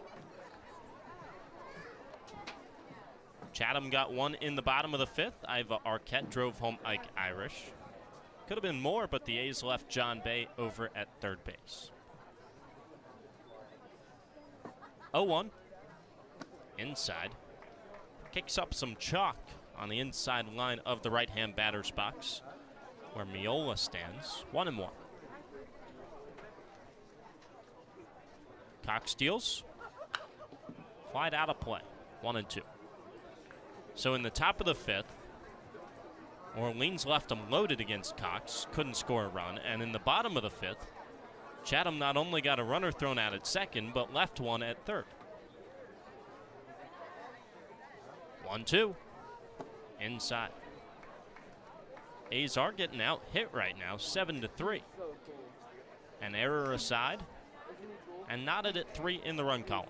B: Chatham got 1 in the bottom of the 5th. Iva Arquette drove home Ike Irish. Could have been more, but the A's left John Bay over at third base. 0-1. Inside. Kicks up some chalk on the inside line of the right-hand batter's box, where Miola stands. 1-1. Cox steals. Flied out of play. 1-2. So in the top of the 5th, Orleans left them loaded against Cox. Couldn't score a run. And in the bottom of the 5th, Chatham not only got a runner thrown out at second, but left one at third. 1-2. Inside. A's are getting out hit right now, 7-3. An error aside, and knotted at 3 in the run column.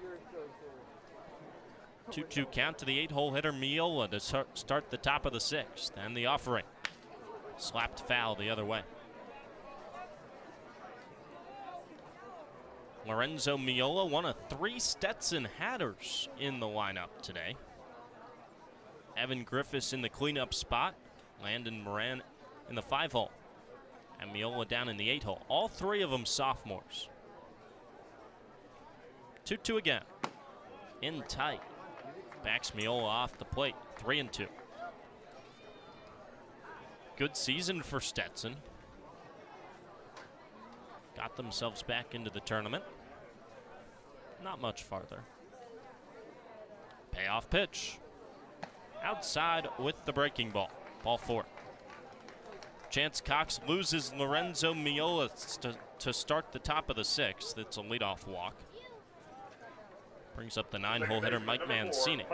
B: 2-2 count to the 8-hole hitter Miola to start the top of the 6th, and the offering. Slapped foul the other way. Lorenzo Miola, one of 3 Stetson Hatters in the lineup today. Evan Griffiths in the cleanup spot. Landon Moran in the 5-hole. And Miola down in the 8-hole. All three of them sophomores. 2-2 again. In tight. Backs Miola off the plate. 3-2. Good season for Stetson. Got themselves back into the tournament. Not much farther. Payoff pitch. Outside with the breaking ball. Ball 4. Chance Cox loses Lorenzo Miola to start the top of the 6th. It's a leadoff walk. Brings up the 9-hole hitter, Mike Mancini.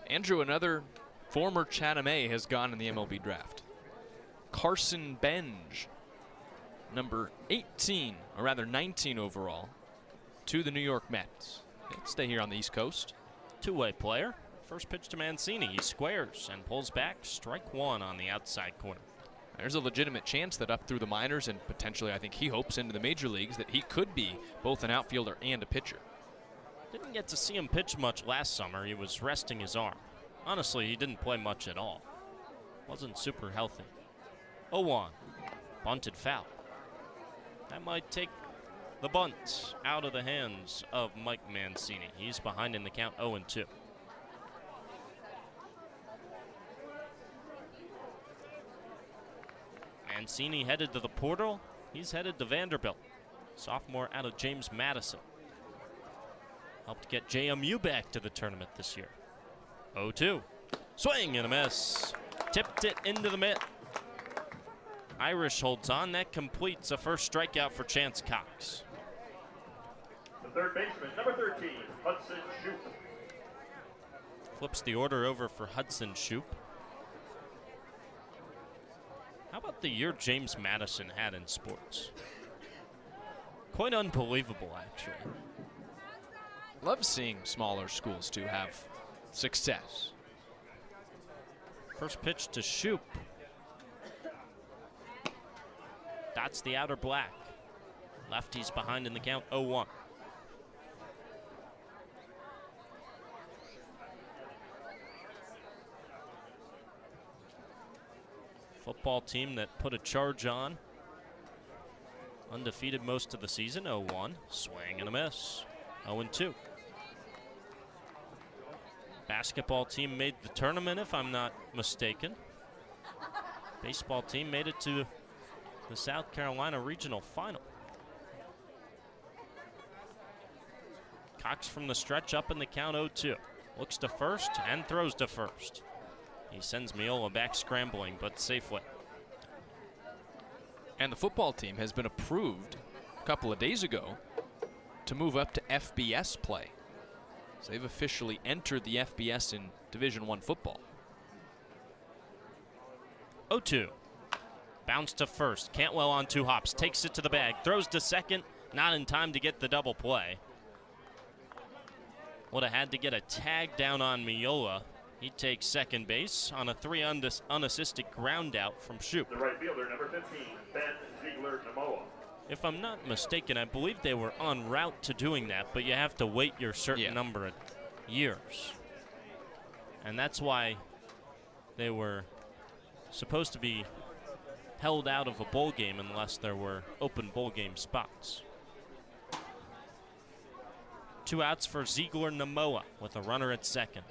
A: Andrew, another former Chatham A has gone in the MLB draft. Carson Benj, number 18, or rather 19 overall, to the New York Mets. He'll stay here on the East Coast.
B: Two-way player. First pitch to Mancini. He squares and pulls back. Strike 1 on the outside corner.
A: There's a legitimate chance that up through the minors and potentially, I think he hopes, into the major leagues, that he could be both an outfielder and a pitcher.
B: Didn't get to see him pitch much last summer. He was resting his arm. Honestly, he didn't play much at all. Wasn't super healthy. 0-1. Bunted foul. That might take the bunt out of the hands of Mike Mancini. He's behind in the count, 0-2. Mancini headed to the portal. He's headed to Vanderbilt. Sophomore out of James Madison. Helped get JMU back to the tournament this year. 0-2. Swing and a miss. Tipped it into the mitt. Irish holds on. That completes a first strikeout for Chance Cox.
R: The third baseman, number 13, Hudson Shoup.
B: Flips the order over for Hudson Shoup. How about the year James Madison had in sports? Quite unbelievable, actually.
A: Love seeing smaller schools too have success.
B: First pitch to Shoup. Dots the outer black. Lefty's behind in the count, 0-1. Football team that put a charge on. Undefeated most of the season, 0-1. Swing and a miss, 0-2. Basketball team made the tournament, if I'm not mistaken. Baseball team made it to the South Carolina Regional Final. Cox from the stretch up in the count, 0-2. Looks to first and throws to first. He sends Miola back scrambling, but safely.
A: And the football team has been approved a couple of days ago to move up to FBS play. So they've officially entered the FBS in Division I football.
B: 0-2. Bounce to first. Cantwell on 2 hops. Takes it to the bag. Throws to second. Not in time to get the double play. Would have had to get a tag down on Miola. He takes second base on a 3 unassisted ground out from Shoup.
R: The right fielder, number 15, Ben Ziegler-Namoa.
B: If I'm not mistaken, I believe they were en route to doing that, but you have to wait your certain number of years. And that's why they were supposed to be held out of a bowl game unless there were open bowl game spots. 2 outs for Ziegler-Namoa with a runner at second.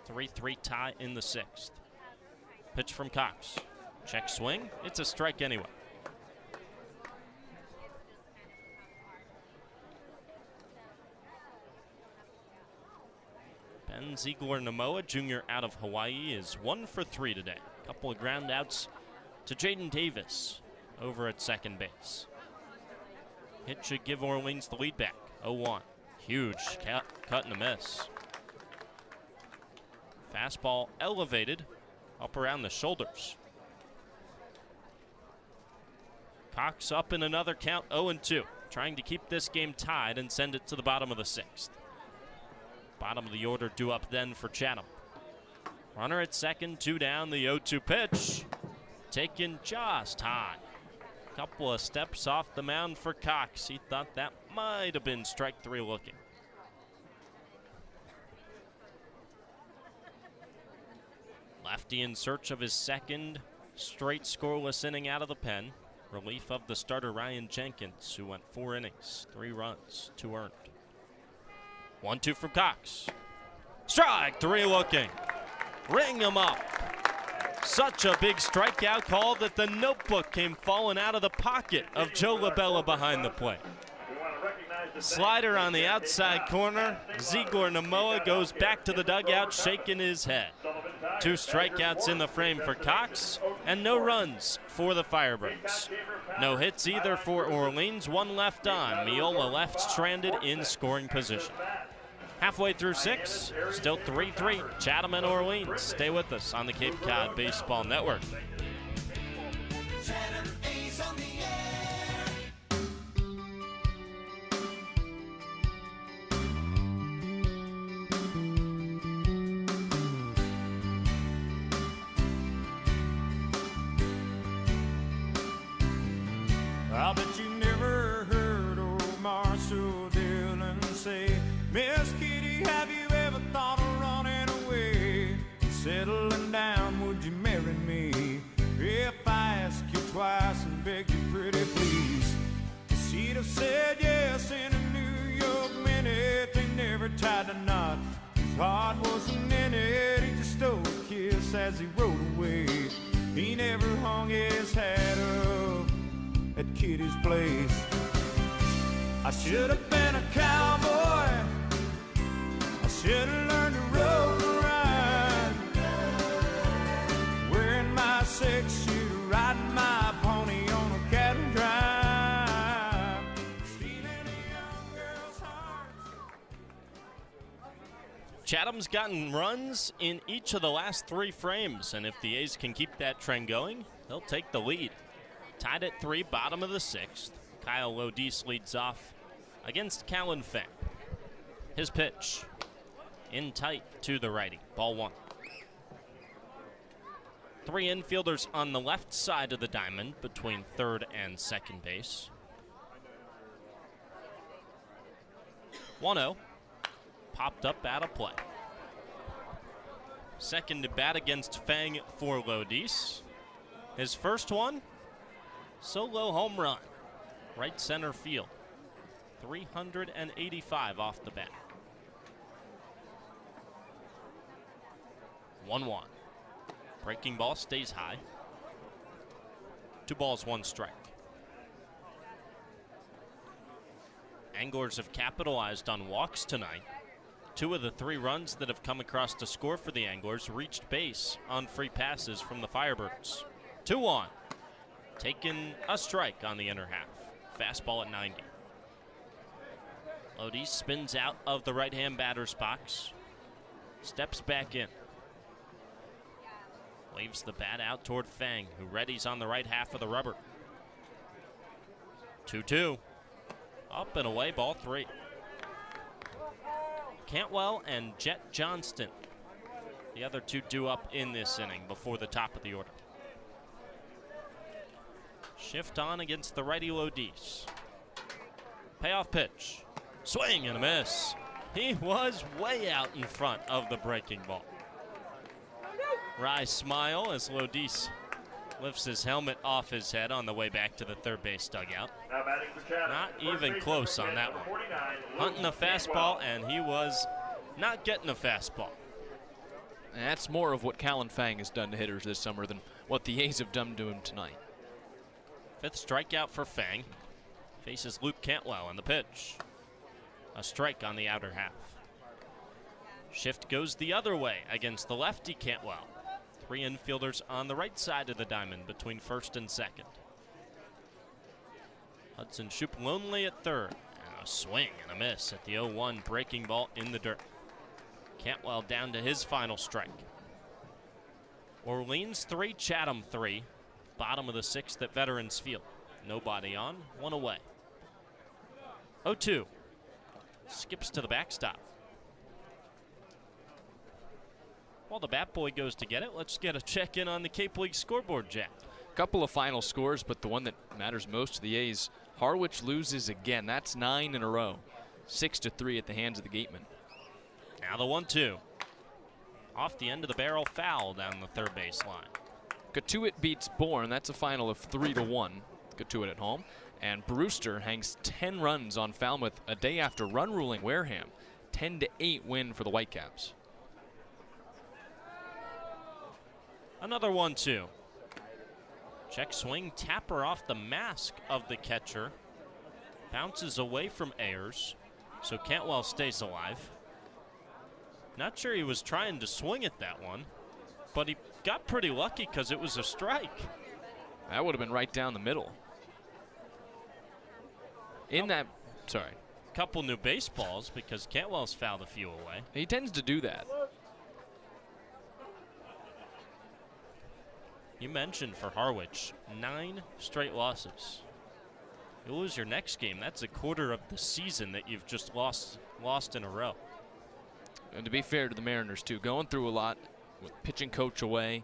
B: 3-3 tie in the 6th. Pitch from Cox. Check swing. It's a strike anyway. Ben Ziegler-Namoa, junior out of Hawaii, is 1 for 3 today. Couple of ground outs to Jaden Davis over at second base. Hit should give Orleans the lead back. 0-1. Huge cut and a miss. Fastball elevated up around the shoulders. Cox up in another count, 0-2. Trying to keep this game tied and send it to the bottom of the 6th. Bottom of the order due up then for Chatham. Runner at second, 2 down, the 0-2 pitch. Taken just high. Couple of steps off the mound for Cox. He thought that might have been strike 3 looking. Lefty in search of his second straight scoreless inning out of the pen. Relief of the starter Ryan Jenkins, who went 4 innings, 3 runs, 2 earned. 1-2 from Cox. Strike 3 looking. Ring him up. Such a big strikeout call that the notebook came falling out of the pocket of Joe LaBella behind the plate. Slider on the outside corner. Ziegler Namoa goes back to the dugout shaking his head. 2 strikeouts in the frame for Cox and no runs for the Firebirds. No hits either for Orleans. 1 left on. Miola left stranded in scoring position. Halfway through 6, still 3-3, Chatham and Orleans. Stay with us on the Cape Cod Baseball Network.
N: I bet you never heard old Marshall Dillon say, Miss Kitty, have you ever thought of running away? Settling down, would you marry me? If I asked you twice and begged you pretty please, she'd have said yes in a New York minute. They never tied a knot, his heart wasn't in it. He just stole a kiss as he rode away. He never hung his hat up at Kitty's place. I should have been a cowboy, I should have learned to rope and ride, wearing my 6-shooter, riding my pony on a cattle drive, stealing a young girl's heart.
B: Chatham's gotten runs in each of the last 3 frames, and if the A's can keep that trend going, they'll take the lead. Tied at 3, bottom of the 6th. Kyle Lodis leads off against Callan Feng. His pitch in tight to the righty. Ball 1. 3 infielders on the left side of the diamond between third and second base. 1-0. Popped up out of play. Second at bat against Feng for Lodis. His first one, solo home run, right center field. 385 off the bat. 1-1. Breaking ball stays high. 2 balls, 1 strike. Anglers have capitalized on walks tonight. 2 of the 3 runs that have come across to score for the Anglers reached base on free passes from the Firebirds. 2-1. Taking a strike on the inner half. Fastball at 90. Lodis spins out of the right-hand batter's box. Steps back in. Waves the bat out toward Feng, who readies on the right half of the rubber. 2-2. Up and away, ball 3. Cantwell and Jet Johnston, the other 2 due up in this inning before the top of the order. Shift on against the righty Lodis. Payoff pitch. Swing and a miss. He was way out in front of the breaking ball. Wry smile as Lodis lifts his helmet off his head on the way back to the third base dugout. Not even close on that one. Hunting a fastball, and he was not getting a fastball.
A: And that's more of what Callan Feng has done to hitters this summer than what the A's have done to him tonight.
B: 5th strikeout for Feng. Faces Luke Cantwell on the pitch. A strike on the outer half. Shift goes the other way against the lefty Cantwell. 3 infielders on the right side of the diamond between first and second. Hudson Shoup lonely at third. And a swing and a miss at the 0-1 breaking ball in the dirt. Cantwell down to his final strike. Orleans 3, Chatham 3. Bottom of the 6th at Veterans Field. Nobody on, 1 away. 0-2. Skips to the backstop. While the bat boy goes to get it, let's get a check in on the Cape League scoreboard, Jack.
A: Couple of final scores, but the one that matters most to the A's, Harwich loses again. That's 9 in a row. 6-3 at the hands of the Gatemen.
B: Now the 1-2. Off the end of the barrel foul down the third base line.
A: Katuitt beats Bourne. That's a final of 3-1. Katuitt at home. And Brewster hangs 10 runs on Falmouth a day after run ruling Wareham. 10-8 win for the Whitecaps.
B: Another 1-2. Check swing, tapper off the mask of the catcher. Bounces away from Ayers, so Cantwell stays alive. Not sure he was trying to swing at that one, but he got pretty lucky because it was a strike.
A: That would have been right down the middle.
B: Couple new baseballs because Cantwell's fouled a few away.
A: He tends to do that.
B: You mentioned for Harwich, 9 straight losses. You lose your next game, that's a quarter of the season that you've just lost in a row.
A: And to be fair to the Mariners too, going through a lot with pitching coach away,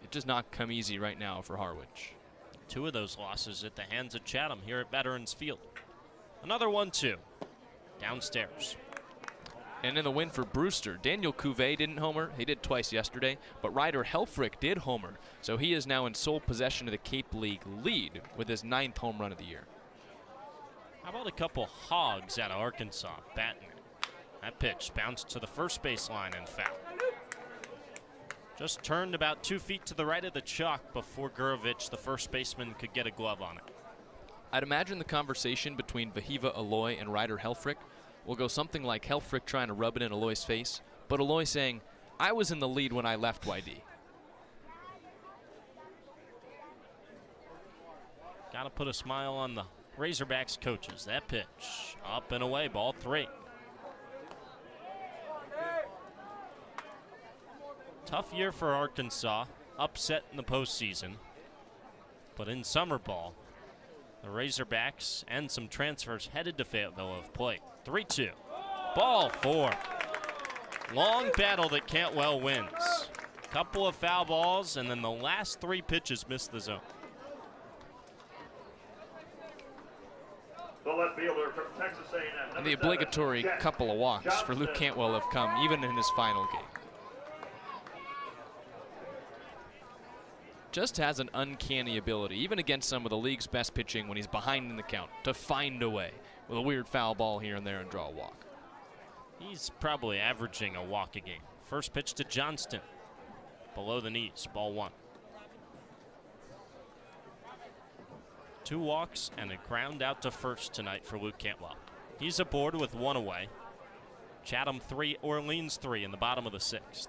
A: it does not come easy right now for Harwich.
B: 2 of those losses at the hands of Chatham here at Veterans Field. Another 1-2 downstairs.
A: And in the win for Brewster, Daniel Cuvée didn't homer. He did twice yesterday, but Ryder Helfrich did homer. So he is now in sole possession of the Cape League lead with his 9th home run of the year.
B: How about a couple hogs out of Arkansas batting it? That pitch bounced to the first base line and foul. Just turned about 2 feet to the right of the chalk before Gurovich, the first baseman, could get a glove on it.
A: I'd imagine the conversation between Vahiva Aloy and Ryder Helfrich will go something like Helfrich trying to rub it in Aloy's face, but Aloy saying, I was in the lead when I left YD.
B: Got to put a smile on the Razorbacks coaches. That pitch up and away, ball 3. Tough year for Arkansas, upset in the postseason, but in summer ball, the Razorbacks and some transfers headed to Fayetteville have played. 3-2, ball 4. Long battle that Cantwell wins. Couple of foul balls, and then the last 3 pitches missed the zone.
R: The left fielder from Texas A&M.
A: And the obligatory couple of walks for Luke Cantwell have come even in his final game. Just has an uncanny ability, even against some of the league's best pitching when he's behind in the count, to find a way with a weird foul ball here and there and draw a walk.
B: He's probably averaging a walk a game. First pitch to Johnston. Below the knees, ball 1. 2 walks and a ground out to first tonight for Luke Cantwell. He's aboard with 1 away. Chatham 3, Orleans 3 in the bottom of the 6th.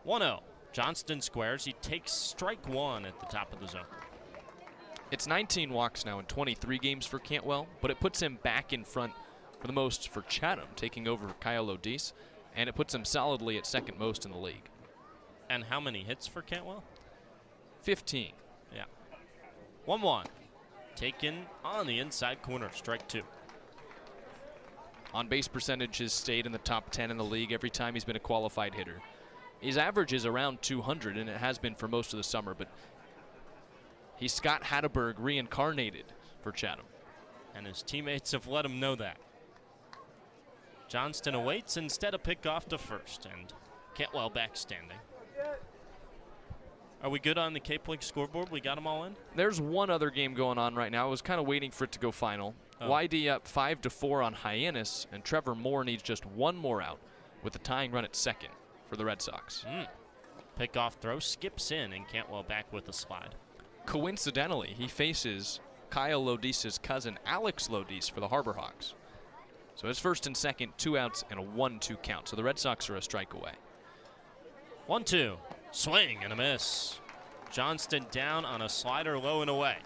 B: 1-0. Johnston squares. He takes strike 1 at the top of the zone.
A: It's 19 walks now in 23 games for Cantwell, but it puts him back in front for the most for Chatham, taking over Kyle Odis, and it puts him solidly at second most in the league.
B: And how many hits for Cantwell?
A: 15.
B: Yeah. 1-1. Taken on the inside corner, strike 2.
A: On base percentage has stayed in the top 10 in the league every time he's been a qualified hitter. His average is around 200, and it has been for most of the summer, but he's Scott Hatteberg reincarnated for Chatham.
B: And his teammates have let him know that. Johnston awaits instead of pickoff to first, and Cantwell back standing. Are we good on the Cape Link scoreboard? We got them all in?
A: There's one other game going on right now. I was kind of waiting for it to go final.
B: Oh.
A: YD up 5-4 on Hyannis, and Trevor Moore needs just 1 more out with the tying run at second for the Red Sox.
B: Pickoff throw skips in, and Cantwell back with the slide.
A: Coincidentally, he faces Kyle Lodis's cousin, Alex Lodis, for the Harbor Hawks. So it's first and second, 2 outs, and a 1-2 count. So the Red Sox are a strike away.
B: 1-2. Swing and a miss. Johnston down on a slider low and away.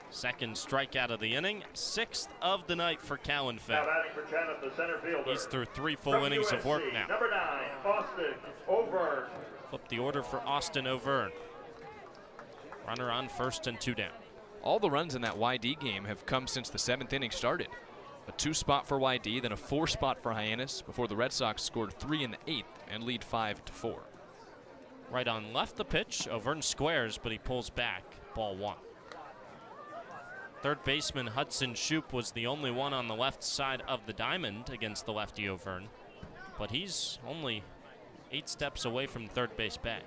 B: Second strikeout of the inning. 6th of the night for Cowanfeld.
R: Now batting for Chatham, the center fielder.
B: He's through 3 full
R: From
B: innings
R: UNC,
B: of work now.
R: Number 9, Austin O'Verne.
B: Flip the order for Austin O'Verne. Runner on first and 2 down.
A: All the runs in that YD game have come since the 7th inning started. A 2 spot for YD, then a 4 spot for Hyannis before the Red Sox scored 3 in the 8th and lead 5-4.
B: Right on left the pitch. O'Verne squares, but he pulls back. Ball 1. Third baseman Hudson Shoup was the only one on the left side of the diamond against the lefty O'Verne. but he's only 8 steps away from third base bag.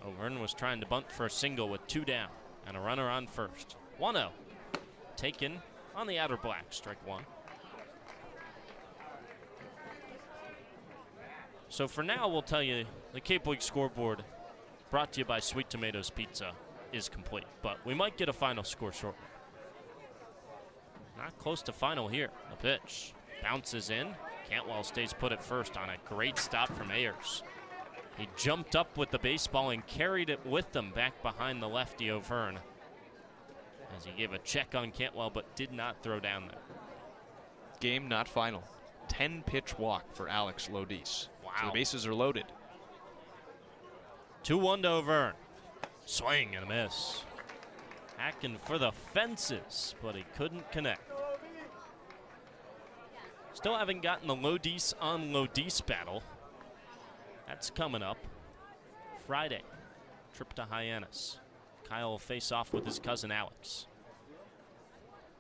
B: O'Vern was trying to bunt for a single with 2 down and a runner on first. 1-0. Taken on the outer black, strike 1. So for now, we'll tell you the Cape League scoreboard, brought to you by Sweet Tomatoes Pizza, is complete. But we might get a final score shortly. Not close to final here. The pitch bounces in. Cantwell stays put at first on a great stop from Ayers. He jumped up with the baseball and carried it with them back behind the lefty O'Vern, as he gave a check on Cantwell but did not throw down there.
A: Game not final. 10-pitch walk for Alex Lodis.
B: Wow.
A: So the bases are loaded.
B: 2-1 to O'Vern. Swing and a miss. Hacking for the fences, but he couldn't connect. Still haven't gotten the Lodis on Lodis battle. That's coming up Friday. Trip to Hyannis. Kyle will face off with his cousin Alex.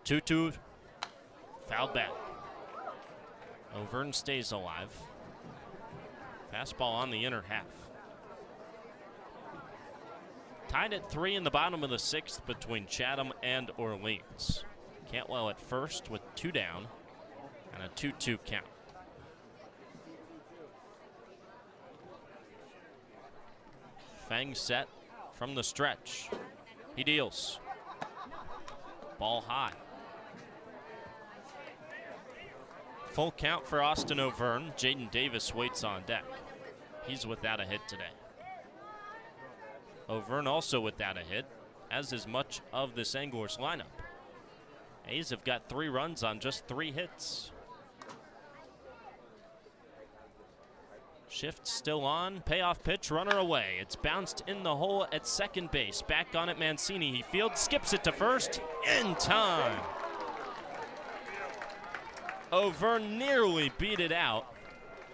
B: 2-2. Fouled back. O'Vern stays alive. Fastball on the inner half. Tied at 3 in the bottom of the 6th between Chatham and Orleans. Cantwell at first with 2 down and a 2-2 count. Fang set from the stretch. He deals. Ball high. Full count for Austin O'Vern. Jaden Davis waits on deck. He's without a hit today. O'Vern also without a hit, as is much of this Anglers lineup. A's have got 3 runs on just 3 hits. Shift still on. Payoff pitch, runner away. It's bounced in the hole at second base. Back on it, Mancini. He fields, skips it to first. In time. O'Vern nearly beat it out.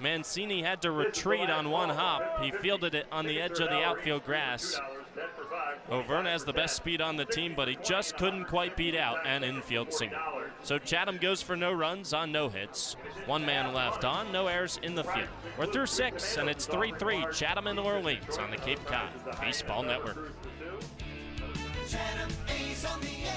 B: Mancini had to retreat on one hop. He fielded it on the edge of the outfield grass. O'Vern has the best speed on the team, but he just couldn't quite beat out an infield single. So Chatham goes for no runs on no hits. 1 man left on, no errors in the field. We're through 6, and it's 3-3 Chatham and Orleans on the Cape Cod Baseball Network.
C: Chatham A's on the air.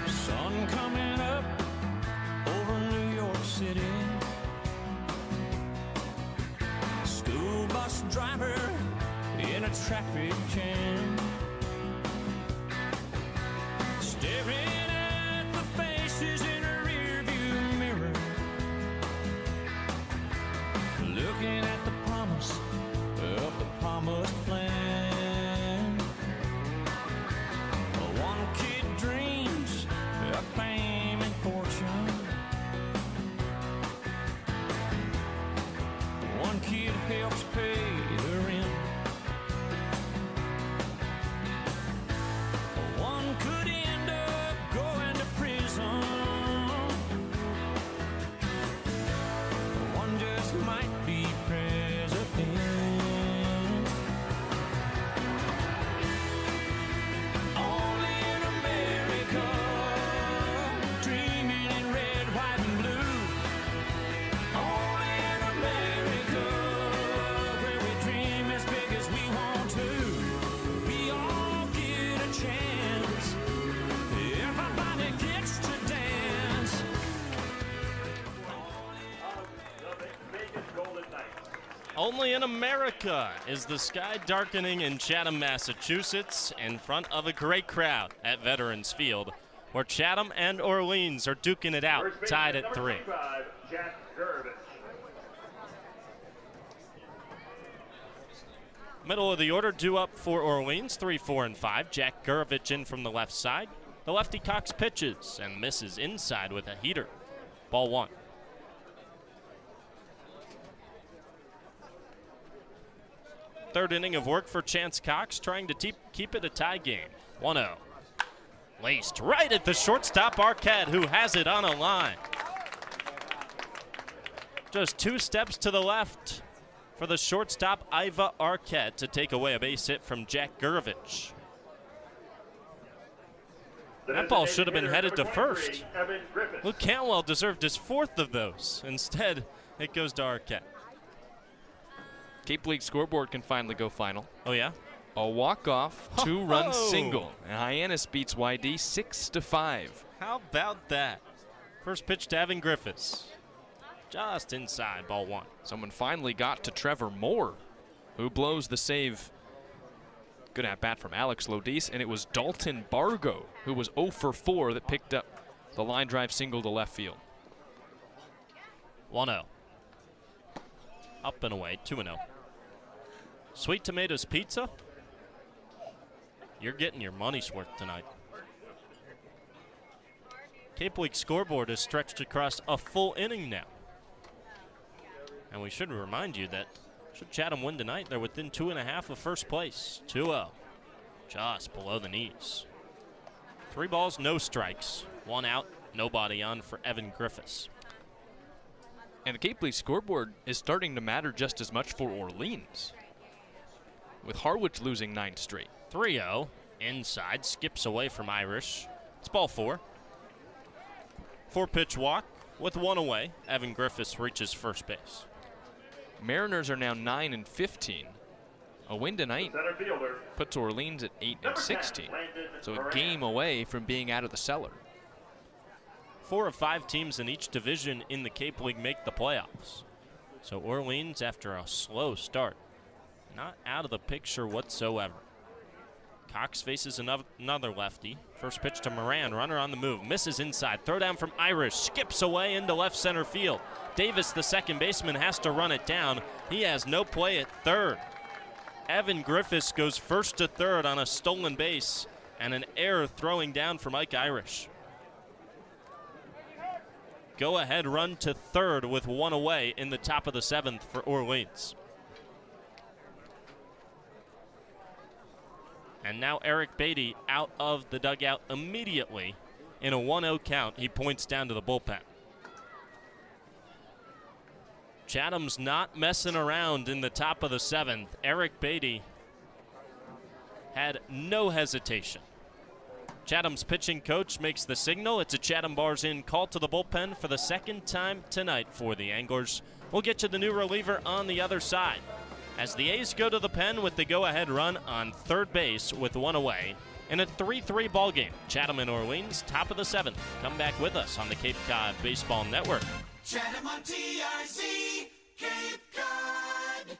S: Sun coming up over New York City. School bus driver in a traffic jam. Staring at the faces in a rearview mirror. Looking at the promise of the promised land. One kid dreams of fame and fortune. One kid helps pay the rent. One could end up going to prison. One just might be president. Only in America, dreaming in red, white, and blue. Only in America, where we dream as big as we want to. We all get a chance. Everybody gets to dance.
B: Only in America is the sky darkening in Chatham, Massachusetts, in front of a great crowd at Veterans Field, where Chatham and Orleans are duking it out, tied at 3.
R: Jack Gurvich.
B: Middle of the order due up for Orleans, 3, 4, and 5. Jack Gurvich in from the left side. The lefty Cox pitches and misses inside with a heater. Ball 1. Third inning of work for Chance Cox, trying to keep it a tie game. 1-0. Laced right at the shortstop Arquette, who has it on a line. Just 2 steps to the left for the shortstop, Iva Arquette, to take away a base hit from Jack Gurevich. That ball should have been headed to first. Luke Cantwell deserved his 4th of those. Instead, it goes to Arquette.
A: Cape League scoreboard can finally go final.
B: Oh, yeah?
A: A walk-off, 2-run single. And Hyannis beats YD 6-5.
B: How about that? First pitch to Evan Griffiths. Just inside, ball 1.
A: Someone finally got to Trevor Moore, who blows the save. Good at-bat from Alex Lodis, and it was Dalton Bargo, who was 0 for 4, that picked up the line drive single to left field.
B: 1-0. Up and away, 2-0. Sweet Tomatoes Pizza. You're getting your money's worth tonight. Cape League scoreboard is stretched across a full inning now. And we should remind you that should Chatham win tonight, they're within 2.5 of first place. 2-0, just below the knees. 3 balls, no strikes. 1 out, nobody on for Evan Griffiths.
A: And the Cape League scoreboard is starting to matter just as much for Orleans, with Harwich losing 9 straight.
B: 3-0, inside, skips away from Irish. It's ball 4. 4-pitch walk with 1 away. Evan Griffiths reaches first base.
A: Mariners are now 9-15. A win tonight puts Orleans at 8-16. So a game away from being out of the cellar.
B: 4 of 5 teams in each division in the Cape League make the playoffs. So Orleans, after a slow start, not out of the picture whatsoever. Cox faces another lefty. First pitch to Moran, runner on the move, misses inside. Throw down from Irish, skips away into left center field. Davis, the second baseman, has to run it down. He has no play at third. Evan Griffiths goes first to third on a stolen base and an error throwing down for Mike Irish. Go ahead run to third with 1 away in the top of the 7th for Orleans. And now Eric Beatty out of the dugout immediately. In a 1-0 count, he points down to the bullpen. Chatham's not messing around in the top of the 7th. Eric Beatty had no hesitation. Chatham's pitching coach makes the signal. It's a Chatham Bars Inn call to the bullpen for the 2nd time tonight for the Anglers. We'll get to the new reliever on the other side, as the A's go to the pen with the go-ahead run on third base with 1 away in a 3-3 ball game. Chatham and Orleans, top of the 7th. Come back with us on the Cape Cod Baseball Network.
C: Chatham on TRC, Cape Cod.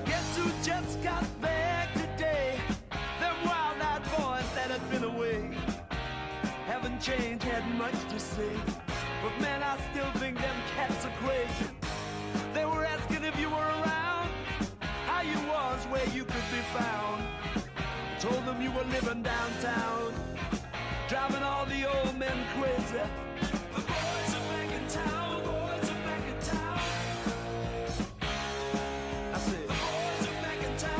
S: Guess who just got back today? Them wild-eyed boys that had been away haven't changed, had much to say. But man, I still think them cats are crazy. They were asking if you were around, how you was, where you could be found. Told them you were living downtown, driving all the old men crazy. The boys are back in town, boys are back in town. I said, the boys are back in town.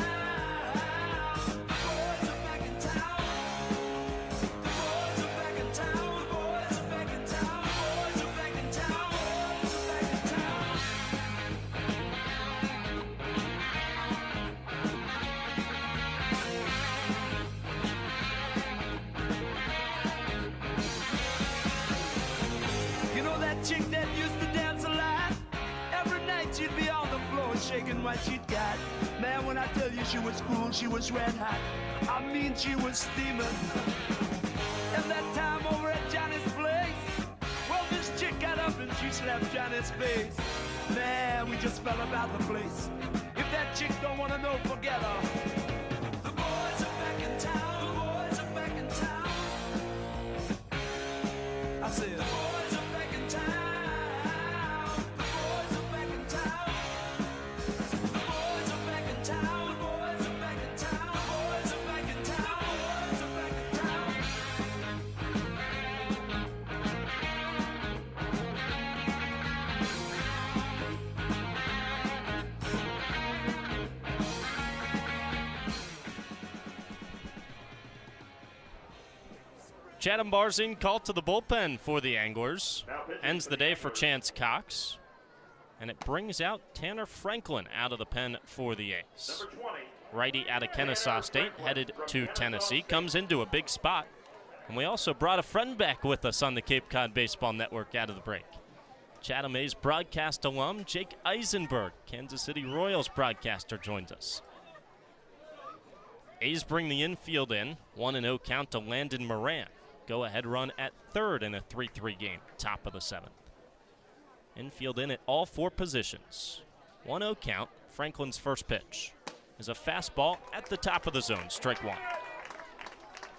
S: The boys are back in town. The boys are back in town. The boys are back in town. The boys are back in town. The boys are back in town. You know that chick that used to dance a lot? Every night she'd be on the floor shaking what she'd got. Man, when I tell you she was cool, she was red hot. I mean, she was steaming. And that time over at Johnny's place, well, this chick got up and she slapped Johnny's face. Man, we just fell about the place. If that chick don't want to know, forget her. The boys are back in town. The boys are back in town. I said, the boys are back in town. The boys are back in town. The boys are back in town. The boys are back in town. The boys are back in town.
B: Chatham Barzine called to the bullpen for the Anglers. Ends the day for Chance Cox. And it brings out Tanner Franklin out of the pen for the A's. Righty out of Kennesaw State, headed to Tennessee, comes into a big spot. And we also brought a friend back with us on the Cape Cod Baseball Network out of the break. Chatham A's broadcast alum Jake Eisenberg, Kansas City Royals broadcaster, joins us. A's bring the infield in, 1-0 count to Landon Moran. Go-ahead run at third in a 3-3 game, top of the 7th. Infield in at all 4 positions. 1-0 count, Franklin's first pitch is a fastball at the top of the zone, strike 1.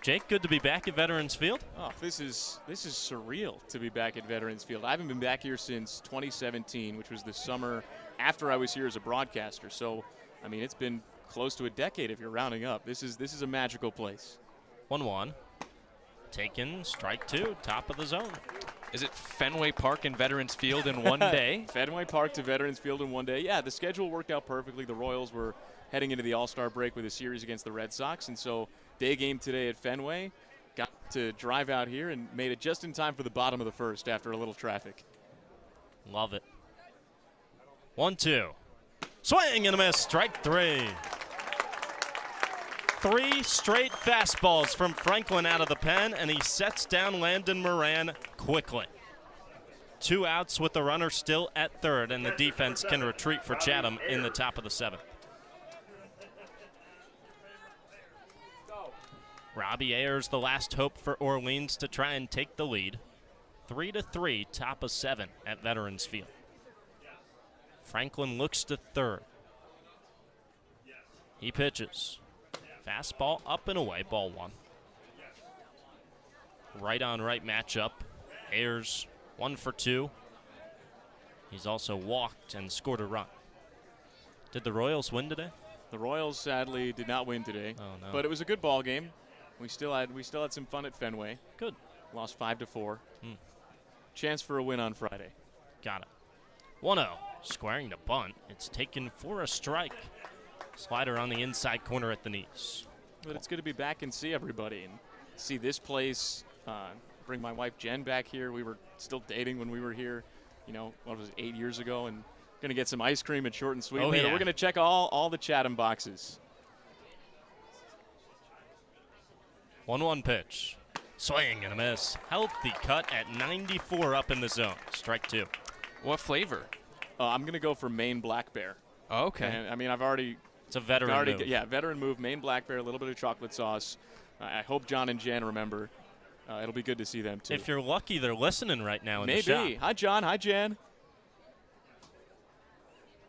B: Jake, good to be back at Veterans Field.
T: Oh, this is surreal to be back at Veterans Field. I haven't been back here since 2017, which was the summer after I was here as a broadcaster. So, I mean, it's been close to a decade if you're rounding up. This is a magical place.
B: 1-1. Taken, strike 2, top of the zone.
A: Is it Fenway Park and Veterans Field in one day?
T: Fenway Park to Veterans Field in one day. Yeah, the schedule worked out perfectly. The Royals were heading into the All-Star break with a series against the Red Sox, and so day game today at Fenway. Got to drive out here and made it just in time for the bottom of the first after a little traffic.
B: Love it. 1-2. Swing and a miss, strike 3. 3 straight fastballs from Franklin out of the pen, and he sets down Landon Moran quickly. 2 outs with the runner still at third, and the defense can retreat for Chatham in the top of the 7th. Robbie Ayers, the last hope for Orleans to try and take the lead. 3-3, top of 7 at Veterans Field. Franklin looks to third. He pitches. Fastball up and away, ball 1. Right on right matchup. Ayers 1 for 2. He's also walked and scored a run. Did the Royals win today?
T: The Royals sadly did not win today.
B: Oh, no.
T: But it was a good ball game. We still had some fun at Fenway.
B: Good.
T: Lost 5-4. Chance for a win on Friday.
B: Got it. 1-0. Squaring the bunt. It's taken for a strike. Slider on the inside corner at the knees.
T: But it's good to be back and see everybody and see this place. Bring my wife Jen back here. We were still dating when we were here, what was it, 8 years ago, and going to get some ice cream at Short and Sweet later.
B: Yeah.
T: We're going to check all the Chatham boxes.
B: 1-1 pitch. Swing and a miss. Healthy cut at 94 up in the zone. Strike 2.
A: What flavor?
T: I'm going to go for Maine Black Bear.
A: Oh, okay.
T: And, I mean, I've already...
B: It's a veteran move.
T: Yeah, veteran move. Maine Black Bear, a little bit of chocolate sauce. I hope John and Jan remember. It'll be good to see them, too.
B: If you're lucky, they're listening right now in
T: Maybe.
B: the shop.
T: Hi, John. Hi, Jan.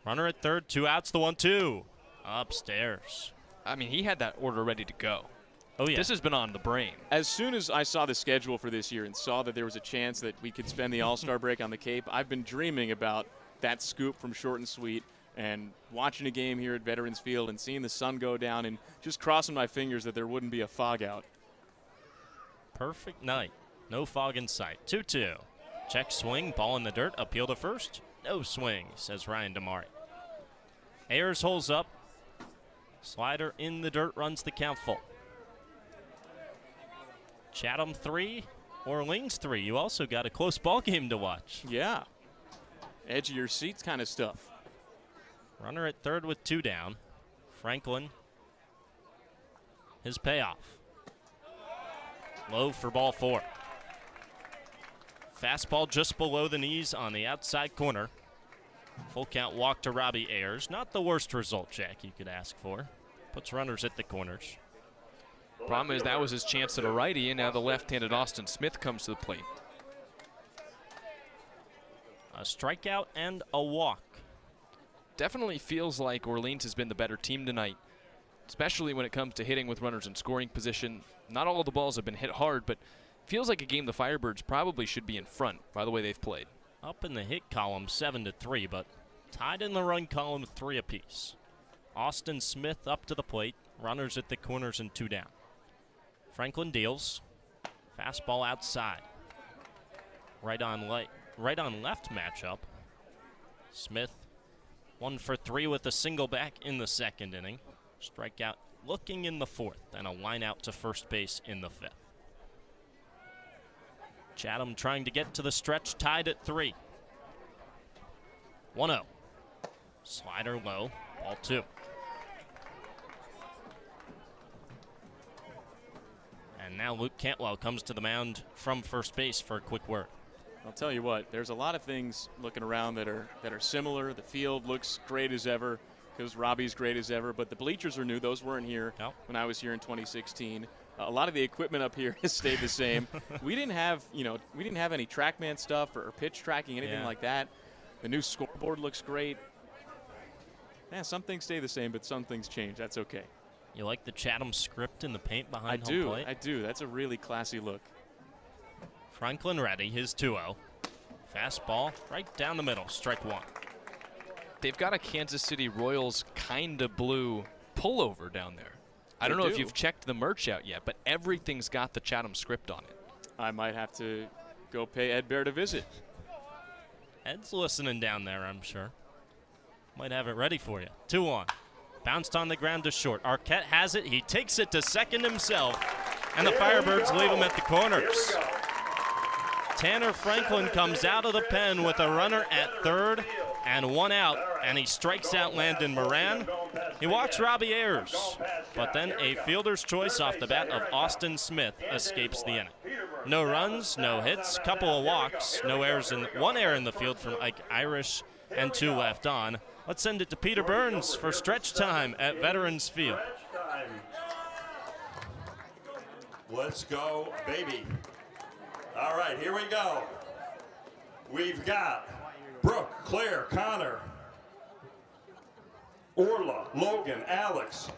B: Runner at third, 2 outs, the 1-2. Upstairs.
A: I mean, he had that order ready to go.
B: Oh, yeah.
A: This has been on the brain.
T: As soon as I saw the schedule for this year and saw that there was a chance that we could spend the All-Star break on the Cape, I've been dreaming about that scoop from Short and Sweet and watching a game here at Veterans Field and seeing the sun go down and just crossing my fingers that there wouldn't be a fog out.
B: Perfect night. No fog in sight. 2-2. Check swing, ball in the dirt, appeal to first. No swing, says Ryan Damari. Ayers holds up. Slider in the dirt, runs the count full. Chatham 3, Orleans 3. You also got a close ball game to watch.
T: Yeah. Edge of your seats kind of stuff.
B: Runner at third with 2 down. Franklin. His payoff. Low for ball 4. Fastball just below the knees on the outside corner. Full count walk to Robbie Ayers. Not the worst result, Jack, you could ask for. Puts runners at the corners.
A: Problem is that was his chance at a righty, and now the left-handed Austin Smith comes to the plate.
B: A strikeout and a walk.
A: Definitely feels like Orleans has been the better team tonight, especially when it comes to hitting with runners in scoring position. Not all of the balls have been hit hard, but feels like a game the Firebirds probably should be in front by the way they've played.
B: Up in the hit column, 7-3, but tied in the run column, 3 apiece. Austin Smith up to the plate, runners at the corners and 2 down. Franklin deals. Fastball outside. Right on left matchup. Smith 1 for 3 with a single back in the 2nd inning. Strikeout looking in the 4th, and a line out to first base in the 5th. Chatham trying to get to the stretch, tied at 3. 1-0. Slider low, ball 2. And now Luke Cantwell comes to the mound from first base for a quick word.
T: I'll tell you what, there's a lot of things looking around that are similar. The field looks great as ever because Robbie's great as ever, but the bleachers are new. Those weren't here when I was here in 2016. A lot of the equipment up here has stayed the same. We didn't have any TrackMan stuff or pitch tracking, anything like that. The new scoreboard looks great. Yeah, some things stay the same, but some things change. That's okay.
B: You like the Chatham script in the paint behind home plate?
T: I do. That's a really classy look.
B: Franklin ready, his 2-0. Fastball right down the middle, strike 1.
A: They've got a Kansas City Royals kind of blue pullover down there. I don't know if you've checked the merch out yet, but everything's got the Chatham script on it.
T: I might have to go pay Ed Baird a visit.
B: Ed's listening down there, I'm sure. Might have it ready for you. 2-1. Bounced on the ground to short. Arquette has it. He takes it to second himself. And the Firebirds leave him at the corners. Tanner Franklin comes out of the pen with a runner at third and 1 out. And he strikes out Landon Moran. He walks Robbie Ayers. But then a fielder's choice off the bat of Austin Smith escapes the inning. No runs, no hits, couple of walks, no errors, 1 error in the field from Ike Irish and 2 left on. Let's send it to Peter Burns for stretch time at Veterans Field.
J: Let's go, baby. All right, here we go. We've got Brooke, Claire, Connor, Orla, Logan, Alex,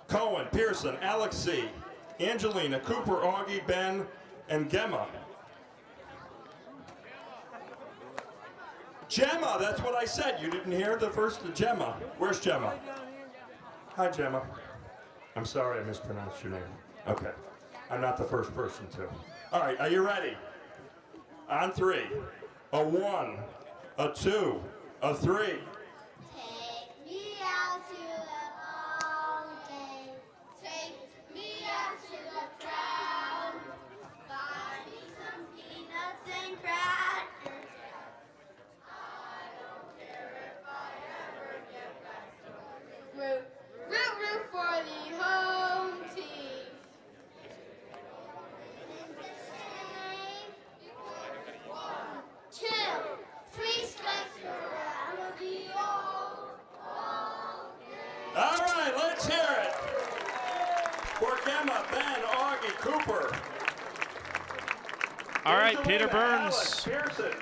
J: Cohen, Pearson, Alex C., Angelina, Cooper, Augie, Ben, and Gemma. Gemma, that's what I said. You didn't hear the first Gemma. Where's Gemma? Hi, Gemma. I'm sorry I mispronounced your name. Okay. I'm not the first person to. All right, are you ready? On 3. A 1, a 2, a 3.
K: Take me out to the ball game. Take me out to the crowd. Buy me some peanuts and crackers. I don't care if I ever get back to root. Root for the home team. 1, 2, 3 strikes around the all
J: All right, let's hear it for Gemma, Ben, Augie, Cooper.
B: All right, Peter Burns,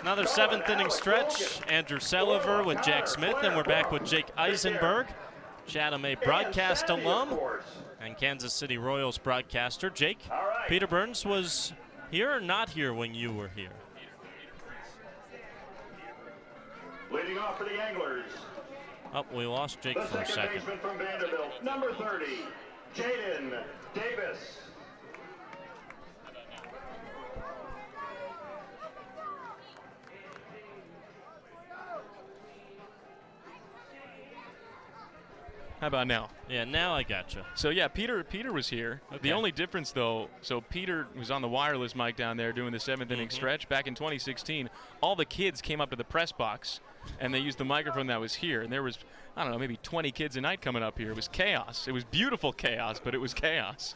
B: another 7th inning stretch. Andrew Selover with Jack Smith, and we're back with Jake Eisenberg, Chatham A broadcast alum and Kansas City Royals broadcaster. Jake, Peter Burns was here or not here when you were here?
R: Leading off for the Anglers.
B: Oh, we lost Jake
R: The
B: for a
R: second
B: second.
R: baseman from Vanderbilt, number 30, Jaden Davis.
T: How about now?
B: Yeah, now I gotcha.
T: So yeah, Peter was here.
B: Okay.
T: The only difference though, so Peter was on the wireless mic down there doing the 7th inning stretch back in 2016. All the kids came up to the press box and they used the microphone that was here, and there was, I don't know, maybe 20 kids a night coming up here. It was chaos. It was beautiful chaos, but it was chaos.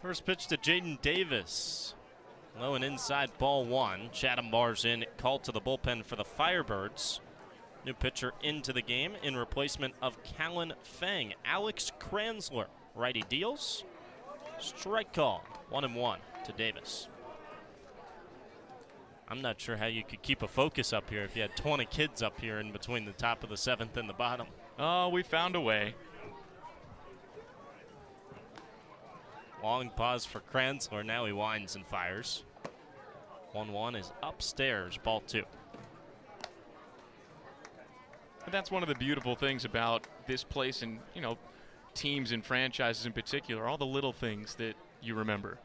B: First pitch to Jaden Davis. Low and inside, ball 1. Chatham bars in, called to the bullpen for the Firebirds. New pitcher into the game in replacement of Callan Fang. Alex Kranzler, righty deals. Strike call, 1-1 to Davis. I'm not sure how you could keep a focus up here if you had 20 kids up here in between the top of the 7th and the bottom.
T: Oh, we found a way.
B: Long pause for Kranzler. Now he winds and fires. 1-1 is upstairs, ball 2.
T: But that's one of the beautiful things about this place and, you know, teams and franchises in particular, all the little things that you remember.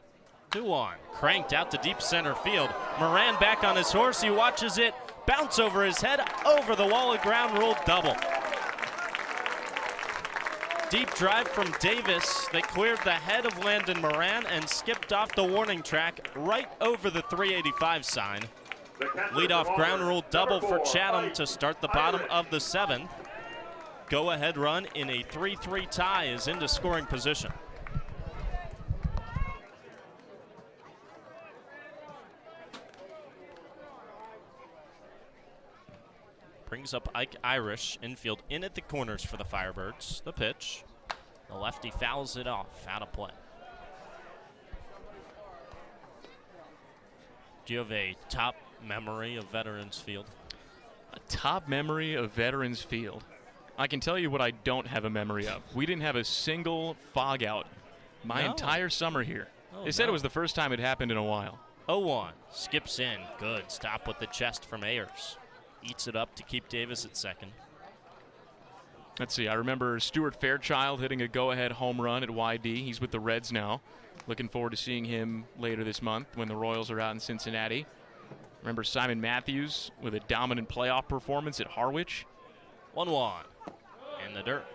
B: 2-1, cranked out to deep center field. Moran back on his horse. He watches it bounce over his head, over the wall, a ground rule double. deep drive from Davis that cleared the head of Landon Moran and skipped off the warning track right over the 385 sign. Leadoff ground rule double for Chatham to start the bottom of the 7th. Go-ahead run in a 3-3 tie is into scoring position. Brings up Ike Irish, infield in at the corners for the Firebirds. The pitch. The lefty fouls it off, out of play. Do you have a top memory of Veterans Field?
A: A top memory of Veterans Field? I can tell you what I don't have a memory of. We didn't have a single fog out my entire summer here. They said it was the first time it happened in a while.
B: 0-1, skips in, good. Stop with the chest from Ayers. Eats it up to keep Davis at second.
A: Let's see, I remember Stuart Fairchild hitting a go-ahead home run at YD. He's with the Reds now. Looking forward to seeing him later this month when the Royals are out in Cincinnati. Remember Simon Matthews with a dominant playoff performance at Harwich.
B: 1-1 in the dirt.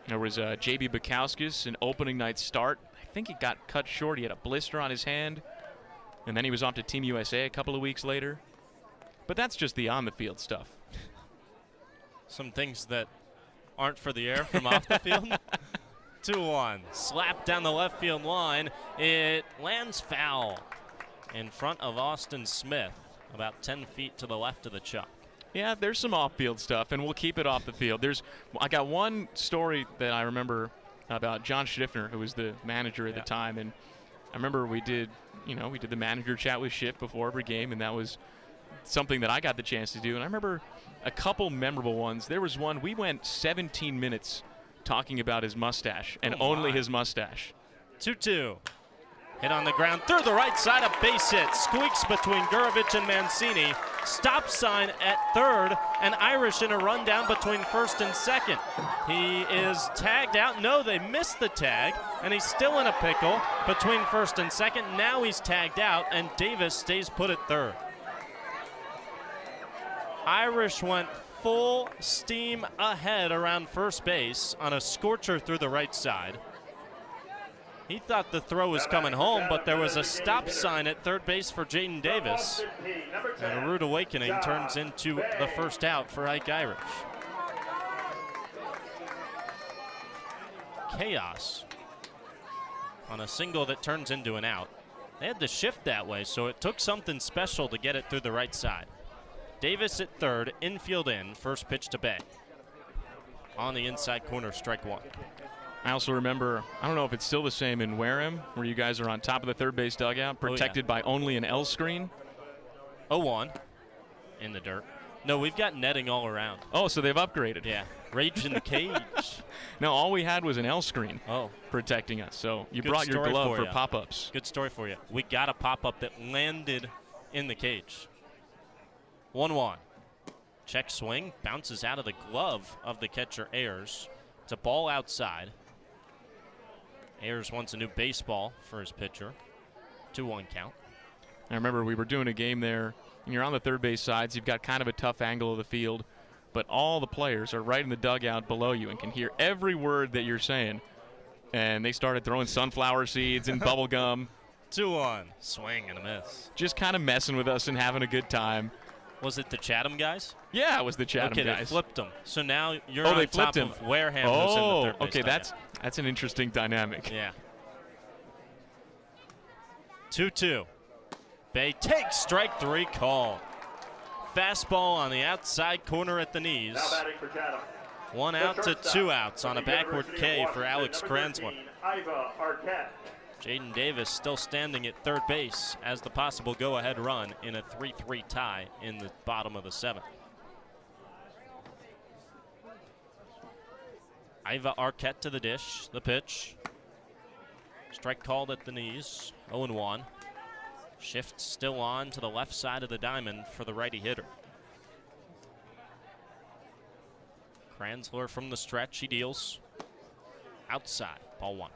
A: There was J.B. Bukowskis, an opening night start. I think he got cut short. He had a blister on his hand. And then he was off to Team USA a couple of weeks later. But that's just the on-the-field stuff.
B: Some things that aren't for the air from off the field. 2-1. Slap down the left field line. It lands foul in front of Austin Smith, about 10 feet to the left of the chalk.
A: Yeah, there's some off-field stuff, and we'll keep it off the field. I got one story that I remember about John Schiffner, who was the manager at the time, and I remember we did the manager chat with Schiff before every game, and that was something that I got the chance to do. And I remember a couple memorable ones. There was one, we went 17 minutes talking about his mustache, and only his mustache.
B: 2-2. Hit on the ground through the right side, a base hit. Squeaks between Gurovich and Mancini. Stop sign at third, and Irish in a rundown between first and second. He is tagged out. No, they missed the tag, and he's still in a pickle between first and second. Now he's tagged out, and Davis stays put at third. Irish went full steam ahead around first base on a scorcher through the right side. He thought the throw was coming home, but there was a stop sign at third base for Jaden Davis. And a rude awakening turns into the first out for Ike Irish. Chaos on a single that turns into an out. They had to shift that way, so it took something special to get it through the right side. Davis at third, infield in, first pitch to Bay. On the inside corner, strike one.
A: I also remember, I don't know if it's still the same in Wareham, where you guys are on top of the third base dugout, protected by only an L screen.
B: 0-1 in the dirt. No, we've got netting all around.
A: Oh, so they've upgraded.
B: Yeah, rage in the cage.
A: No, all we had was an L screen protecting us. So you brought your glove for pop-ups.
B: Good story for you. We got a pop-up that landed in the cage. 1-1. Check swing, bounces out of the glove of the catcher Ayers. It's a ball outside. Ayers wants a new baseball for his pitcher. 2-1 count.
A: I remember we were doing a game there, and you're on the third base sides. You've got kind of a tough angle of the field, but all the players are right in the dugout below you and can hear every word that you're saying. And they started throwing sunflower seeds and bubble gum.
B: 2-1. Swing and a miss.
A: Just kind of messing with us and having a good time.
B: Was it the Chatham guys?
A: Yeah, it was the Chatham guys.
B: Okay, they flipped them. So now you're on top of Wareham, who's in the third base
A: okay,
B: dugout.
A: that's an interesting dynamic.
B: Yeah. 2-2. Bay takes strike three call. Fastball on the outside corner at the knees.
R: Now batting for Chatham.
B: 1 out to 2 outs on a backward K for Alex Kranzler.
R: Iva Arquette.
B: Jaden Davis still standing at third base as the possible go-ahead run in a 3-3 tie in the bottom of the 7th. Iva Arquette to the dish, the pitch. Strike called at the knees, 0-1. Shift still on to the left side of the diamond for the righty hitter. Kranzler from the stretch, he deals. Outside, ball one.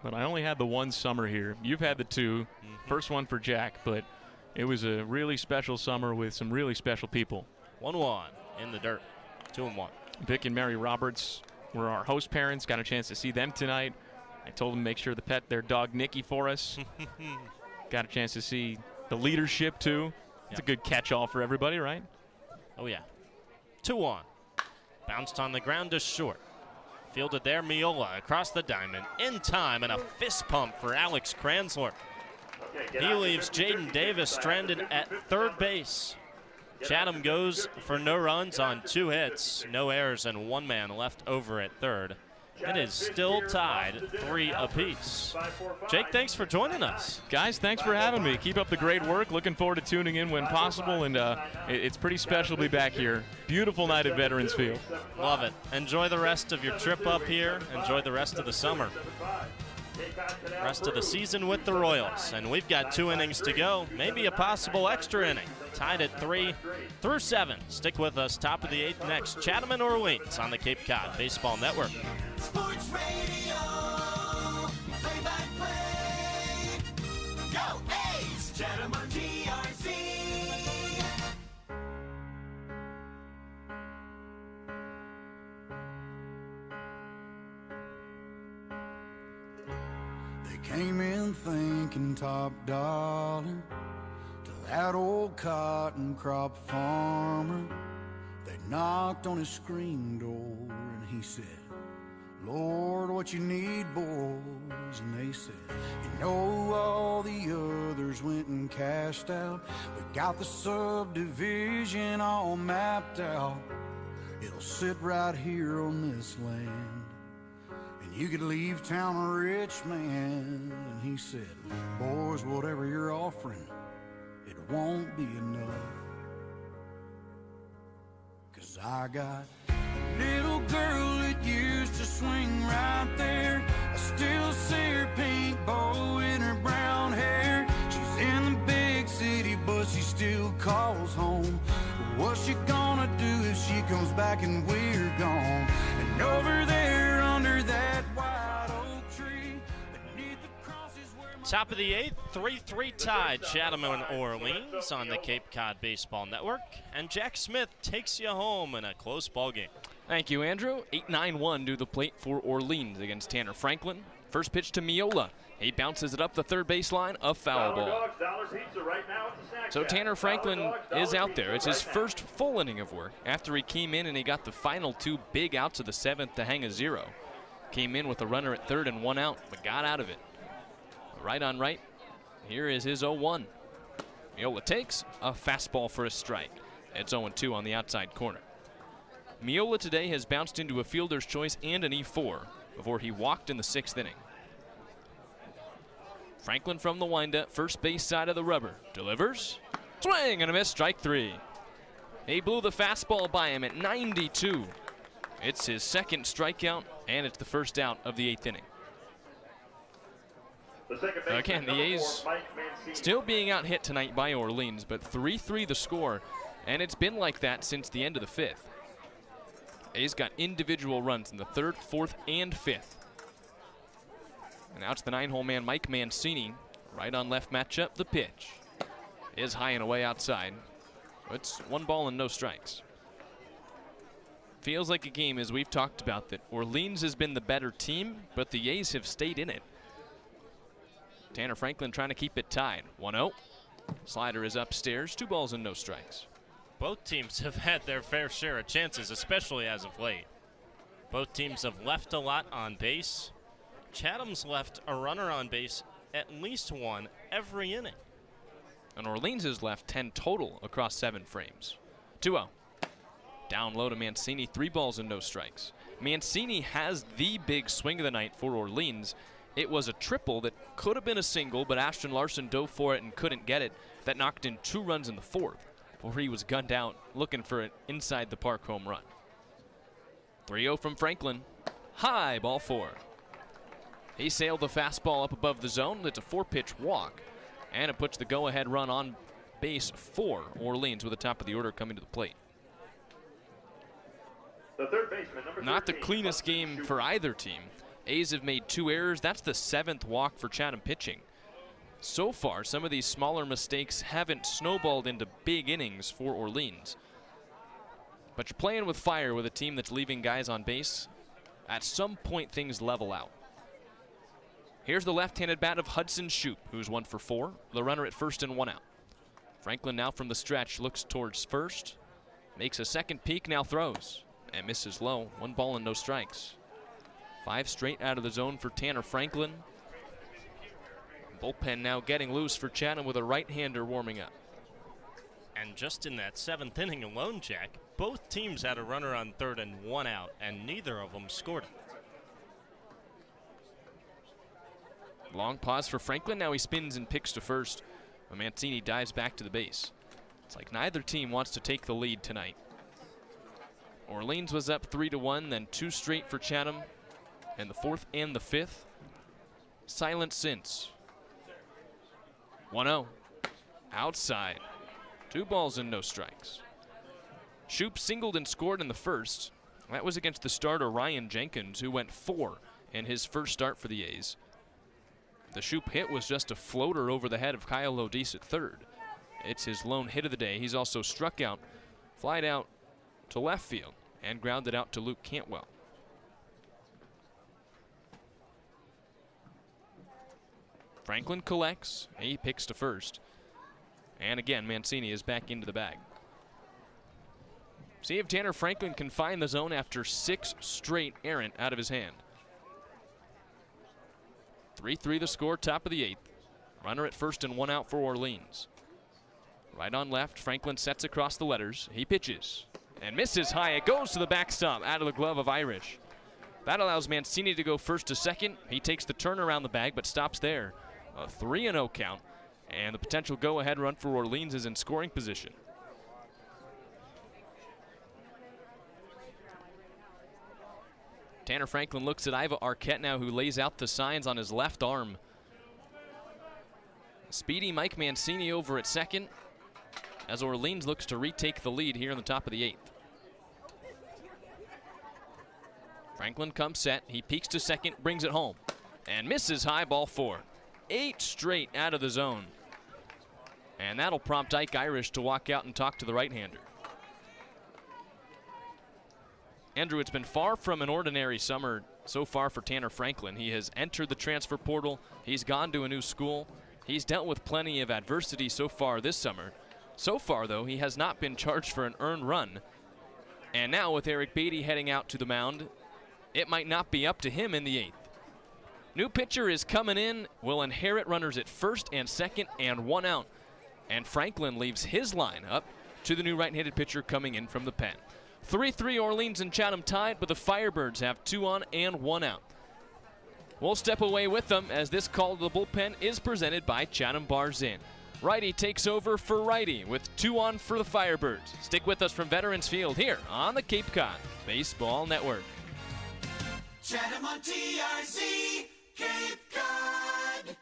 A: But I only had the one summer here. You've had the two. First one for Jack, but it was a really special summer with some really special people.
B: 1-1 in the dirt. 2-1.
A: Vic and Mary Roberts were our host parents. Got a chance to see them tonight. I told them to make sure to pet their dog Nikki for us. Got a chance to see the leadership too. It's a good catch-all for everybody, right?
B: Oh yeah. 2-1. Bounced on the ground to short. Fielded there, Miola across the diamond. In time, and a fist pump for Alex Kranzler. He leaves Jaden Davis stranded at third base. Chatham goes for no runs on 2 hits, no errors, and 1 man left over at third. It is still tied 3 apiece. Jake, thanks for joining us.
A: Guys, thanks for having me. Keep up the great work. Looking forward to tuning in when possible, and it's pretty special to be back here. Beautiful night at Veterans Field.
B: Love it. Enjoy the rest of your trip up here. Enjoy the rest of the summer. Rest of the season with the Royals. And we've got 2 innings to go, maybe a possible extra inning. Tied at 3 through 7. Stick with us. Top of the 8th next. Chatham and Orleans on the Cape Cod Baseball Network.
C: Sports Radio, play-by-play. Go A's, Chatham on TRC.
N: They came in thinking top dollar to that old cotton crop farmer. They knocked on his screen door and he said, Lord, what you need, boys? And they said, you know, all the others went and cashed out. We got the subdivision all mapped out. It'll sit right here on this land. And you could leave town a rich man. And he said, boys, whatever you're offering, it won't be enough. 'Cause I got a little girl that used to swing right there. I still see her pink bow in her brown hair. She's in the big city, but she still calls home. What's she gonna do if she comes back and we're gone? And over there under that white oak tree, beneath the crosses where
B: Top of the 8th, 3-3 tied. Chatham and Orleans on the Cape Cod Baseball Network. And Jack Smith takes you home in a close ball game.
A: Thank you, Andrew. 8-9-1 to the plate for Orleans against Tanner Franklin. First pitch to Miola. He bounces it up the third baseline, a foul ball. So Tanner Franklin is out there. It's his first full inning of work after he came in and he got the final 2 big outs of the 7th to hang a 0. Came in with a runner at third and 1 out, but got out of it. Right on right. Here is his 0-1. Miola takes a fastball for a strike. It's 0-2 on the outside corner. Miola today has bounced into a fielder's choice and an E4 before he walked in the 6th inning. Franklin from the windup, first base side of the rubber. Delivers. Swing and a miss, strike 3. He blew the fastball by him at 92. It's his 2nd strikeout, and it's the first out of the 8th inning. Again, the A's still being out hit tonight by Orleans, but 3-3 the score, and it's been like that since the end of the 5th. A's got individual runs in the 3rd, 4th, and 5th. And now it's the 9-hole man, Mike Mancini. Right on left matchup, the pitch is high and away outside. It's 1 ball and no strikes. Feels like a game, as we've talked about, that Orleans has been the better team, but the A's have stayed in it. Tanner Franklin trying to keep it tied. 1-0. Slider is upstairs, 2 balls and no strikes.
B: Both teams have had their fair share of chances, especially as of late. Both teams have left a lot on base. Chatham's left a runner on base at least 1 every inning.
A: And Orleans has left 10 total across 7 frames. 2-0. Down low to Mancini, 3 balls and no strikes. Mancini has the big swing of the night for Orleans. It was a triple that could have been a single, but Ashton Larson dove for it and couldn't get it. That knocked in 2 runs in the 4th before he was gunned out looking for an inside the park home run. 3-0 from Franklin. High, ball 4. He sailed the fastball up above the zone. It's a 4-pitch walk, and it puts the go-ahead run on base for Orleans with the top of the order coming to the plate.
R: The third baseman, number 13,
A: not the cleanest game for either team. A's have made 2 errors. That's the 7th walk for Chatham pitching. So far, some of these smaller mistakes haven't snowballed into big innings for Orleans. But you're playing with fire with a team that's leaving guys on base. At some point, things level out. Here's the left-handed bat of Hudson Shoup, who's 1 for 4. The runner at first and 1 out. Franklin now from the stretch looks towards first. Makes a second peek, now throws. And misses low. 1 ball and no strikes. 5 straight out of the zone for Tanner Franklin. Bullpen now getting loose for Chatham with a right-hander warming up.
B: And just in that 7th inning alone, Jack, both teams had a runner on third and 1 out, and neither of them scored.
A: Long pause for Franklin. Now he spins and picks to first. Mancini dives back to the base. It's like neither team wants to take the lead tonight. Orleans was up 3-1, then 2 straight for Chatham, and the 4th and the 5th. Silent since. 1-0. Outside. 2 balls and no strikes. Shoup singled and scored in the first. That was against the starter Ryan Jenkins, who went 4 in his first start for the A's. The Shoup hit was just a floater over the head of Kyle Lodis at third. It's his lone hit of the day. He's also struck out, flied out to left field, and grounded out to Luke Cantwell. Franklin collects. He picks to first. And again, Mancini is back into the bag. See if Tanner Franklin can find the zone after 6 straight errant out of his hand. 3-3 the score, top of the 8th. Runner at first and 1 out for Orleans. Right on left, Franklin sets across the letters. He pitches and misses high. It goes to the backstop out of the glove of Irish. That allows Mancini to go first to second. He takes the turn around the bag but stops there. A 3-0 count. And the potential go-ahead run for Orleans is in scoring position. Tanner Franklin looks at Iva Arquette now, who lays out the signs on his left arm. Speedy Mike Mancini over at second, as Orleans looks to retake the lead here in the top of the 8th. Franklin comes set. He peeks to second, brings it home, and misses high, ball 4. 8 straight out of the zone. And that'll prompt Ike Irish to walk out and talk to the right-hander. Andrew, it's been far from an ordinary summer so far for Tanner Franklin. He has entered the transfer portal. He's gone to a new school. He's dealt with plenty of adversity so far this summer. So far, though, he has not been charged for an earned run. And now with Eric Beatty heading out to the mound, it might not be up to him in the 8th. New pitcher is coming in, will inherit runners at first and second and 1 out. And Franklin leaves his line up to the new right-handed pitcher coming in from the pen. 3-3 Orleans and Chatham tied, but the Firebirds have 2 on and 1 out. We'll step away with them as this call to the bullpen is presented by Chatham Bars Inn. Righty takes over for righty with 2 on for the Firebirds. Stick with us from Veterans Field here on the Cape Cod Baseball Network.
C: Chatham on TRC, Cape Cod.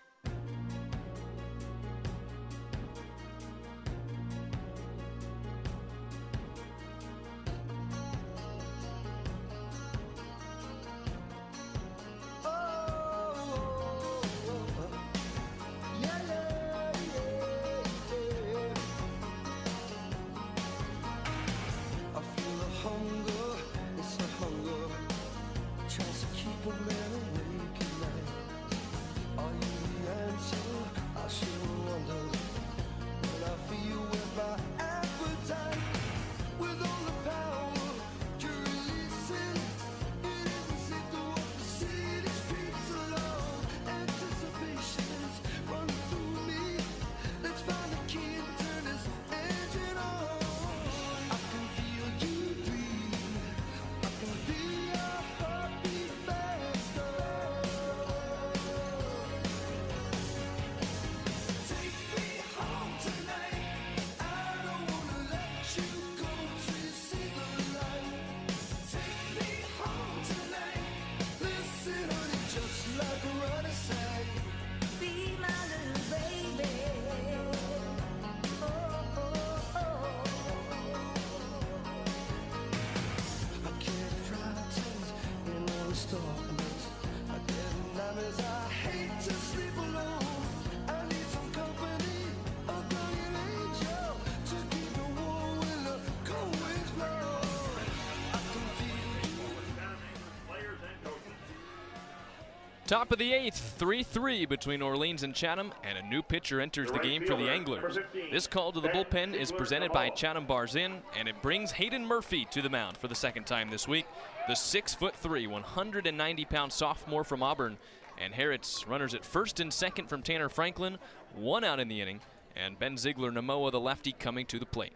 A: Top of the 8th, 3-3 between Orleans and Chatham, and a new pitcher enters the game for the Anglers. This call to the bullpen is presented by Chatham Bars Inn, and it brings Hayden Murphy to the mound for the second time this week. The 6'3", 190-pound sophomore from Auburn, and inherits runners at first and second from Tanner Franklin, 1 out in the inning, and Ben Ziegler-Namoa, the lefty, coming to the plate.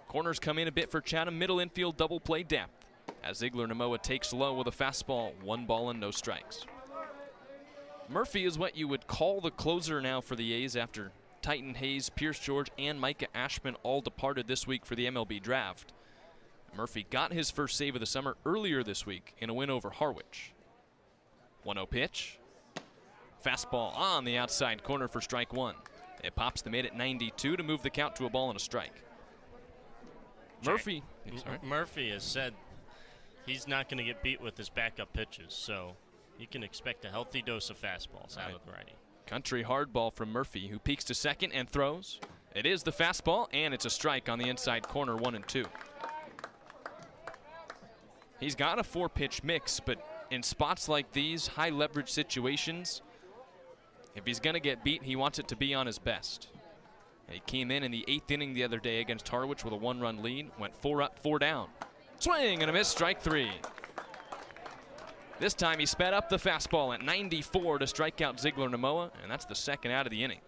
A: Corners come in a bit for Chatham, middle infield double play depth, as Ziegler-Namoa takes low with a fastball, 1 ball and no strikes. Murphy is what you would call the closer now for the A's after Titan Hayes, Pierce George, and Micah Ashman all departed this week for the MLB draft. Murphy got his first save of the summer earlier this week in a win over Harwich. 1-0 pitch. Fastball on the outside corner for strike 1. It pops the mid at 92 to move the count to a ball and a strike. Murphy
B: has said he's not going to get beat with his backup pitches, so you can expect a healthy dose of fastballs out of the righty.
A: Country hardball from Murphy, who peeks to second and throws. It is the fastball, and it's a strike on the inside corner, 1-2. He's got a 4-pitch mix, but in spots like these, high leverage situations, if he's going to get beat, he wants it to be on his best. He came in the 8th inning the other day against Harwich with a 1-run lead, went 4 up, 4 down. Swing and a miss, strike 3. This time he sped up the fastball at 94 to strike out Ziegler-Namoa, and that's the second out of the inning.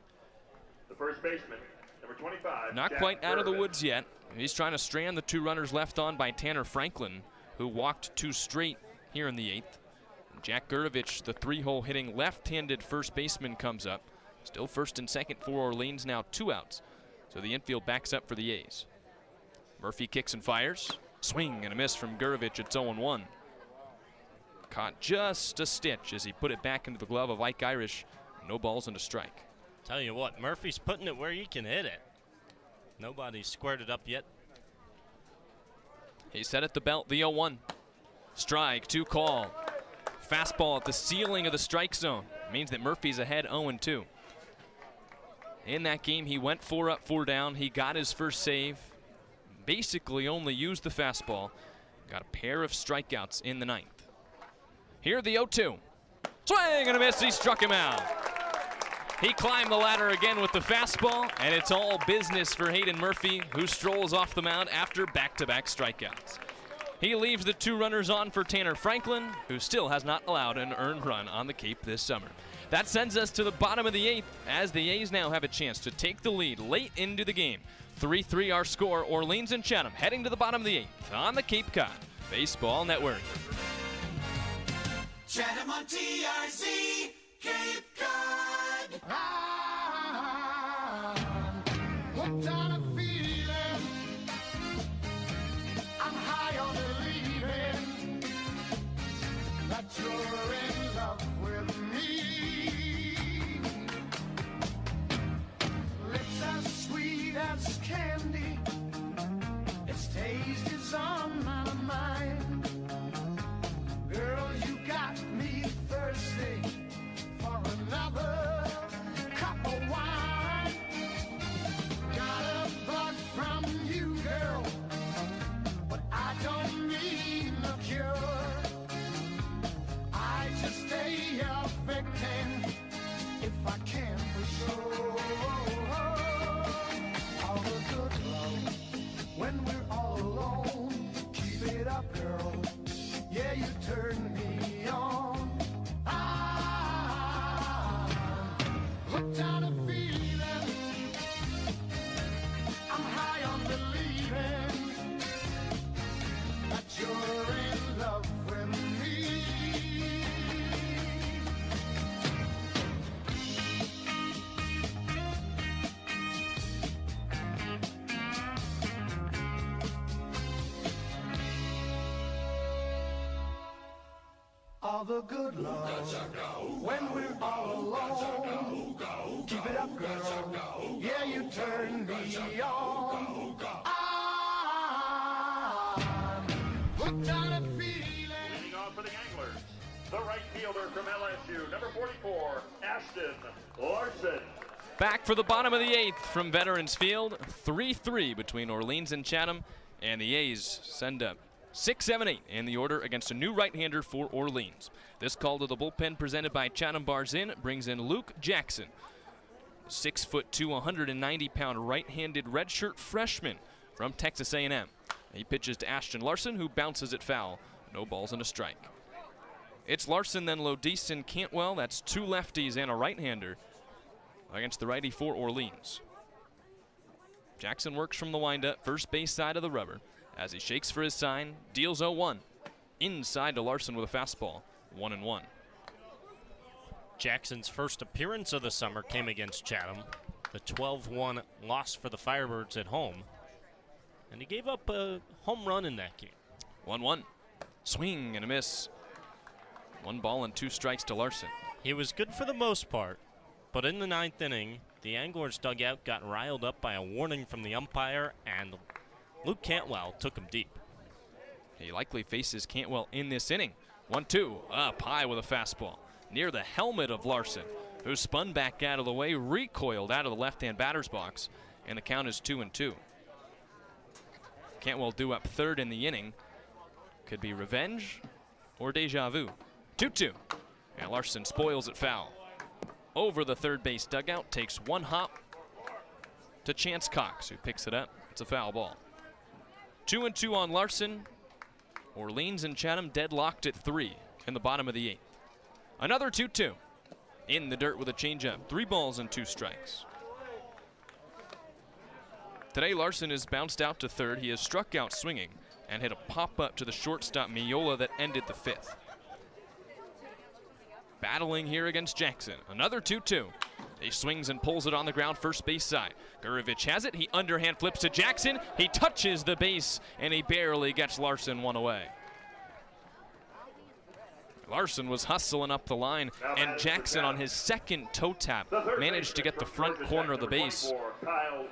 R: The first baseman, number 25.
A: Not
R: Jack
A: quite out of the
R: Gervin.
A: woods yet. He's trying to strand the 2 runners left on by Tanner Franklin, who walked 2 straight here in the 8th. Jack Gurevich, the 3-hole hitting left-handed first baseman, comes up. Still first and second for Orleans, now 2 outs. So the infield backs up for the A's. Murphy kicks and fires. Swing and a miss from Gurevich. It's 0-1. Caught just a stitch as he put it back into the glove of Ike Irish. No balls and a strike.
B: Tell you what, Murphy's putting it where he can hit it. Nobody's squared it up yet.
A: He set at the belt, the 0-1. Strike, 2 call. Fastball at the ceiling of the strike zone. Means that Murphy's ahead 0-2. In that game, he went 4 up, 4 down. He got his first save. Basically only used the fastball. Got a pair of strikeouts in the 9th. Here the 0-2. Swing and a miss, he struck him out. He climbed the ladder again with the fastball, and it's all business for Hayden Murphy, who strolls off the mound after back-to-back strikeouts. He leaves the 2 runners on for Tanner Franklin, who still has not allowed an earned run on the Cape this summer. That sends us to the bottom of the 8th, as the A's now have a chance to take the lead late into the game. 3-3 our score. Orleans and Chatham heading to the bottom of the 8th on the Cape Cod Baseball Network.
C: Chatham on TRC, Cape Cod.
N: What kind of feeling? I'm high on believing that you're in love with me. Lips as sweet as candy, its taste is on my mind. Girl, you got me thirsty for another cup of wine. Got a bug from you, girl, but I don't need no cure. I just stay a victim if I can for sure. All the good love when we're all alone. Keep it up, girl. Yeah, you turn me on. Hooked on a feeling. I'm high on believing that you're in love with me. All the good love when we're all alone. Keep it up, girl. Yeah, you turn me on. Hooked on a feeling.
R: Leading off for the Anglers, the right fielder from LSU, number 44, Ashton Larson.
A: Back for the bottom of the 8th from Veterans Field. 3-3 between Orleans and Chatham, and the A's send a 6, 7, 8 in the order against a new right-hander for Orleans. This call to the bullpen presented by Chatham Bars Inn brings in Luke Jackson. 6'2", 190-pound right-handed redshirt freshman from Texas A&M. He pitches to Ashton Larson, who bounces it foul. No balls and a strike. It's Larson, then Lodis and Cantwell. That's 2 lefties and a right-hander against the righty for Orleans. Jackson works from the windup, first base side of the rubber. As he shakes for his sign, deals 0-1. Inside to Larson with a fastball, 1-1.
B: Jackson's first appearance of the summer came against Chatham. The 12-1 loss for the Firebirds at home. And he gave up a home run in that game.
A: 1-1. Swing and a miss. 1 ball and 2 strikes to Larson.
B: He was good for the most part, but in the 9th inning, the Anglers dugout got riled up by a warning from the umpire, and Luke Cantwell took him deep.
A: He likely faces Cantwell in this inning. 1-2, up high with a fastball. Near the helmet of Larson, who spun back out of the way, recoiled out of the left-hand batter's box, and the count is 2-2. Cantwell due up 3rd in the inning. Could be revenge or deja vu. 2-2, and Larson spoils it foul. Over the third base dugout, takes 1 hop to Chance Cox, who picks it up. It's a foul ball. 2-2 on Larson. Orleans and Chatham deadlocked at 3 in the bottom of the 8th. Another 2-2. In the dirt with a changeup. 3 balls and 2 strikes. Today, Larson has bounced out to 3rd. He has struck out swinging and hit a pop-up to the shortstop Miola that ended the 5th. Battling here against Jackson. Another 2-2. He swings and pulls it on the ground, first base side. Gurevich has it. He underhand flips to Jackson. He touches the base, and he barely gets Larson 1 away. Larson was hustling up the line, and Jackson on his 2nd toe tap managed to get the front corner of the base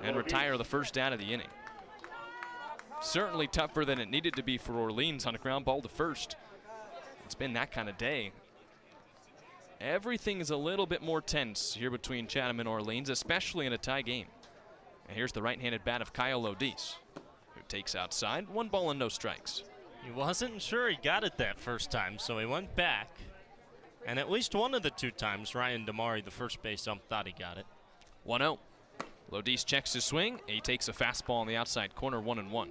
A: and retire the first out of the inning. Certainly tougher than it needed to be for Orleans on a ground ball to 1st. It's been that kind of day. Everything is a little bit more tense here between Chatham and Orleans, especially in a tie game. And here's the right-handed bat of Kyle Lodis, who takes outside, 1 ball and no strikes.
B: He wasn't sure he got it that first time, so he went back. And at least one of the 2 times, Ryan Damari, the first base ump, thought he got it.
A: 1-0. Lodis checks his swing. He takes a fastball on the outside corner, 1-1.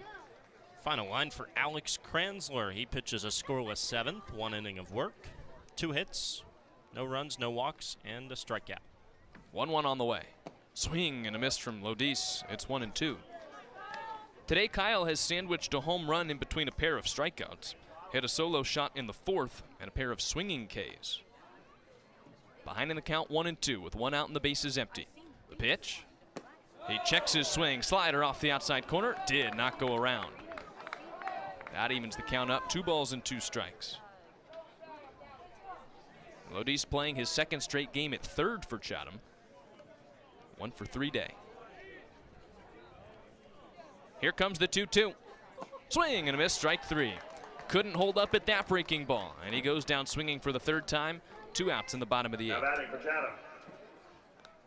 B: Final line for Alex Kranzler. He pitches a scoreless 7th, 1 inning of work, 2 hits, no runs, no walks, and a strikeout.
A: 1-1 on the way. Swing and a miss from Lodis. It's 1-2. Today, Kyle has sandwiched a home run in between a pair of strikeouts. Hit a solo shot in the 4th and a pair of swinging Ks. Behind in the count, 1-2 with 1 out and the bases empty. The pitch. He checks his swing. Slider off the outside corner. Did not go around. That evens the count up. 2 balls and 2 strikes. Lodis playing his 2nd straight game at 3rd for Chatham. 1 for 3 day. Here comes the 2-2. Swing and a miss, strike 3. Couldn't hold up at that breaking ball, and he goes down swinging for the 3rd time. 2 outs in the bottom of the 8th.
R: Batting for Chatham,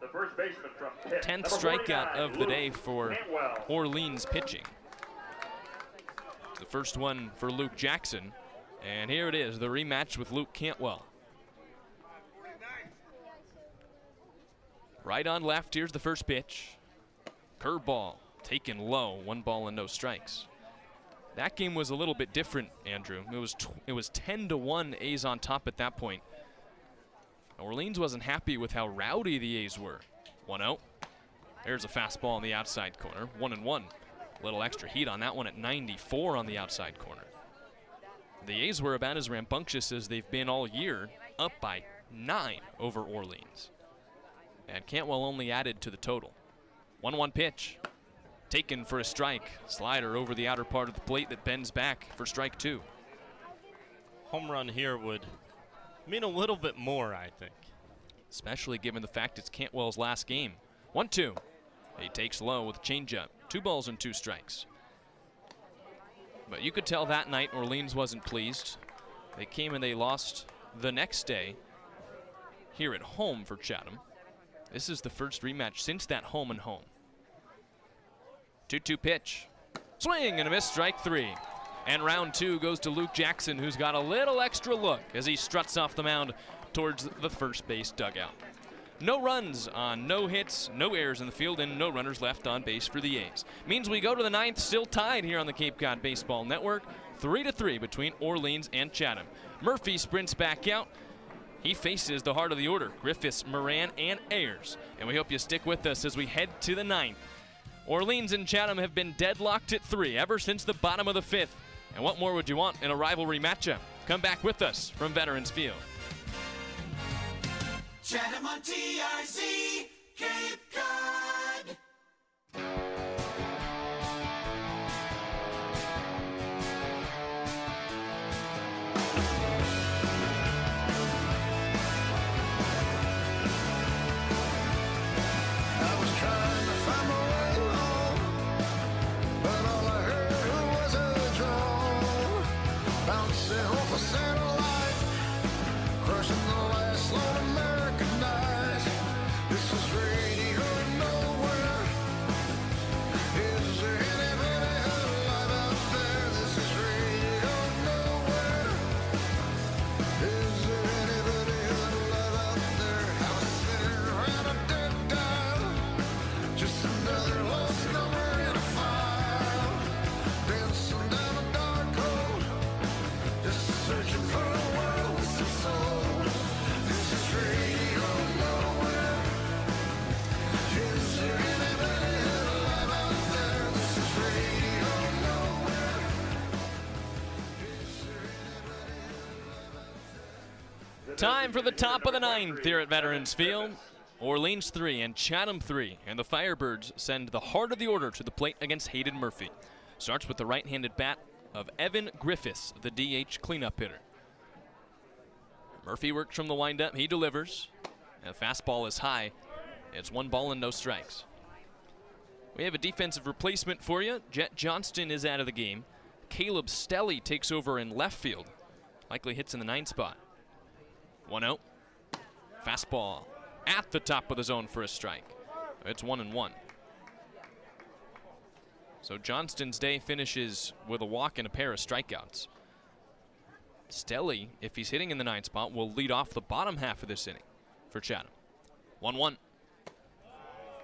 R: the first baseman from Pitt,
A: 10th
R: number
A: strikeout
R: 49,
A: of the day for
R: Cantwell.
A: Orleans pitching. The first one for Luke Jackson, and here it is, the rematch with Luke Cantwell. Right on left, here's the first pitch. Curveball, taken low, 1 ball and no strikes. That game was a little bit different, Andrew. It was 10-1 A's on top at that point. Orleans wasn't happy with how rowdy the A's were. 1-0. There's a fastball on the outside corner, 1-1. A little extra heat on that one at 94 on the outside corner. The A's were about as rambunctious as they've been all year, up by 9 over Orleans. And Cantwell only added to the total. 1-1 pitch. Taken for a strike. Slider over the outer part of the plate that bends back for strike 2.
B: Home run here would mean a little bit more, I think.
A: Especially given the fact it's Cantwell's last game. 1-2. He takes low with a changeup. 2 balls and 2 strikes. But you could tell that night Orleans wasn't pleased. They came and they lost the next day here at home for Chatham. This is the first rematch since that home and home. 2-2 pitch. Swing and a miss, strike 3. And round 2 goes to Luke Jackson, who's got a little extra look as he struts off the mound towards the first base dugout. No runs on no hits, no errors in the field, and no runners left on base for the A's. Means we go to the 9th, still tied here on the Cape Cod Baseball Network, 3-3 between Orleans and Chatham. Murphy sprints back out. He faces the heart of the order, Griffiths, Moran, and Ayers. And we hope you stick with us as we head to the 9th. Orleans and Chatham have been deadlocked at 3 ever since the bottom of the 5th. And what more would you want in a rivalry matchup? Come back with us from Veterans Field.
C: Chatham on TRC, Cape Cod.
N: I was trying to find my way home, but all I heard was a drone bouncing off a satellite, crushing the last lone Americanized. This is radio nowhere. Is there anybody alive out there? This is radio nowhere. Is there anybody alive out there? I was sitting around a dead dial, just another lost number in a file, dancing down a dark hole, just searching for a world with some soul. This is radio nowhere. Is there anybody alive out there? This is radio nowhere.
A: Time for the top of the 9th here at Veterans Field. Orleans 3 and Chatham 3, and the Firebirds send the heart of the order to the plate against Hayden Murphy. Starts with the right-handed bat of Evan Griffiths, the DH cleanup hitter. Murphy works from the windup. He delivers. And the fastball is high. It's 1 ball and no strikes. We have a defensive replacement for you. Jet Johnston is out of the game. Caleb Stelly takes over in left field. Likely hits in the 9th spot. 1-0. Fastball at the top of the zone for a strike. It's 1-1. So Johnston's day finishes with a walk and a pair of strikeouts. Stelly, if he's hitting in the 9th spot, will lead off the bottom half of this inning for Chatham. 1-1.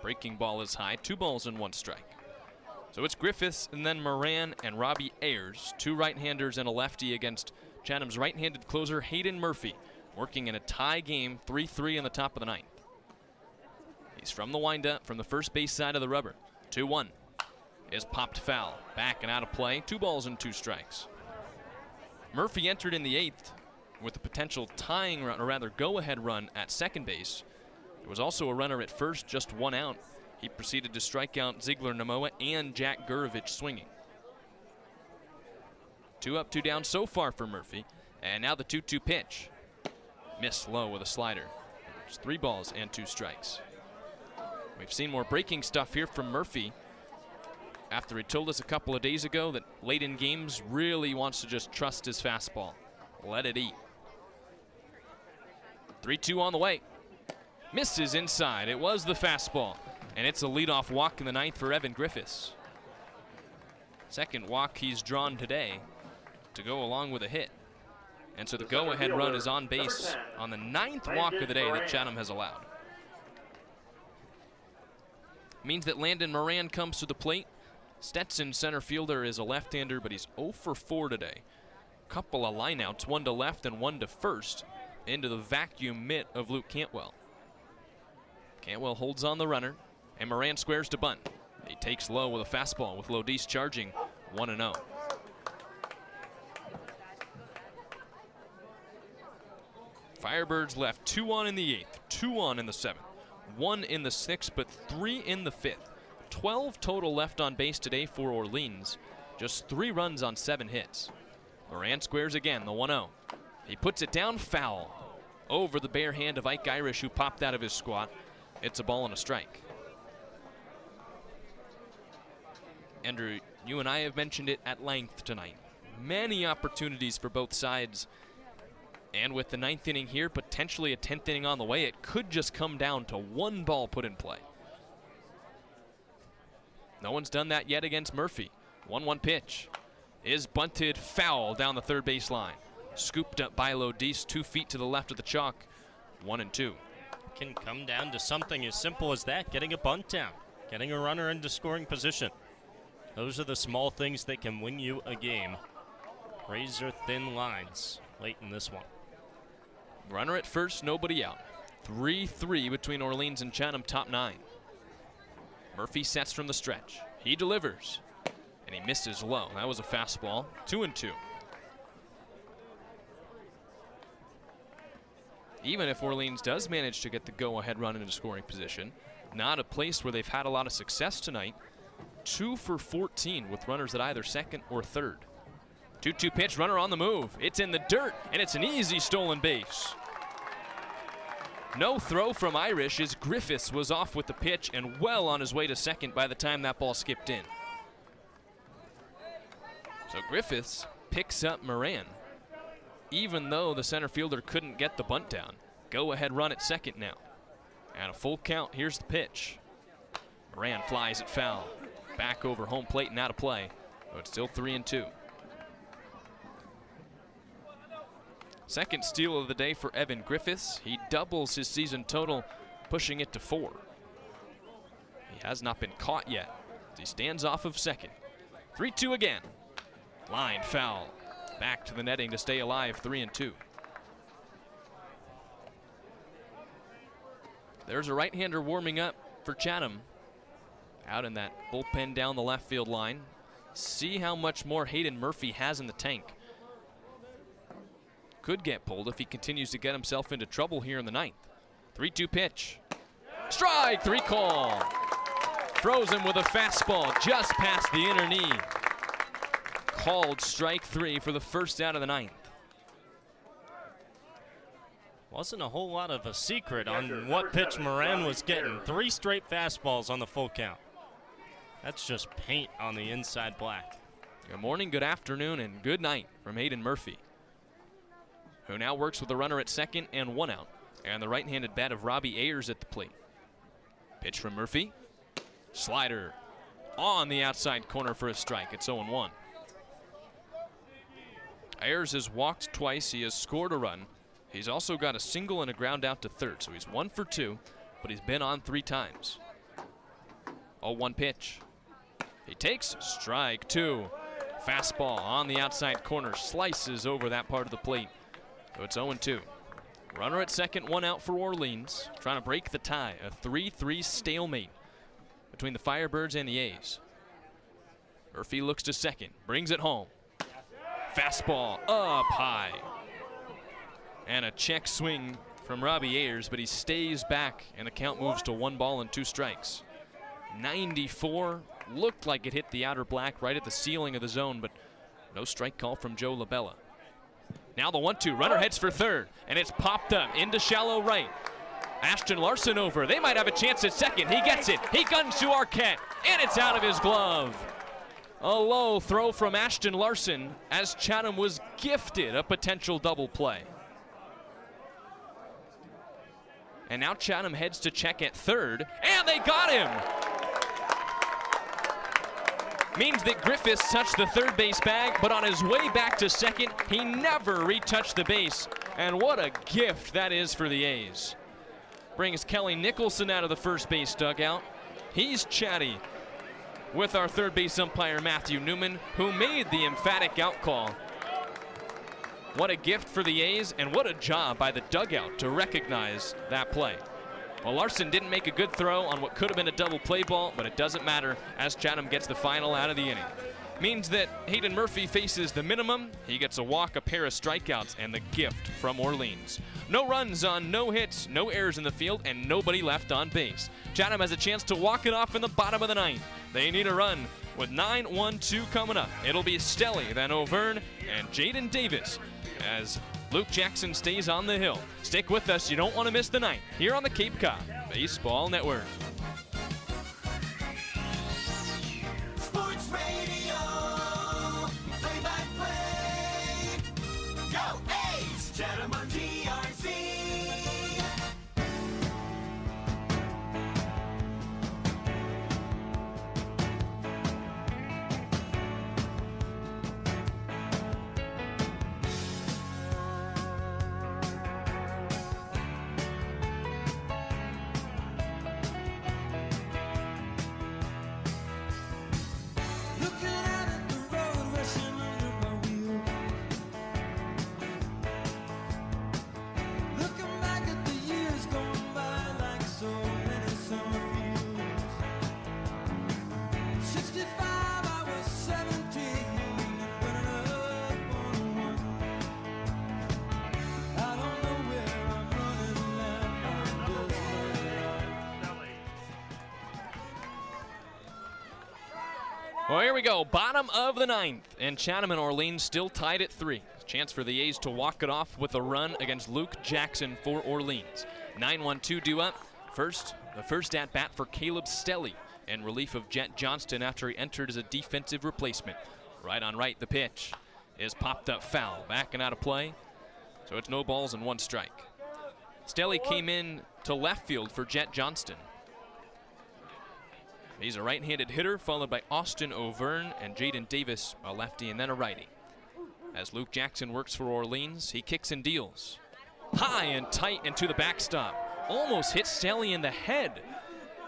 A: Breaking ball is high, 2 balls and 1 strike. So it's Griffiths and then Moran and Robbie Ayers, 2 right-handers and a lefty against Chatham's right-handed closer Hayden Murphy, working in a tie game, 3-3 in the top of the 9th. He's from the windup, from the first base side of the rubber. 2-1 is popped foul, back and out of play, 2 balls and 2 strikes. Murphy entered in the 8th with a potential tying run, or rather go-ahead run at second base. There was also a runner at first, just 1 out. He proceeded to strike out Ziegler Namoa and Jack Gurovich swinging. 2 up, 2 down so far for Murphy. And now the 2-2 pitch. Missed low with a slider. It's 3 balls and 2 strikes. We've seen more breaking stuff here from Murphy after he told us a couple of days ago that late in games really wants to just trust his fastball. Let it eat. 3-2 on the way. Misses inside. It was the fastball. And it's a leadoff walk in the 9th for Evan Griffiths. Second walk he's drawn today to go along with a hit. And so the go-ahead run is on base on the 9th walk of the day that Chatham has allowed. Means that Landon Moran comes to the plate. Stetson, center fielder, is a left-hander, but he's 0 for 4 today. Couple of lineouts, 1 to left and 1 to first, into the vacuum mitt of Luke Cantwell. Cantwell holds on the runner, and Moran squares to bunt. He takes low with a fastball, with Lodis charging 1-0. Firebirds left 2 on in the 8th, 2 on in the 7th, 1 in the 6th, but 3 in the 5th. 12 total left on base today for Orleans. Just 3 runs on 7 hits. Moran squares again, the 1-0. He puts it down foul over the bare hand of Ike Irish, who popped out of his squat. It's a ball and a strike. Andrew, you and I have mentioned it at length tonight. Many opportunities for both sides. And with the 9th inning here, potentially a 10th inning on the way, it could just come down to 1 ball put in play. No one's done that yet against Murphy. 1-1 pitch is bunted foul down the third base line. Scooped up by Lodis, 2 feet to the left of the chalk, 1-2.
B: Can come down to something as simple as that, getting a bunt down, getting a runner into scoring position. Those are the small things that can win you a game. Razor thin lines late in this one.
A: Runner at first, nobody out. 3-3 between Orleans and Chatham, top 9. Murphy sets from the stretch. He delivers, and he misses low. That was a fastball, 2-2. Even if Orleans does manage to get the go-ahead run into scoring position, not a place where they've had a lot of success tonight. 2 for 14 with runners at either second or third. 2-2 pitch, runner on the move. It's in the dirt, and it's an easy stolen base. No throw from Irish as Griffiths was off with the pitch and well on his way to second by the time that ball skipped in. So Griffiths picks up Moran, even though the center fielder couldn't get the bunt down. Go ahead run at second now. And a full count, here's the pitch. Moran flies it foul. Back over home plate and out of play. But it's still 3-2. Second steal of the day for Evan Griffiths. He doubles his season total, pushing it to 4. He has not been caught yet. He stands off of second. 3-2 again. Line foul. Back to the netting to stay alive, 3-2. There's a right-hander warming up for Chatham. Out in that bullpen down the left field line. See how much more Hayden Murphy has in the tank. Could get pulled if he continues to get himself into trouble here in the 9th. 3-2 pitch. Strike 3 call. Throws him with a fastball just past the inner knee. Called strike 3 for the first out of the 9th.
B: Wasn't a whole lot of a secret on what pitch Moran was getting. 3 straight fastballs on the full count. That's just paint on the inside black.
A: Good morning, good afternoon, and good night from Hayden Murphy, who now works with a runner at second and 1 out. And the right-handed bat of Robbie Ayers at the plate. Pitch from Murphy. Slider on the outside corner for a strike. It's 0-1. Ayers has walked twice. He has scored a run. He's also got a single and a ground out to third. So he's 1 for 2, but he's been on 3 times. 0-1 pitch. He takes strike 2. Fastball on the outside corner. Slices over that part of the plate. So it's 0-2. Runner at second, 1 out for Orleans. Trying to break the tie. A 3-3 stalemate between the Firebirds and the A's. Murphy looks to second. Brings it home. Fastball up high. And a check swing from Robbie Ayers, but he stays back, and the count moves to 1 ball and 2 strikes. 94. Looked like it hit the outer black right at the ceiling of the zone, but no strike call from Joe LaBella. Now the 1-2, runner heads for third, and it's popped up into shallow right. Ashton Larson over, they might have a chance at second. He gets it, he guns to Arquette, and it's out of his glove. A low throw from Ashton Larson as Chatham was gifted a potential double play. And now Chatham heads to check at third, and they got him! Means that Griffiths touched the third base bag, but on his way back to second, he never retouched the base. And what a gift that is for the A's. Brings Kelly Nicholson out of the first base dugout. He's chatty with our third base umpire, Matthew Newman, who made the emphatic out call. What a gift for the A's, and what a job by the dugout to recognize that play. Well, Larson didn't make a good throw on what could have been a double play ball, but it doesn't matter as Chatham gets the final out of the inning. Means that Hayden Murphy faces the minimum. He gets a walk, a pair of strikeouts, and the gift from Orleans. No runs on no hits, no errors in the field, and nobody left on base. Chatham has a chance to walk it off in the bottom of the 9th. They need a run with 9-1-2 coming up. It'll be Stelly, then O'Verne, and Jaden Davis as Luke Jackson stays on the hill. Stick with us, you don't want to miss the 9th here on the Cape Cod Baseball Network.
C: Sports Radio, play-by-play. Go A's! Chatham on TRC.
A: Well, here we go. Bottom of the ninth, and Chatham and Orleans still tied at 3. Chance for the A's to walk it off with a run against Luke Jackson for Orleans. 9-1-2 due up. The first at bat for Caleb Stelly in relief of Jet Johnston after he entered as a defensive replacement. Right on right, the pitch is popped up foul, backing out of play. So it's no balls and 1 strike. Stelly came in to left field for Jet Johnston. He's a right-handed hitter, followed by Austin O'Verne and Jaden Davis, a lefty and then a righty. As Luke Jackson works for Orleans, he kicks and deals. High and tight and to the backstop. Almost hit Stelly in the head.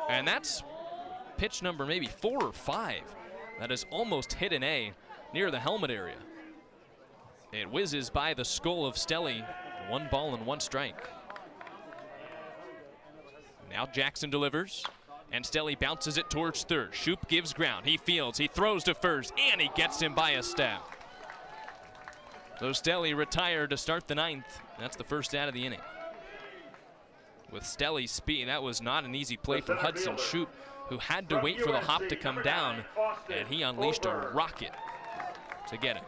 A: And that's pitch number maybe 4 or 5. That is almost hit an A near the helmet area. It whizzes by the skull of Stelly. 1 ball and 1 strike. Now Jackson delivers, and Stelly bounces it towards third. Shoup gives ground. He fields. He throws to first, and he gets him by a step. So Stelly retired to start the 9th. That's the first out of the inning. With Stelly's speed, that was not an easy play for Hudson Shoup, who had to wait for the hop to come down, and he unleashed a rocket to get it.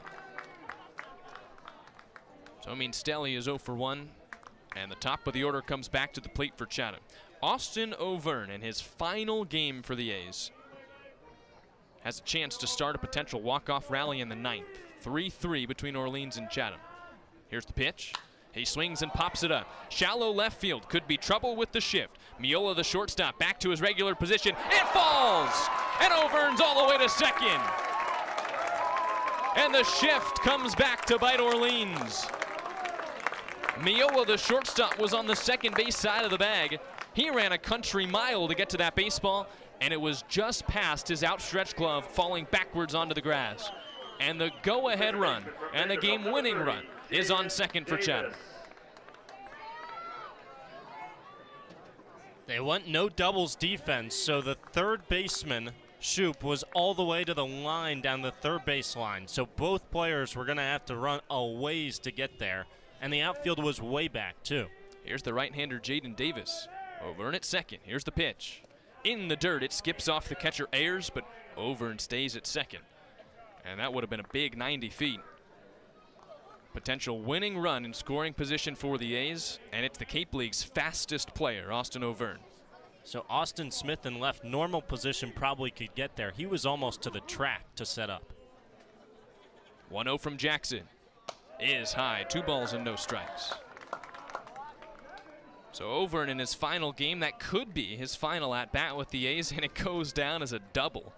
A: So it means Stelly is 0 for 1, and the top of the order comes back to the plate for Chatham. Austin O'Verne, in his final game for the A's, has a chance to start a potential walk-off rally in the 9th. 3-3 between Orleans and Chatham. Here's the pitch. He swings and pops it up. Shallow left field. Could be trouble with the shift. Miola, the shortstop, back to his regular position. It falls! And O'Verne's all the way to second. And the shift comes back to bite Orleans. Miola, the shortstop, was on the second base side of the bag. He ran a country mile to get to that baseball, and it was just past his outstretched glove, falling backwards onto the grass. And the go-ahead run and the game-winning run is on second for Chatham.
B: They went no doubles defense, so the third baseman, Shoup, was all the way to the line down the third base line. So both players were going to have to run a ways to get there. And the outfield was way back, too.
A: Here's the right-hander, Jaden Davis. O'Verne at second. Here's the pitch. In the dirt, it skips off the catcher Ayers, but O'Verne stays at second. And that would have been a big 90 feet. Potential winning run in scoring position for the A's, and it's the Cape League's fastest player, Austin O'Verne.
B: So Austin Smith in left normal position probably could get there. He was almost to the track to set up.
A: 1-0 from Jackson. Is high. 2 balls and no strikes. So O'Verne in his final game, that could be his final at-bat with the A's, and it goes down as a double.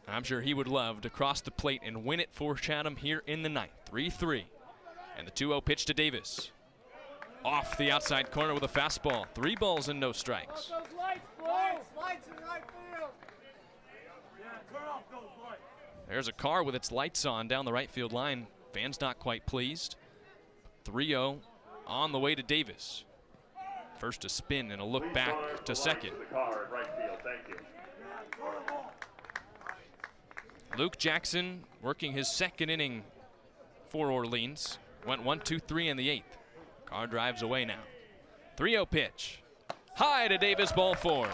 A: I'm sure he would love to cross the plate and win it for Chatham here in the 9th. 3-3. And the 2-0 pitch to Davis. Off the outside corner with a fastball. 3 balls and no strikes. There's a car with its lights on down the right field line. Fans not quite pleased. 3-0 on the way to Davis. First a spin and a look back to second. Luke Jackson working his second inning for Orleans. Went 1-2-3 in the 8th. Carr drives away now. 3-0 pitch. High to Davis, ball 4.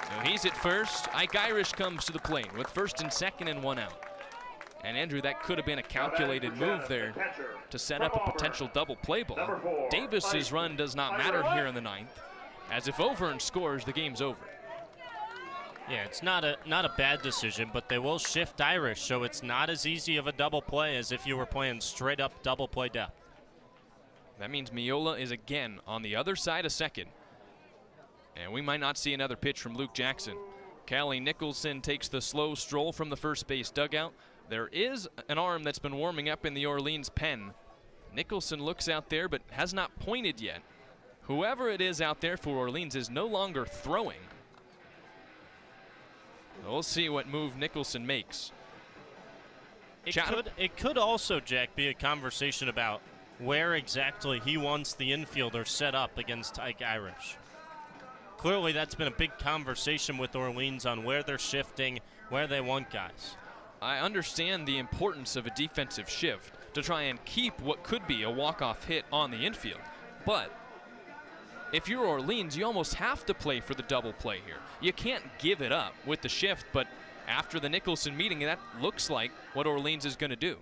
A: So he's at first. Ike Irish comes to the plate with first and second and 1 out. And Andrew, that could have been a calculated move there to set up a potential double play ball. Davis's run does not matter here in the 9th, as if O'Verne scores, the game's over.
B: Yeah, it's not a bad decision, but they will shift Irish, so it's not as easy of a double play as if you were playing straight up double play depth.
A: That means Miola is again on the other side of second. And we might not see another pitch from Luke Jackson. Callie Nicholson takes the slow stroll from the first base dugout. There is an arm that's been warming up in the Orleans pen. Nicholson looks out there but has not pointed yet. Whoever it is out there for Orleans is no longer throwing. We'll see what move Nicholson makes.
B: It could also, Jack, be a conversation about where exactly he wants the infielder set up against Ike Irish. Clearly that's been a big conversation with Orleans on where they're shifting, where they want guys.
A: I understand the importance of a defensive shift to try and keep what could be a walk-off hit on the infield, but if you're Orleans, you almost have to play for the double play here. You can't give it up with the shift, but after the Nicholson meeting, that looks like what Orleans is going to do.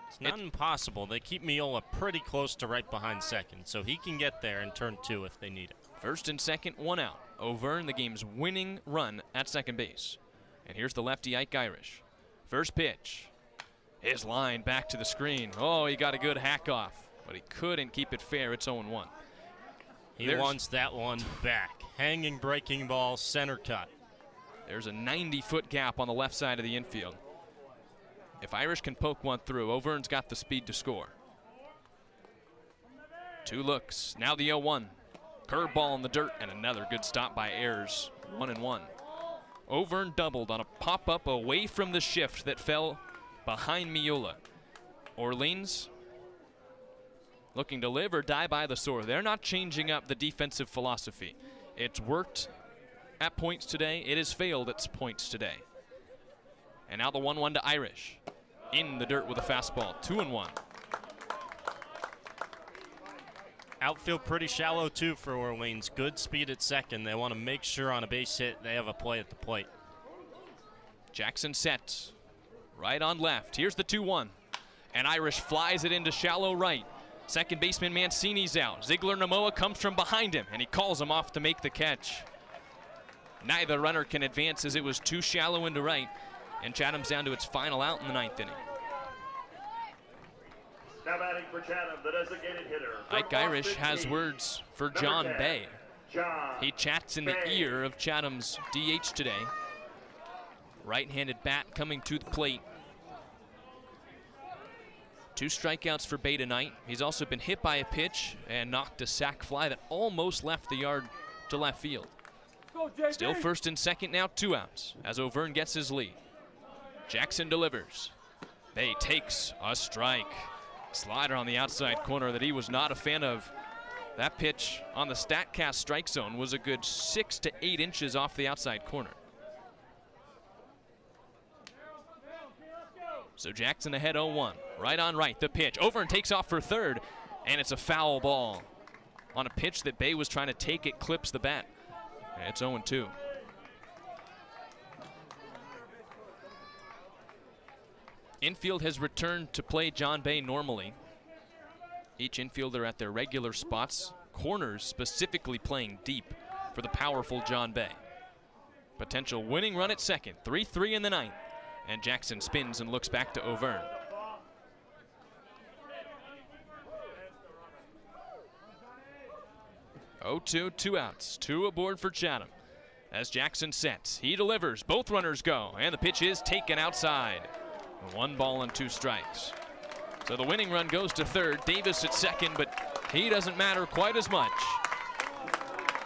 B: It's not impossible. They keep Miola pretty close to right behind second, so he can get there and turn 2 if they need it.
A: First and second, 1 out. Auvergne, the game's winning run at second base. And here's the lefty, Ike Irish. First pitch. His line back to the screen. Oh, he got a good hack off, but he couldn't keep it fair. It's 0-1.
B: He wants that one back. Hanging breaking ball, center cut.
A: There's a 90-foot gap on the left side of the infield. If Irish can poke one through, Auvern's got the speed to score. 2 looks. Now the 0-1. Curveball in the dirt, and another good stop by Ayers. 1-1. Auvergne doubled on a pop-up away from the shift that fell behind Miola. Orleans looking to live or die by the sword. They're not changing up the defensive philosophy. It's worked at points today. It has failed at points today. And now the 1-1 to Irish. In the dirt with a fastball. 2-1.
B: Outfield pretty shallow too for Orleans. Good speed at second. They want to make sure on a base hit they have a play at the plate.
A: Jackson sets. Right on left. Here's the 2-1. And Irish flies it into shallow right. Second baseman Mancini's out. Ziegler Namoa comes from behind him, and he calls him off to make the catch. Neither runner can advance as it was too shallow into right. And Chatham's down to its final out in the 9th inning.
R: Now batting for Chatham, the designated hitter.
A: Ike Irish has words for John Bay. He chats in the ear of Chatham's DH today. Right-handed bat coming to the plate. 2 strikeouts for Bay tonight. He's also been hit by a pitch and knocked a sac fly that almost left the yard to left field. Still first and second now, 2 outs as Auvergne gets his lead. Jackson delivers. Bay takes a strike. Slider on the outside corner that he was not a fan of. That pitch on the StatCast strike zone was a good 6 to 8 inches off the outside corner. So Jackson ahead 0-1. Right on right, the pitch. Auvergne takes off for third, and it's a foul ball. On a pitch that Bay was trying to take, it clips the bat. And it's 0-2. Infield has returned to play John Bay normally. Each infielder at their regular spots. Corners specifically playing deep for the powerful John Bay. Potential winning run at second. 3-3 in the 9th. And Jackson spins and looks back to Auvergne. Oh, 2 outs. 2 aboard for Chatham. As Jackson sets, he delivers. Both runners go, and the pitch is taken outside. 1 ball and 2 strikes. So the winning run goes to third. Davis at second, but he doesn't matter quite as much.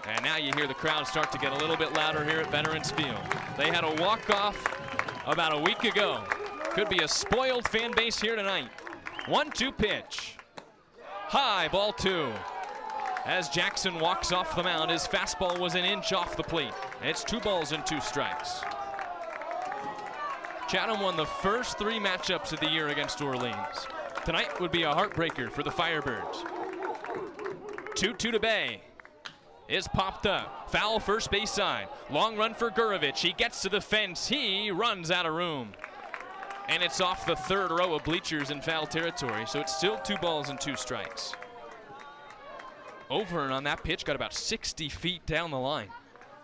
A: And now you hear the crowd start to get a little bit louder here at Veterans Field. They had a walk-off about a week ago. Could be a spoiled fan base here tonight. 1-2 pitch. High, ball 2. As Jackson walks off the mound, his fastball was an inch off the plate. It's 2 balls and 2 strikes. Chatham won the first 3 matchups of the year against Orleans. Tonight would be a heartbreaker for the Firebirds. 2-2 to Bay. Is popped up. Foul first base side. Long run for Gurovich. He gets to the fence. He runs out of room. And it's off the 3rd row of bleachers in foul territory. So it's still 2 balls and 2 strikes. Auvergne on that pitch got about 60 feet down the line.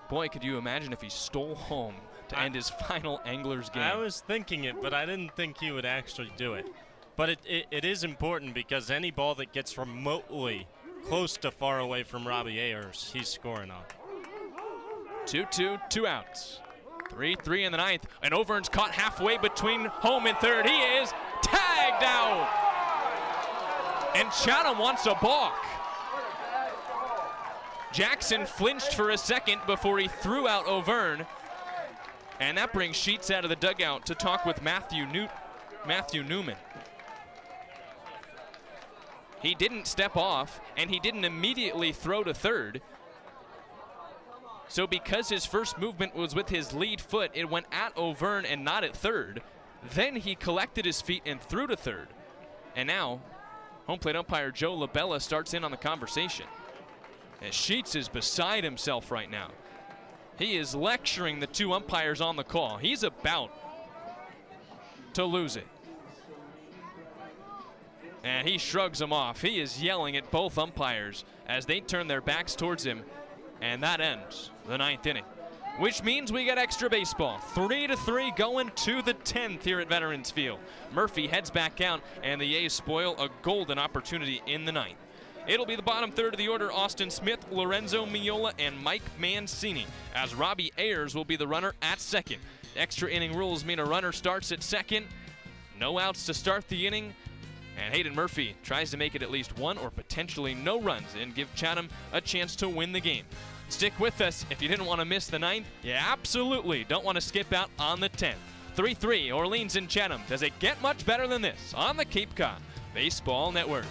A: Boy, could you imagine if he stole home to end his final Anglers game.
B: I was thinking it, but I didn't think he would actually do it. But it is important because any ball that gets remotely close to far away from Robbie Ayers, he's scoring on.
A: 2-2, 2 outs. 3-3 in the 9th, and Auvern's caught halfway between home and third. He is tagged out. And Chatham wants a balk. Jackson flinched for a second before he threw out Auvergne. And that brings Sheets out of the dugout to talk with Matthew Newman. He didn't step off, and he didn't immediately throw to third. So because his first movement was with his lead foot, it went at Auvergne and not at third. Then he collected his feet and threw to third. And now Home plate umpire Joe LaBella starts in on the conversation. And Sheets is beside himself right now. He is lecturing the two umpires on the call. He's about to lose it. And he shrugs them off. He is yelling at both umpires as they turn their backs towards him. And that ends the 9th inning, which means we get extra baseball. 3-3 going to the 10th here at Veterans Field. Murphy heads back out, and the A's spoil a golden opportunity in the 9th. It'll be the bottom third of the order: Austin Smith, Lorenzo Miola, and Mike Mancini, as Robbie Ayers will be the runner at second. Extra inning rules mean a runner starts at second. No outs to start the inning. And Hayden Murphy tries to make it at least one or potentially no runs and give Chatham a chance to win the game. Stick with us if you didn't want to miss the 9th. You absolutely don't want to skip out on the 10th. 3-3 Orleans and Chatham. Does it get much better than this on the Cape Cod Baseball Network?